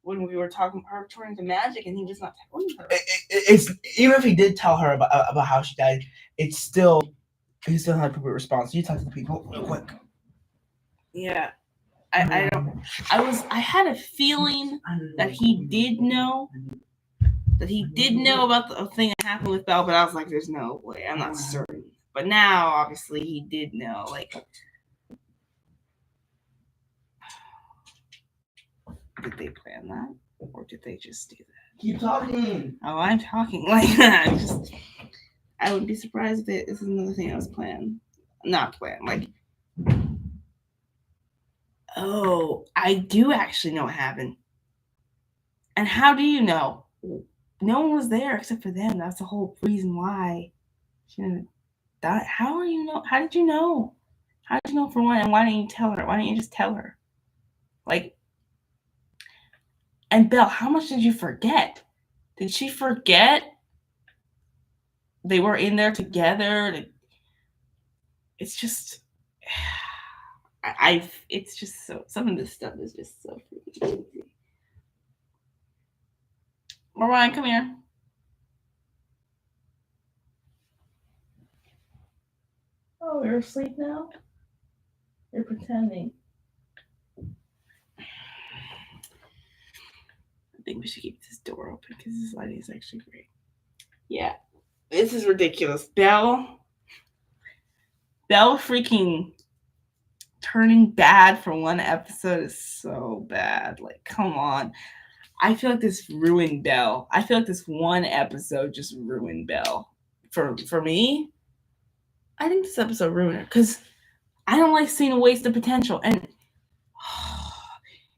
when we were talking about her turning to magic and he just not telling her. It's even if he did tell her about how she died, he still had a appropriate response. You talk to the people real quick. Yeah. I had a feeling that he did know. That he did know about the thing that happened with Belle, but I was like, there's no way. I'm not certain. But now, obviously, he did know. Like, did they plan that? Or did they just do that? Keep talking. Oh, I'm talking. Like, I wouldn't be surprised if this is another thing that was planned. Not planned. Like, oh, I do actually know what happened. And how do you know? No one was there except for them. That's the whole reason why she didn't die. How are you know? How did you know? How did you know for one? And why didn't you tell her? Why didn't you just tell her? Like, and Belle, how much did you forget? Did she forget they were in there together? It's just, it's just so, some of this stuff is just so freaking crazy. Mariah, come here. Oh, you're asleep now? You're pretending. I think we should keep this door open because this lighting is actually great. Yeah, this is ridiculous. Belle freaking turning bad for one episode is so bad. Like, come on. I feel like this ruined Belle. I feel like this one episode just ruined Belle. For me, I think this episode ruined her because I don't like seeing a waste of potential. And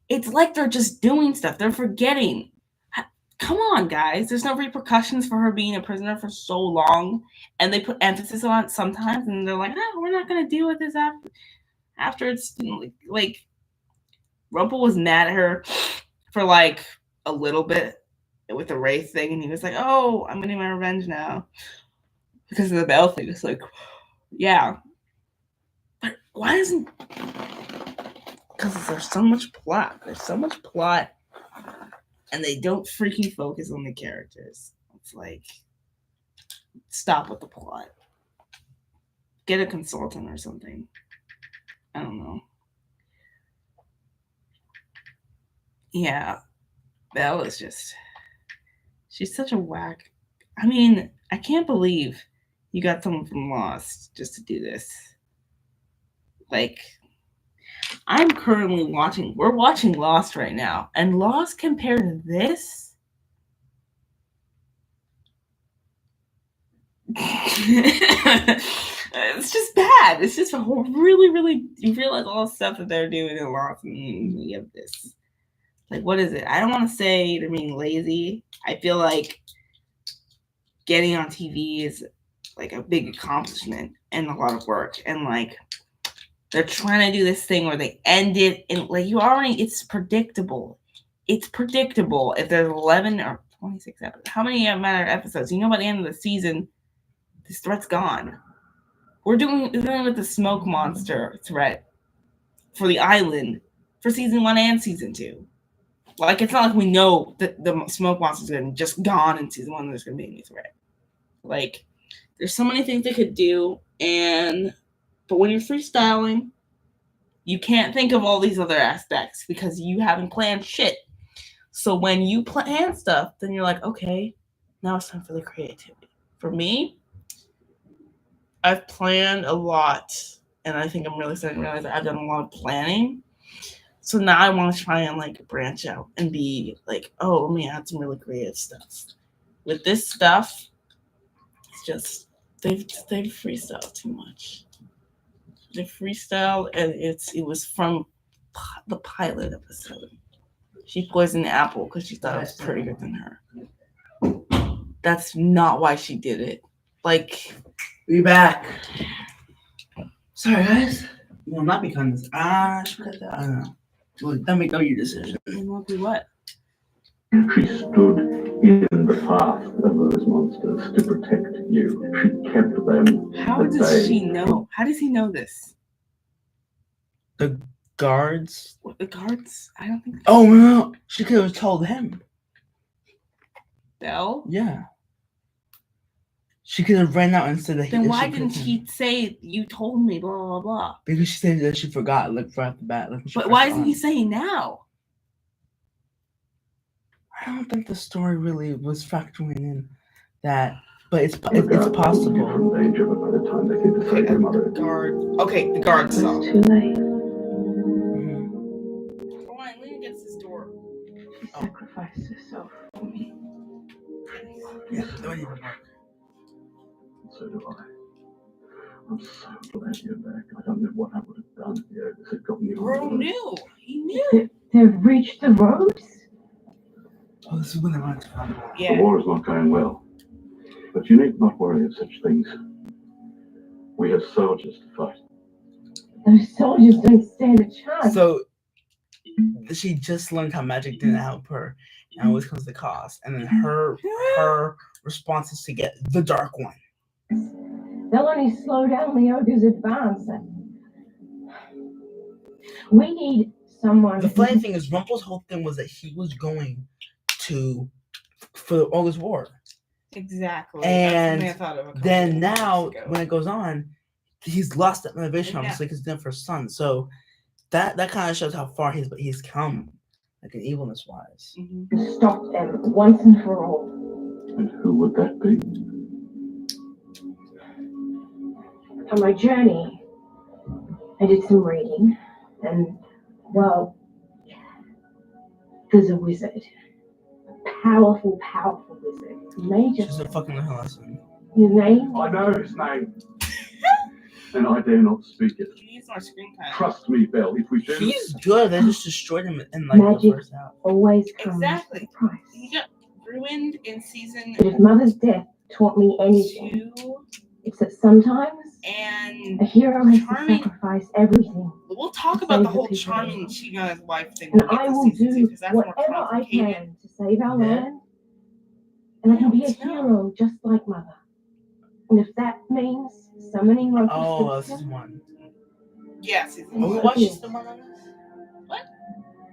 it's like they're just doing stuff. They're forgetting. Come on, guys. There's no repercussions for her being a prisoner for so long. And they put emphasis on it sometimes. And they're like, we're not going to deal with this after it's like Rumpel was mad at her for like a little bit with the Wraith thing. And he was like, oh, I'm getting my revenge now. Because of the Belle thing. It's like, yeah. But why isn't... Because there's so much plot. There's so much plot. And they don't freaking focus on the characters. It's like, stop with the plot. Get a consultant or something. I don't know. Yeah. Belle is just... She's such a whack. I mean, I can't believe you got someone from Lost just to do this. Like... I'm currently we're watching Lost right now. And Lost compared to this? It's just bad. It's just a whole really, you realize all the stuff that they're doing in Lost and you have this. Like, what is it? I don't want to say they're being lazy. I feel like getting on TV is like a big accomplishment and a lot of work. And like, they're trying to do this thing where they end it and like it's predictable. It's predictable if there's 11 or 26 episodes. How many amount of episodes? You know, by the end of the season, this threat's gone. We're doing with the smoke monster threat for the island for season 1 and season 2. Like, it's not like we know that the smoke monster's going to be just gone in season 1. There's going to be a new threat. Like, there's so many things they could do, but when you're freestyling, you can't think of all these other aspects because you haven't planned shit. So when you plan stuff, then you're like, okay, now it's time for the creativity. For me, I've planned a lot, and I think I'm really starting to realize that I've done a lot of planning. So now I want to try and like branch out and be like, oh, let me add some really creative stuff. With this stuff, it's just they've freestyled too much. They freestyled, and it was from the pilot episode. She poisoned the apple because she thought it was prettier than her. That's not why she did it. Like, be back. Sorry, guys. You will not be cutting this. I don't know. Let me know your decision. And we'll do what? She stood in the path of those monsters to protect you. She kept them. How does she know? How does he know this? guards. What, the guards? I don't think. Oh no! She could have told him. Belle? Yeah. She could have ran out and said that. Then why didn't she say you told me? Blah blah blah. Because she said that she forgot. Like right off the bat. Like, But why isn't he saying now? I don't think the story really was factoring in that. But it's Regardless, possible. you're from danger, but by the time they came to save your mother, Guard. Okay, the guard It's saw. too late. Mhm. Come on, lean against this door. She sacrificed herself for me. Yeah, that wouldn't even work. so do I. I'm so glad you're back. I don't know what I would have done if the others had gotten you. Bro knew. He knew. They've reached the roads? Oh, this is when I wanted to find out. The Yeah. war is not going well, but you need not worry of such things. We have soldiers to fight. Those soldiers don't stand a chance. So she just learned how magic didn't help her, and always comes to cost. And then her response is to get the Dark One. They'll only slow down the ogre's advance. We need someone. The funny thing is, Rumple's whole thing was that he was going for all this war. Exactly. And That's something I thought of a couple then of now, minutes ago. when it goes on, he's lost that motivation, Yeah. obviously, because he's done it for his son. So that kind of shows how far he's come, like in evilness wise. Mhm. Stop them once and for all. And who would that be? On my journey, I did some reading, and, well, there's a wizard. A powerful wizard. Major. She's a fucking lesson. His name? I know his name. And I dare not speak it. He needs more screen time. Trust me, Belle, if we do... He's good. They just destroyed him in like Magic. the first half. Always comes Exactly. at a price. He got ruined in season But if Mother's death taught me anything, 2, it's that sometimes and a hero has Charming- to sacrifice everything. we'll talk about Save the the whole people. charming cheating on his wife thing. And when we get I to will season 2, do 'cause that's more whatever I complicated. can to save our Yeah. land. And I can be a No. hero just like Mother. And if that means summoning Loki's Oh, this sister, is one. Yeah, season Are we 1. watching season one on this?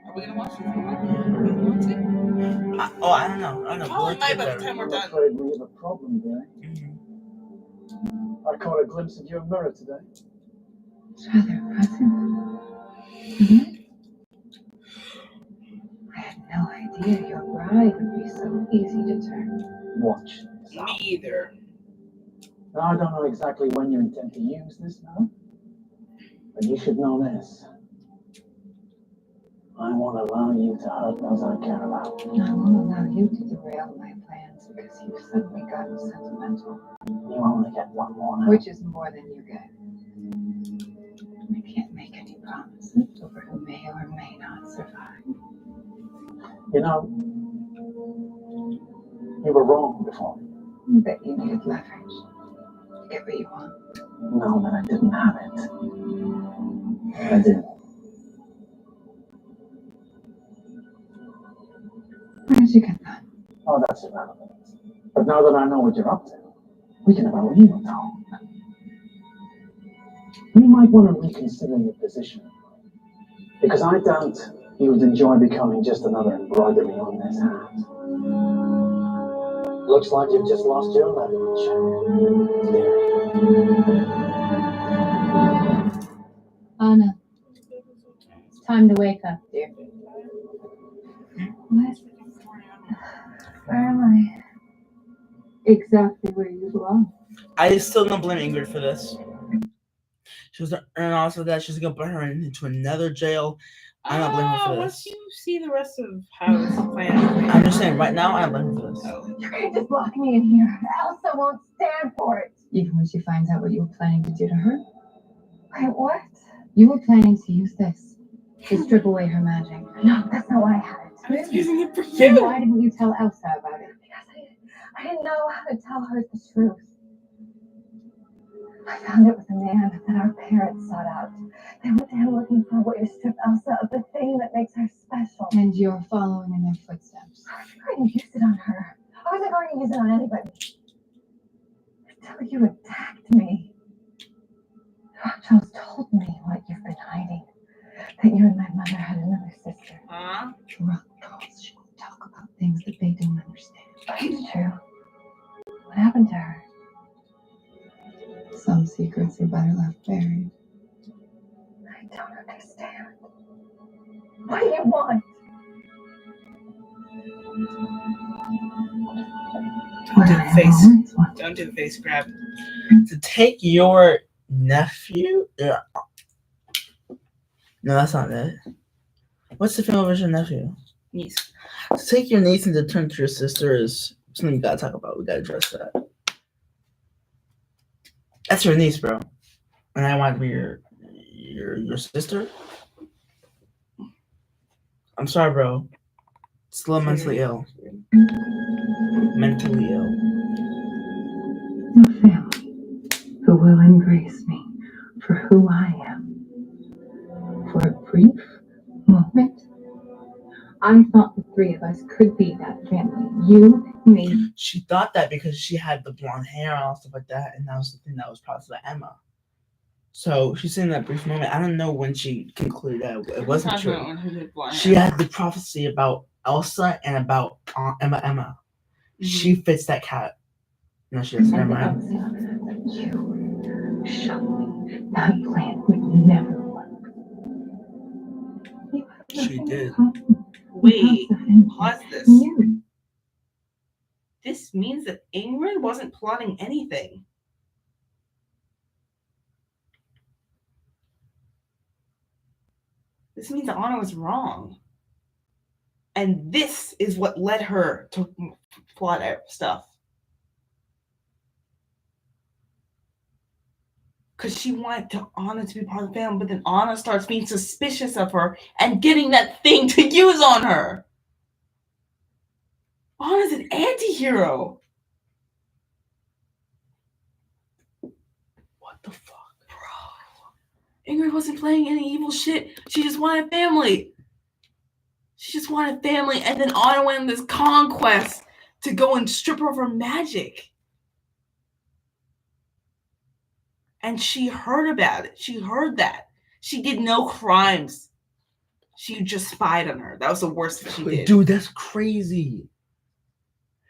Are we gonna watch season 1? We want to? I don't know. I don't know. Probably We'll might by get the there. time we're I'm done. afraid we have a problem, Gary. Mhm. I caught a glimpse of your mirror today. it's rather impressive. I had no idea your bride would be so easy to turn. Watch this. Me either. Now, I don't know exactly when you intend to use this now, but you should know this. I won't allow you to hurt those I care about. I won't allow you to derail my plans because you've suddenly gotten sentimental. You only get one more now. Which is more than you get. I can't make any promises over who may or may not survive. You know, you were wrong before. That you needed leverage to get what you want. No, that I didn't have it. I did. Where did you get that? Oh, that's irrelevant. But now that I know what you're up to, we can have a real talk. You might want to reconsider your position. Because I doubt you would enjoy becoming just another embroidery on this hat. Looks like you've just lost your leverage. Anna, it's time to wake up, dear. What? Where am I? Exactly where you belong. I still don't blame Ingrid for this. She was, and also that she's gonna put her into another jail. I don't blame her for Once this. you see the rest of how it's planned. I'm just saying, right now, I don't blame her for this. Oh. You can't just lock me in here. Elsa won't stand for it. Even when she finds out what you were planning to do to her? Wait, what? You were planning to use this to strip away her magic. No, that's not why I had it. I was using it for Then you. why didn't you tell Elsa about it? Because I didn't know how to tell her the truth. I found it with a man that our parents sought out. They went to him looking for a way to strip Elsa of the thing that makes her special. And you're following in their footsteps. I wasn't going to use it on her. I wasn't going to use it on anybody. Until you attacked me. Charles told me what you've been hiding. that you and my mother had another sister. Huh? Drug girls shouldn't talk about things that they don't understand. But it's true. What happened to her? Some secrets are better left buried. I don't understand. What do you want? Don't do the face. Don't do the face grab. To take your nephew? Yeah. No, that's not it. What's the female version of nephew? Niece. To take your niece and to turn to your sister is something we gotta talk about. We gotta address that. That's your niece, bro. And I want to be your sister? I'm sorry, bro. Still mentally ill. Mentally ill. A family who will embrace me for who I am. For a brief moment, I thought the three of us could be that family. You, me. She thought that because she had the blonde hair and all stuff like that, and that was the thing that was possible to Emma. So she's in that brief moment. I don't know when she concluded that it wasn't true. She had the prophecy about Elsa and about Emma. Mm-hmm. She fits that cat. No, she doesn't. Never mind. You showed me that plan would never work. She did. Wait, pause this. This means that Ingrid wasn't plotting anything. This means Anna was wrong. And this is what led her to plot stuff. Because she wanted Anna to be part of the family, but then Anna starts being suspicious of her and getting that thing to use on her. Anna's an anti-hero. What the fuck? Bro. Ingrid wasn't playing any evil shit. She just wanted family. And then Anna went on this conquest to go and strip her of her magic. And she heard about it. She heard that. She did no crimes. She just spied on her. That was the worst thing she did. Dude, that's crazy.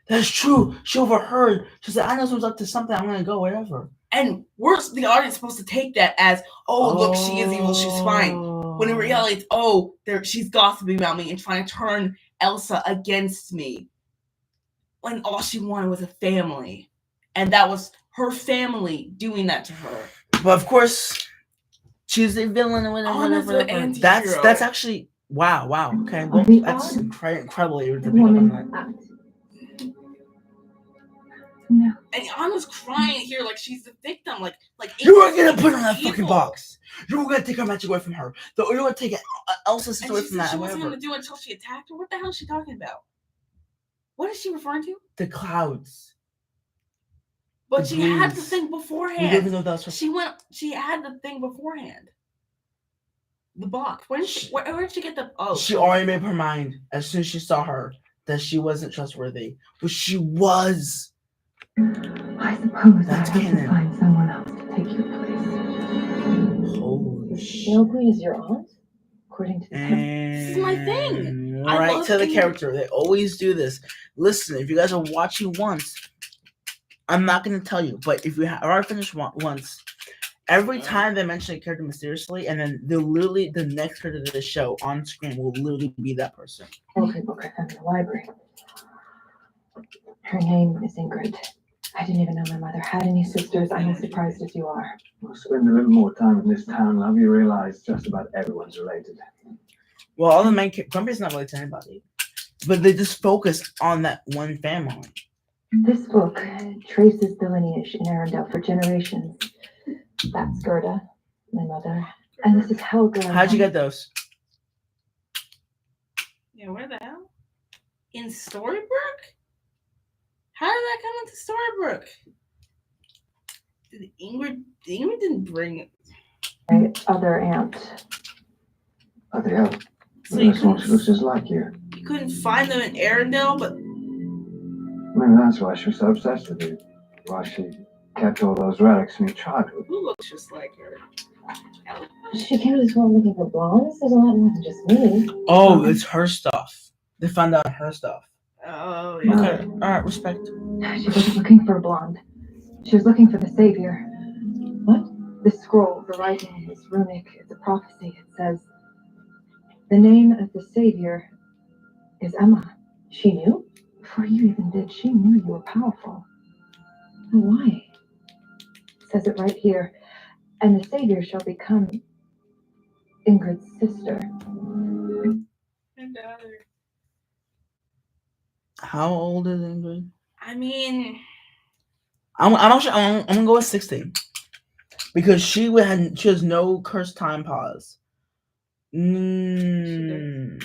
That's true. She overheard. She said, I know someone's up to something. I'm going to go, whatever. And we're the audience supposed to take that as, look, she is evil. She's fine. When in reality, it's, she's gossiping about me and trying to turn Elsa against me. When all she wanted was a family. And that was her family doing that to her. But of course, she's a villain and whatever. That's actually wow. Okay, well, that's incredible. You're on that. No. And Anna's crying here like she's the victim. Like you were gonna put her in that fucking box. You were gonna take her magic away from her. You were gonna take Elsa's sister away from that. She wasn't gonna do it until she attacked her. What the hell is she talking about? What is she referring to? The clouds. But she had the thing beforehand. You didn't know that was She had the thing beforehand. The box. Where did she get the? Oh, she already made up her mind as soon as she saw her that she wasn't trustworthy, but she was. I suppose I have to find someone else to take your place. Holy shit! Snow Queen is your aunt, according to the This is my thing. Right to the character. They always do this. Listen, if you guys are watching once. I'm not going to tell you, but if you already finished once, every time they mention a character mysteriously, and then the next character of the show on screen will literally be that person. Okay, book I found in the library. Her name is Ingrid. I didn't even know my mother had any sisters. I'm as surprised as you are. Well, spend a little more time in this town, love. You realize just about everyone's related. Well, all the main Grumpy's not related to anybody, but they just focus on that one family. This book traces the lineage in Arendelle for generations. That's Gerda, my mother, and this is Helga. How'd you get those? Yeah, where the hell? In Storybrooke? How did that come into Storybrooke? Ingrid didn't bring it. My other aunt. Bloody hell. So this one looks just like you. You couldn't find them in Arendelle, but Maybe that's why she was so obsessed with you. Why she kept all those relics from your childhood. Who looks just like her? She can't as well looking for blondes. There's a lot more than just me. Oh, it's her stuff. They found out her stuff. Oh, Okay, yeah. alright, respect. She wasn't looking for a blonde. She was looking for the savior. What? The scroll, the writing is runic. It's a prophecy. It says, the name of the savior is Emma. She knew? Before you even did, she knew you were powerful. And why? It says it right here. And the savior shall become Ingrid's sister. And daughter. How old is Ingrid? I mean, I'm gonna go with 16. Because she has no cursed time pause. she came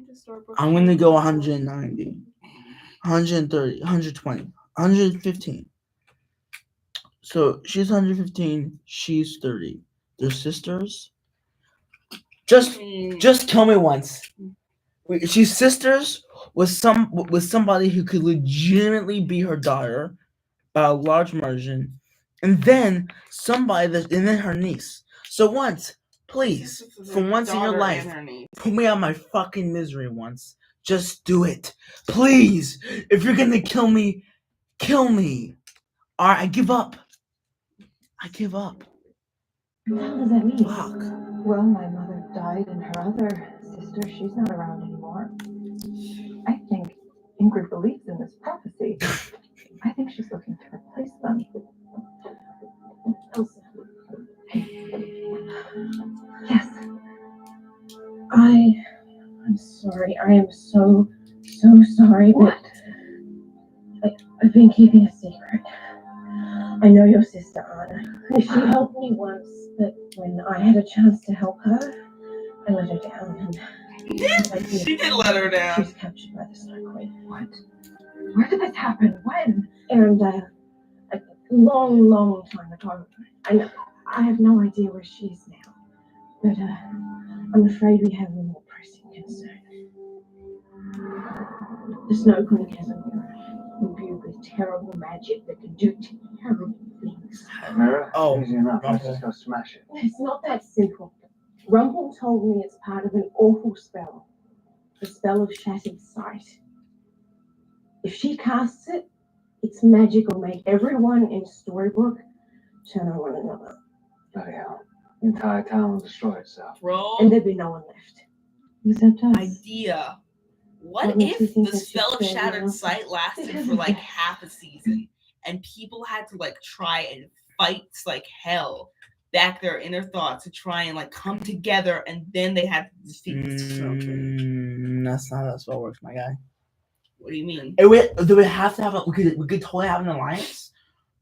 to Storybrooke. I'm gonna go 190, 130, 120, 115. So she's 115, she's 30. They're sisters. Just kill me once. She's sisters with somebody who could legitimately be her daughter by a large margin, and then her niece. So once, please, for once in your life, put me out of my fucking misery once. Just do it, please. If you're gonna kill me, kill me. All right, I give up. What the hell does that mean? Fuck. Well, my mother died, and her other sister, she's not around anymore. I think Ingrid believes in this prophecy. I think she's looking to replace them. Elsa. Yes. I'm sorry. I am so sorry. What? I've been keeping a secret. I know your sister Anna. She helped me once, but when I had a chance to help her, I let her down. And she did let her down. She was captured by the Snow Queen. What? Where did this happen? When? Arendelle. A long time ago. I have no idea where she is now. But I'm afraid we have a more pressing concern. The Snow Queen has a mirror imbued with terrible magic that can do terrible things. A mirror? Oh, Easy enough. Let's Rumple. just go smash it. It's not that simple. Rumple told me it's part of an awful spell. The spell of shattered sight. If she casts it, its magic will make everyone in Storybrooke turn on one another. Bloody hell. The entire town will destroy itself. Bro, And there'd be no one left. Except us. idea. What What makes you if think the I should spell of stay shattered now? sight lasted Because for of like that. half a season and people had to like try and fight like hell back their inner thoughts to try and like come together, and then they had to defeat the Snow Queen? That's not how that spell works, my guy. What do you mean? They would have to have we could totally have an alliance,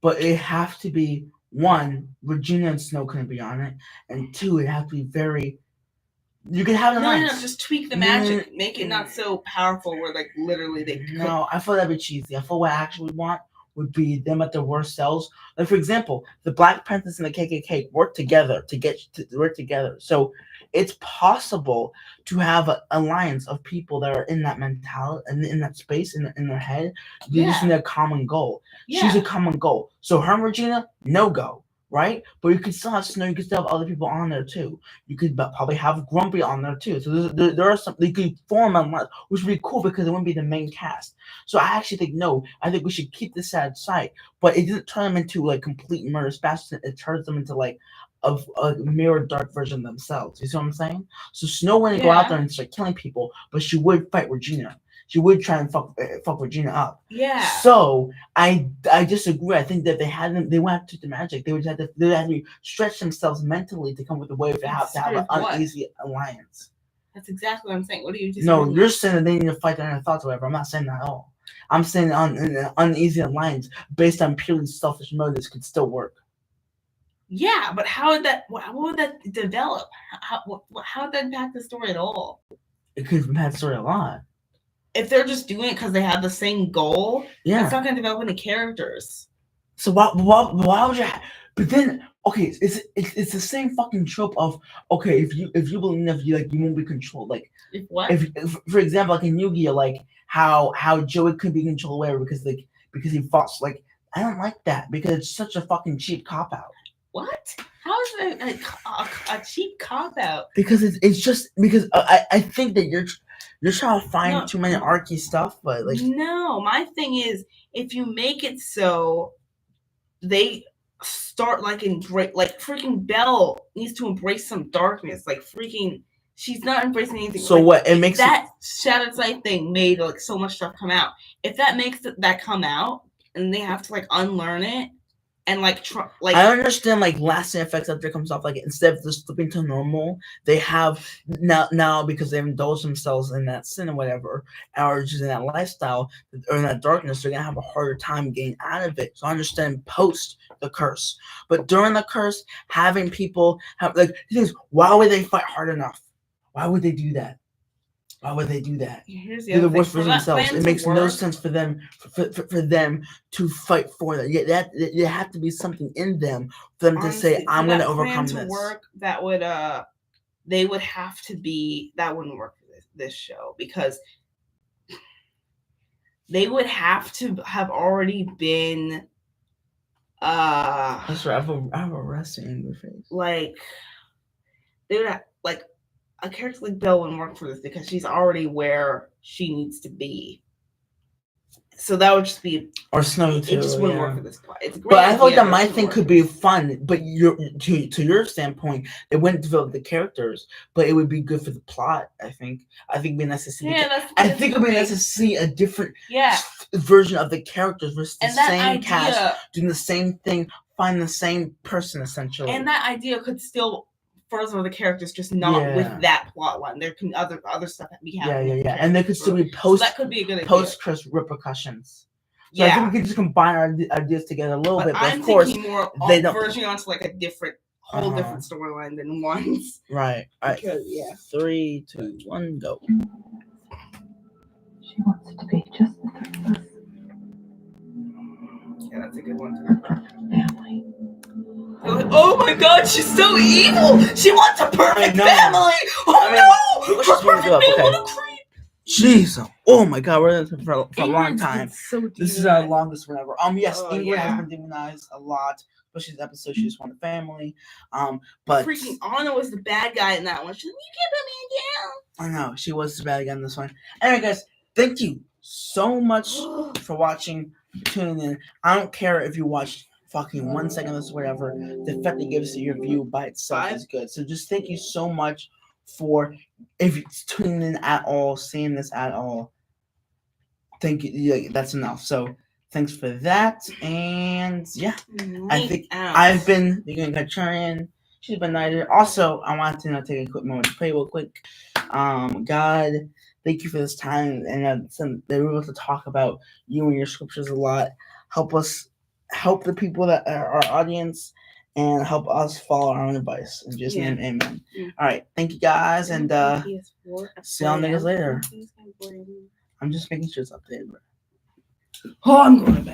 but it have to be one, Regina and Snow couldn't be on it, and two, it have to be very. You could have an No, alliance. just tweak the magic, make it not so powerful where like literally they could. No, I feel that'd be cheesy. I feel what I actually want would be them at their worst selves. Like for example, the Black Panthers and the KKK work together to work together. So it's possible to have an alliance of people that are in that mentality and in that space in their head, using their common goal. Yeah. She's a common goal. So her and Regina, no go. Right? But you could still have Snow, you could still have other people on there too. You could probably have Grumpy on there too. So there are some, they could form on, which would be cool because it wouldn't be the main cast. So I actually think, no, I think we should keep this sad sight. But it didn't turn them into like complete murderous bastards. It turns them into like a mirror dark version of themselves. You see what I'm saying? So Snow wouldn't go out there and start killing people, but she would fight Regina. She would try and fuck Regina up. Yeah. So I disagree. I think that they wouldn't have to do the magic. They would have to stretch themselves mentally to come up with a way to have an uneasy alliance. That's exactly what I'm saying. What are you just? No, you're saying that they need to fight their inner thoughts or whatever. I'm not saying that at all. I'm saying on an uneasy alliance based on purely selfish motives could still work. Yeah, but how would that? What would that develop? How would that impact the story at all? It could impact the story a lot. If they're just doing it because they have the same goal, it's not going to develop any characters. So why would you? But then, okay, it's the same fucking trope of okay, if you believe enough, you won't be controlled. Like if for example, like in Yu-Gi-Oh, like how Joey could be controlled away because he fought like I don't like that because it's such a fucking cheap cop out. What? How is it a cheap cop out? Because it's just because I think that you're trying to find No. too many archy stuff, but like No, my thing is if you make it so they start like embrace, like freaking Belle needs to embrace some darkness, like freaking she's not embracing anything. so like, what it makes that Shattered Sight thing made like so much stuff come out. If that makes that come out and they have to like unlearn it and like I understand like lasting effects after it comes off, like instead of just flipping to normal, they have now because they've indulged themselves in that sin or whatever, or just in that lifestyle or in that darkness, they're gonna have a harder time getting out of it. So I understand post the curse, but during the curse, having people have like things, why would they fight hard enough? Why would they do that? Why would they do that? Here's They're the worst thing. for themselves. It makes no sense for them for them to fight for that. Yeah, that there have to be something in them for them to say, "I'm going to overcome this." Work that would they would have to be that wouldn't work for this show because they would have to have already been That's right. I have a resting in your face. Like they would have, like a character like Belle wouldn't work for this because she's already where she needs to be. So that would just be or Snow too. It just wouldn't work for this plot. It's a great but I feel like that my it thing could be fun. But to your standpoint, they wouldn't develop the characters, but it would be good for the plot. I think it'd be nice to see. I think it'd be nice to see a different version of the characters versus the same cast doing the same thing, find the same person essentially. And that idea could still further the characters, just not with that plot line. There can other stuff that we have. Yeah. And there could still be post. So that could be a good idea. Post-curse repercussions. So I think we can just combine our ideas together a little bit. But of course, more they don't verging onto like a different, whole different storyline than one's. Right. All right. Because, 3, 2, 1, go. She wants it to be just the three of us. Yeah, that's a good one. Family. Oh my God, she's so evil! She wants a perfect family! Oh no! Her perfect family! Jeez, oh my God, we're in this for a long time. This is our longest one ever. Yes, England has been demonized a lot, especially this episode. She just wanted family. But freaking Anna was the bad guy in that one. She's like, you can't put me in jail. I know she was the bad guy in this one. Anyway, guys, thank you so much for watching, tuning in. I don't care if you watched fucking 1 second of this, whatever. The fact that you give us your view by itself is good. So just thank you so much for if you're tuning in at all, seeing this at all. Thank you. Yeah, that's enough. So thanks for that. And yeah, I think I've been the Green Contrarian. She's been Nighter. Also, I wanted to take a quick moment to pray real quick. God, thank you for this time and they were able to talk about you and your scriptures a lot. Help the people that are our audience and help us follow our own advice. In Jesus' name, amen. All right. Thank you guys. And see y'all niggas later. I'm just making sure it's updated. Oh, I'm going to bed.